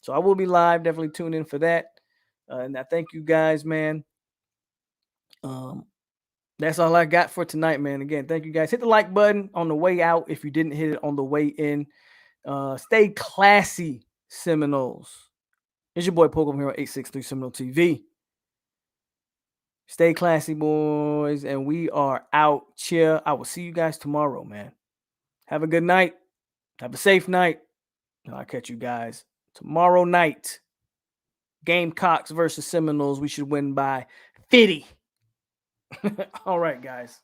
So I will be live. Definitely tune in for that. And I thank you guys, man. That's all I got for tonight, man. Again, thank you guys. Hit the like button on the way out if you didn't hit it on the way in. Stay classy, Seminoles. It's your boy POLK over here on 863 Seminole TV. Stay classy, boys. And we are out. Cheer. I will see you guys tomorrow, man. Have a good night. Have a safe night. And I'll catch you guys tomorrow night. Gamecocks versus Seminoles. We should win by 50. All right, guys.